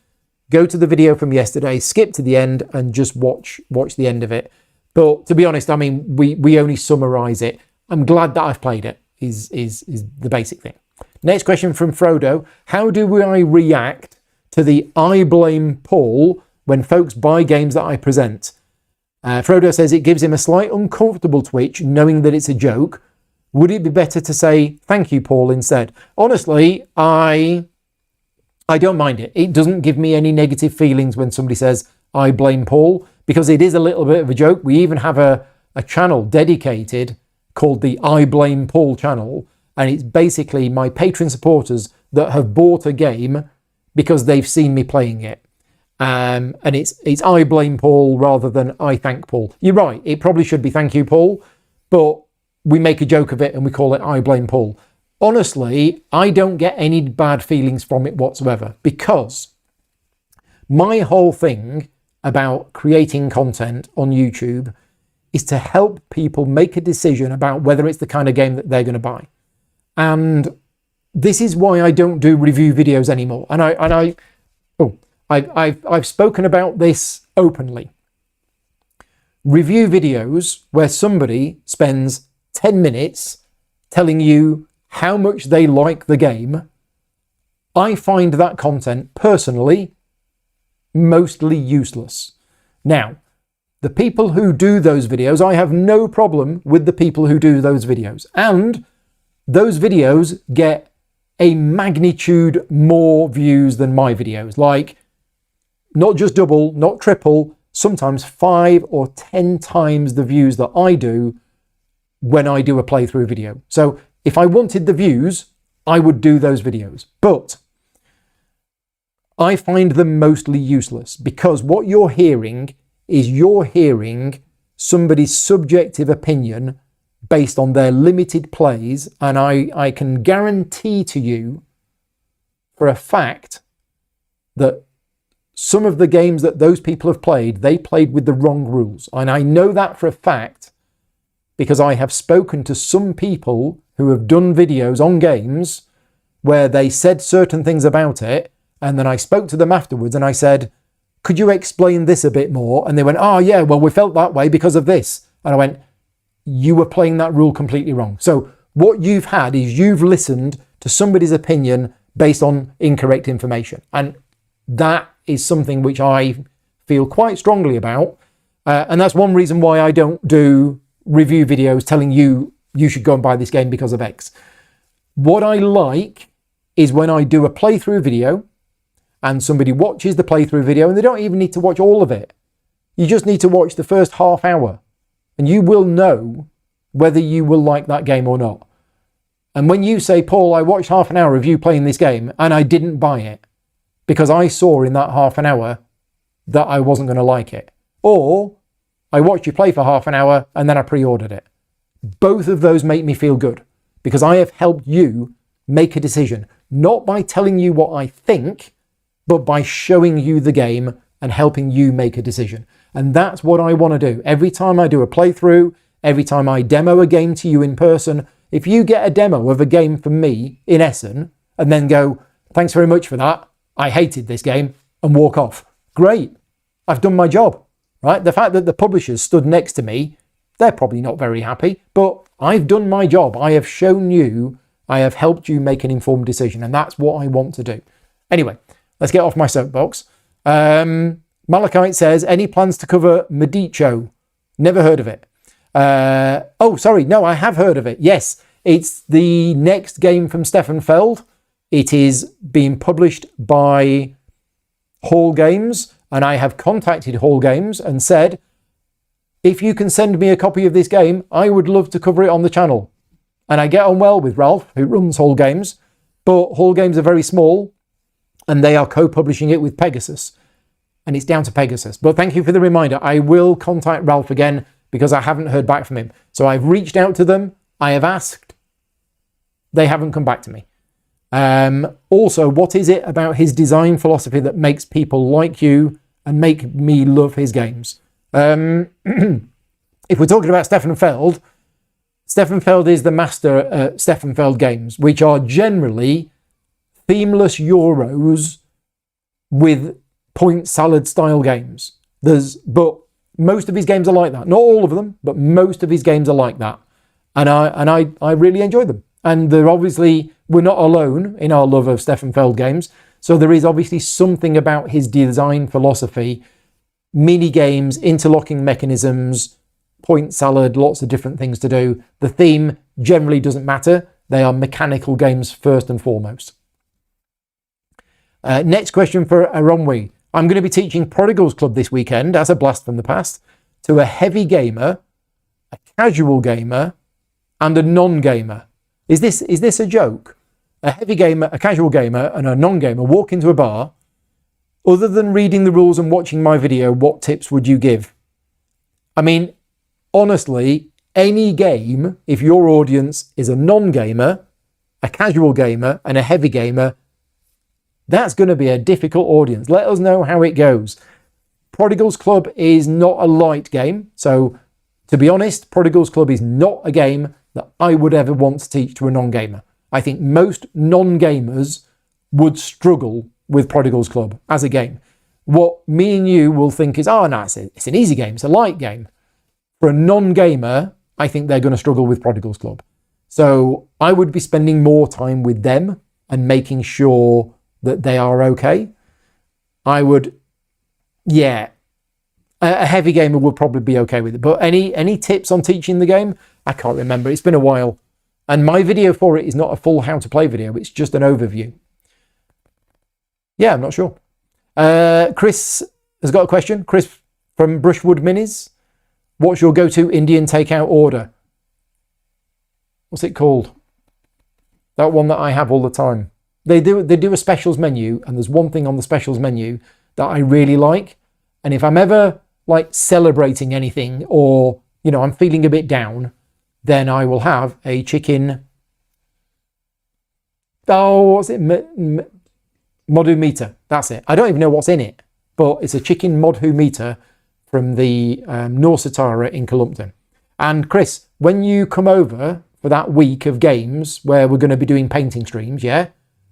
go to the video from yesterday, skip to the end, and just watch the end of it. But to be honest, I mean, we only summarize it. I'm glad that I've played it, is the basic thing. Next question from Frodo. How do I react to the I blame Paul when folks buy games that I present? Frodo says it gives him a slight uncomfortable twitch knowing that it's a joke. Would it be better to say thank you, Paul, instead? Honestly, I don't mind it. It doesn't give me any negative feelings when somebody says I blame Paul, because it is a little bit of a joke. We even have a channel dedicated called the I Blame Paul channel, and it's basically my patron supporters that have bought a game because they've seen me playing it. And it's I blame Paul rather than I thank Paul. You're right, it probably should be thank you, Paul, but we make a joke of it and we call it I blame Paul. Honestly, I don't get any bad feelings from it whatsoever, because my whole thing about creating content on YouTube is to help people make a decision about whether it's the kind of game that they're going to buy. And this is why I don't do review videos anymore. And I've spoken about this openly. Review videos where somebody spends 10 minutes telling you how much they like the game, I find that content personally mostly useless. Now, the people who do those videos, I have no problem with the people who do those videos. And those videos get a magnitude more views than my videos. Like, not just double, not triple, sometimes 5 or 10 times the views that I do when I do a playthrough video. So if I wanted the views, I would do those videos. But I find them mostly useless, because what you're hearing somebody's subjective opinion based on their limited plays, and I can guarantee to you for a fact that some of the games that those people have played, they played with the wrong rules. And I know that for a fact because I have spoken to some people who have done videos on games where they said certain things about it, and then I spoke to them afterwards and I said, could you explain this a bit more? And they went, oh yeah, well, we felt that way because of this. And I went, you were playing that rule completely wrong. So what you've had is you've listened to somebody's opinion based on incorrect information. And that is something which I feel quite strongly about. And that's one reason why I don't do review videos telling you you should go and buy this game because of X. What I like is when I do a playthrough video and somebody watches the playthrough video, and they don't even need to watch all of it. You just need to watch the first half hour and you will know whether you will like that game or not. And when you say, Paul, I watched half an hour of you playing this game and I didn't buy it because I saw in that half an hour that I wasn't going to like it. Or I watched you play for half an hour and then I pre-ordered it. Both of those make me feel good because I have helped you make a decision, not by telling you what I think, but by showing you the game and helping you make a decision. And that's what I want to do. Every time I do a playthrough, every time I demo a game to you in person, if you get a demo of a game from me in Essen and then go, thanks very much for that, I hated this game, and walk off, great, I've done my job, right? The fact that the publishers stood next to me, they're probably not very happy, but I've done my job. I have shown you, I have helped you make an informed decision, and that's what I want to do. Anyway, let's get off my soapbox. Malachite says, any plans to cover Medicho? Never heard of it. Oh, sorry. No, I have heard of it. Yes, it's the next game from Stefan Feld. It is being published by Hall Games, and I have contacted Hall Games and said, if you can send me a copy of this game, I would love to cover it on the channel. And I get on well with Ralph, who runs Hall Games, but Hall Games are very small and they are co-publishing it with Pegasus. And it's down to Pegasus. But thank you for the reminder. I will contact Ralph again because I haven't heard back from him. So I've reached out to them. I have asked. They haven't come back to me. Also, what is it about his design philosophy that makes people like you and make me love his games? If we're talking about Stefan Feld is the master at Stefan Feld games, which are generally themeless Euros with point salad style games. But most of his games are like that. Not all of them, but most of his games are like that. And I really enjoy them. And they're obviously, we're not alone in our love of Stefan Feld games. So there is obviously something about his design philosophy, mini games, interlocking mechanisms, point salad, lots of different things to do. The theme generally doesn't matter. They are mechanical games first and foremost. Next question for Aronwi. I'm going to be teaching Prodigals Club this weekend as a blast from the past to a heavy gamer, a casual gamer, and a non-gamer. Is this a joke? A heavy gamer, a casual gamer, and a non-gamer walk into a bar. Other than reading the rules and watching my video, what tips would you give? I mean, honestly, any game, if your audience is a non-gamer, a casual gamer, and a heavy gamer, that's going to be a difficult audience. Let us know how it goes. Prodigals Club is not a light game. So, to be honest, Prodigals Club is not a game that I would ever want to teach to a non-gamer. I think most non-gamers would struggle with Prodigals Club as a game. What me and you will think is, oh no, it's an easy game, it's a light game. For a non-gamer, I think they're going to struggle with Prodigals Club. So I would be spending more time with them and making sure that they are okay. I would, yeah, a heavy gamer would probably be okay with it. But any tips on teaching the game? I can't remember. It's been a while. And my video for it is not a full how to play video. It's just an overview. Yeah, I'm not sure. Chris has got a question. Chris from Brushwood Minis. What's your go-to Indian takeout order? What's it called? That one that I have all the time. They do a specials menu, and there's one thing on the specials menu that I really like. And if I'm ever like celebrating anything, or you know I'm feeling a bit down, then I will have a chicken. Oh, what's it? Modhu meter. That's it. I don't even know what's in it, but it's a chicken modhu meter from the Norsatara in Columpton. And Chris, when you come over for that week of games where we're going to be doing painting streams, yeah,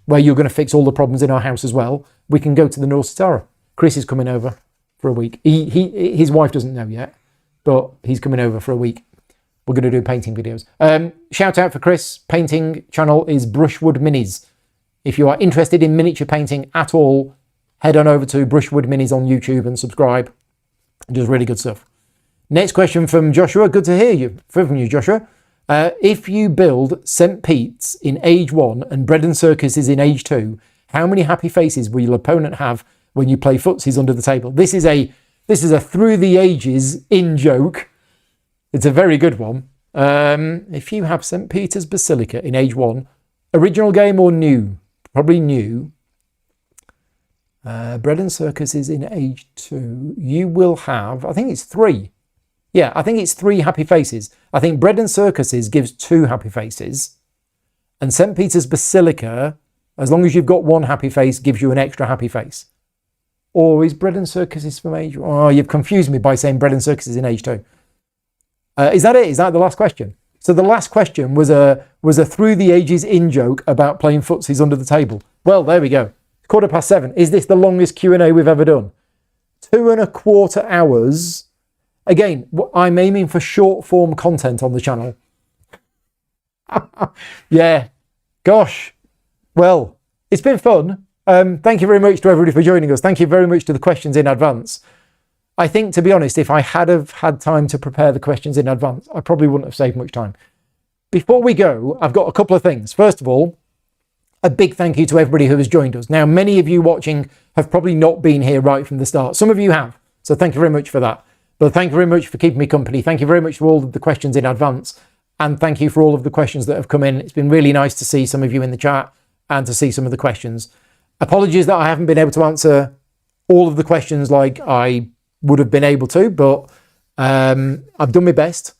where you're going to fix all the problems in our house as well, we can go to the North Star. Chris is coming over for a week. His wife doesn't know yet, but he's coming over for a week. We're going to do painting videos. Shout out for Chris. Painting channel is Brushwood Minis. If you are interested in miniature painting at all, head on over to Brushwood Minis on YouTube and subscribe. It does really good stuff. Next question from Joshua. Good to hear you from you, Joshua. If you build St. Pete's in Age 1 and Bread and Circuses in Age 2, how many happy faces will your opponent have when you play footsies under the table? This is a through the ages in joke. It's a very good one. If you have St. Peter's Basilica in Age 1, original game or new? Probably new. Bread and Circuses in Age 2, you will have, I think it's 3. Yeah, I think it's 3 happy faces. I think Bread and Circuses gives 2 happy faces. And St. Peter's Basilica, as long as you've got 1 happy face, gives you an extra happy face. Or is Bread and Circuses from Age 1? Oh, you've confused me by saying Bread and Circuses in Age 2. Is that it? Is that the last question? So the last question was a through the ages in joke about playing footsies under the table. Well, there we go. 7:15. Is this the longest Q&A we've ever done? 2.25 hours. Again, I'm aiming for short form content on the channel. Yeah. Gosh. Well, it's been fun. Thank you very much to everybody for joining us. Thank you very much to the questions in advance. I think, to be honest, if I had have had time to prepare the questions in advance, I probably wouldn't have saved much time. Before we go, I've got a couple of things. First of all, a big thank you to everybody who has joined us. Now, many of you watching have probably not been here right from the start. Some of you have. So thank you very much for that. But thank you very much for keeping me company. Thank you very much for all of the questions in advance. And thank you for all of the questions that have come in. It's been really nice to see some of you in the chat and to see some of the questions. Apologies that I haven't been able to answer all of the questions like I would have been able to, but I've done my best.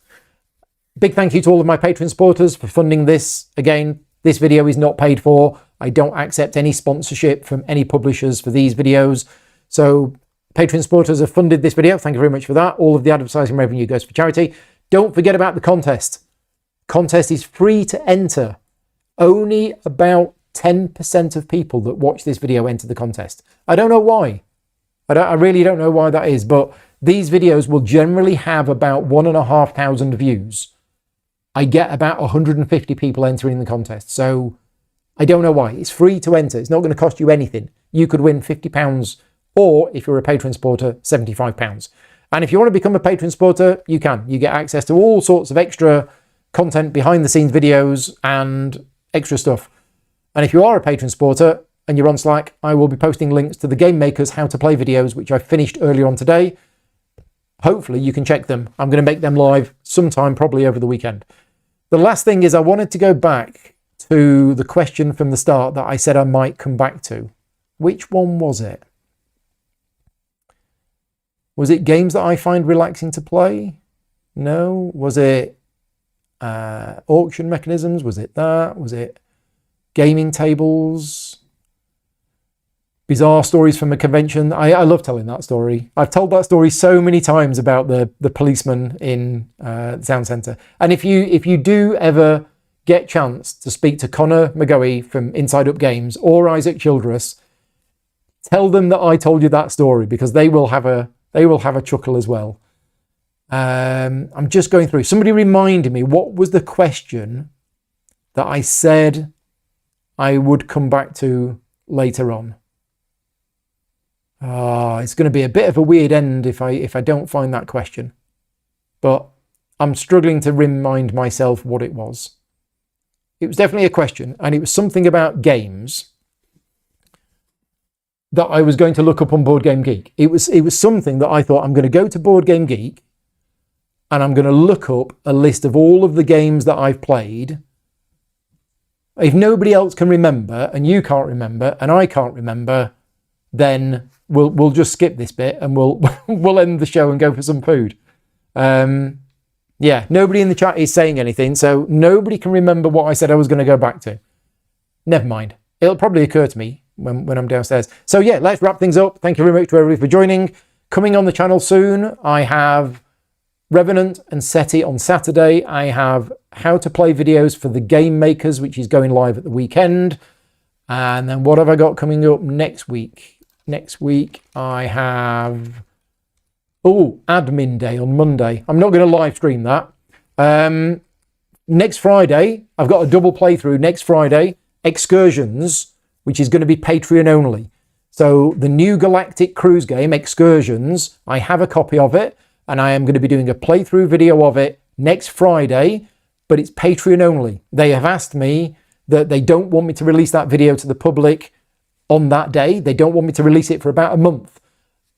Big thank you to all of my Patreon supporters for funding this. Again, this video is not paid for. I don't accept any sponsorship from any publishers for these videos. So Patreon supporters have funded this video. Thank you very much for that. All of the advertising revenue goes for charity. Don't forget about the contest. Contest is free to enter. Only about 10% of people that watch this video enter the contest. I don't know why. I really don't know why that is, but these videos will generally have about 1,500 views. I get about 150 people entering the contest. So I don't know why. It's free to enter. It's not going to cost you anything. You could win £50, or if you're a Patreon supporter, £75. And if you want to become a Patreon supporter, you can. You get access to all sorts of extra content, behind the scenes videos and extra stuff. And if you are a Patreon supporter and you're on Slack, I will be posting links to the Game Maker's How to Play videos, which I finished earlier on today. Hopefully you can check them. I'm going to make them live sometime, probably over the weekend. The last thing is I wanted to go back to the question from the start that I said I might come back to. Which one was it? Was it games that I find relaxing to play? No. Was it auction mechanisms? Was it that? Was it gaming tables? Bizarre stories from a convention. I love telling that story. I've told that story so many times about the policeman in the town centre. And if you do ever get chance to speak to Connor McGoey from Inside Up Games or Isaac Childress, tell them that I told you that story, because they will have a chuckle as well. I'm just going through. Somebody reminded me, what was the question that I said I would come back to later on? It's going to be a bit of a weird end if I don't find that question. But I'm struggling to remind myself what it was. It was definitely a question, and it was something about games that I was going to look up on Board Game Geek. It was something that I thought, I'm going to go to Board Game Geek and I'm going to look up a list of all of the games that I've played. If nobody else can remember, and you can't remember, and I can't remember, then we'll just skip this bit and we'll end the show and go for some food. Yeah, nobody in the chat is saying anything, so nobody can remember what I said I was going to go back to. Never mind. It'll probably occur to me when I'm downstairs. So yeah, let's wrap things up. Thank you very much to everybody for joining. Coming on the channel soon, I have Revenant and SETI on Saturday. I have How to Play videos for the Game Makers, which is going live at the weekend. And then what have I got coming up next week? Next week I have, admin day on Monday. I'm not going to live stream that. Next Friday, I've got a double playthrough next Friday, Excursions, which is going to be Patreon only. So the new Galactic Cruise game, Excursions, I have a copy of it, and I am going to be doing a playthrough video of it next Friday, but it's Patreon only. They have asked me that they don't want me to release that video to the public on that day. They don't want me to release it for about a month.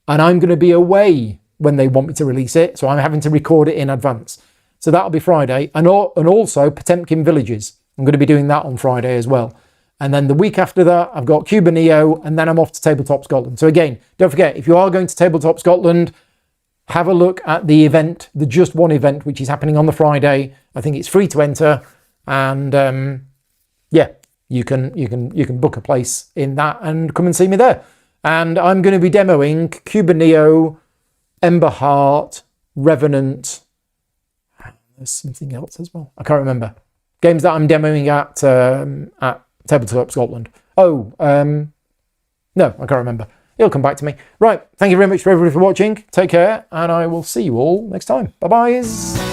And I'm going to be away when they want me to release it, so I'm having to record it in advance. So that'll be Friday. And also Potemkin Villages. I'm going to be doing that on Friday as well. And then the week after that, I've got Cuba Neo, and then I'm off to Tabletop Scotland. So again, don't forget, if you are going to Tabletop Scotland, have a look at the event, the Just One event, which is happening on the Friday. I think it's free to enter. And yeah, you can book a place in that and come and see me there. And I'm going to be demoing Cuba Neo, Ember Heart, Revenant. There's something else as well. I can't remember. Games that I'm demoing at Tabletop Scotland. No, I can't remember. It'll come back to me. Right. Thank you very much for everybody for watching. Take care, and I will see you all next time. Bye-bye.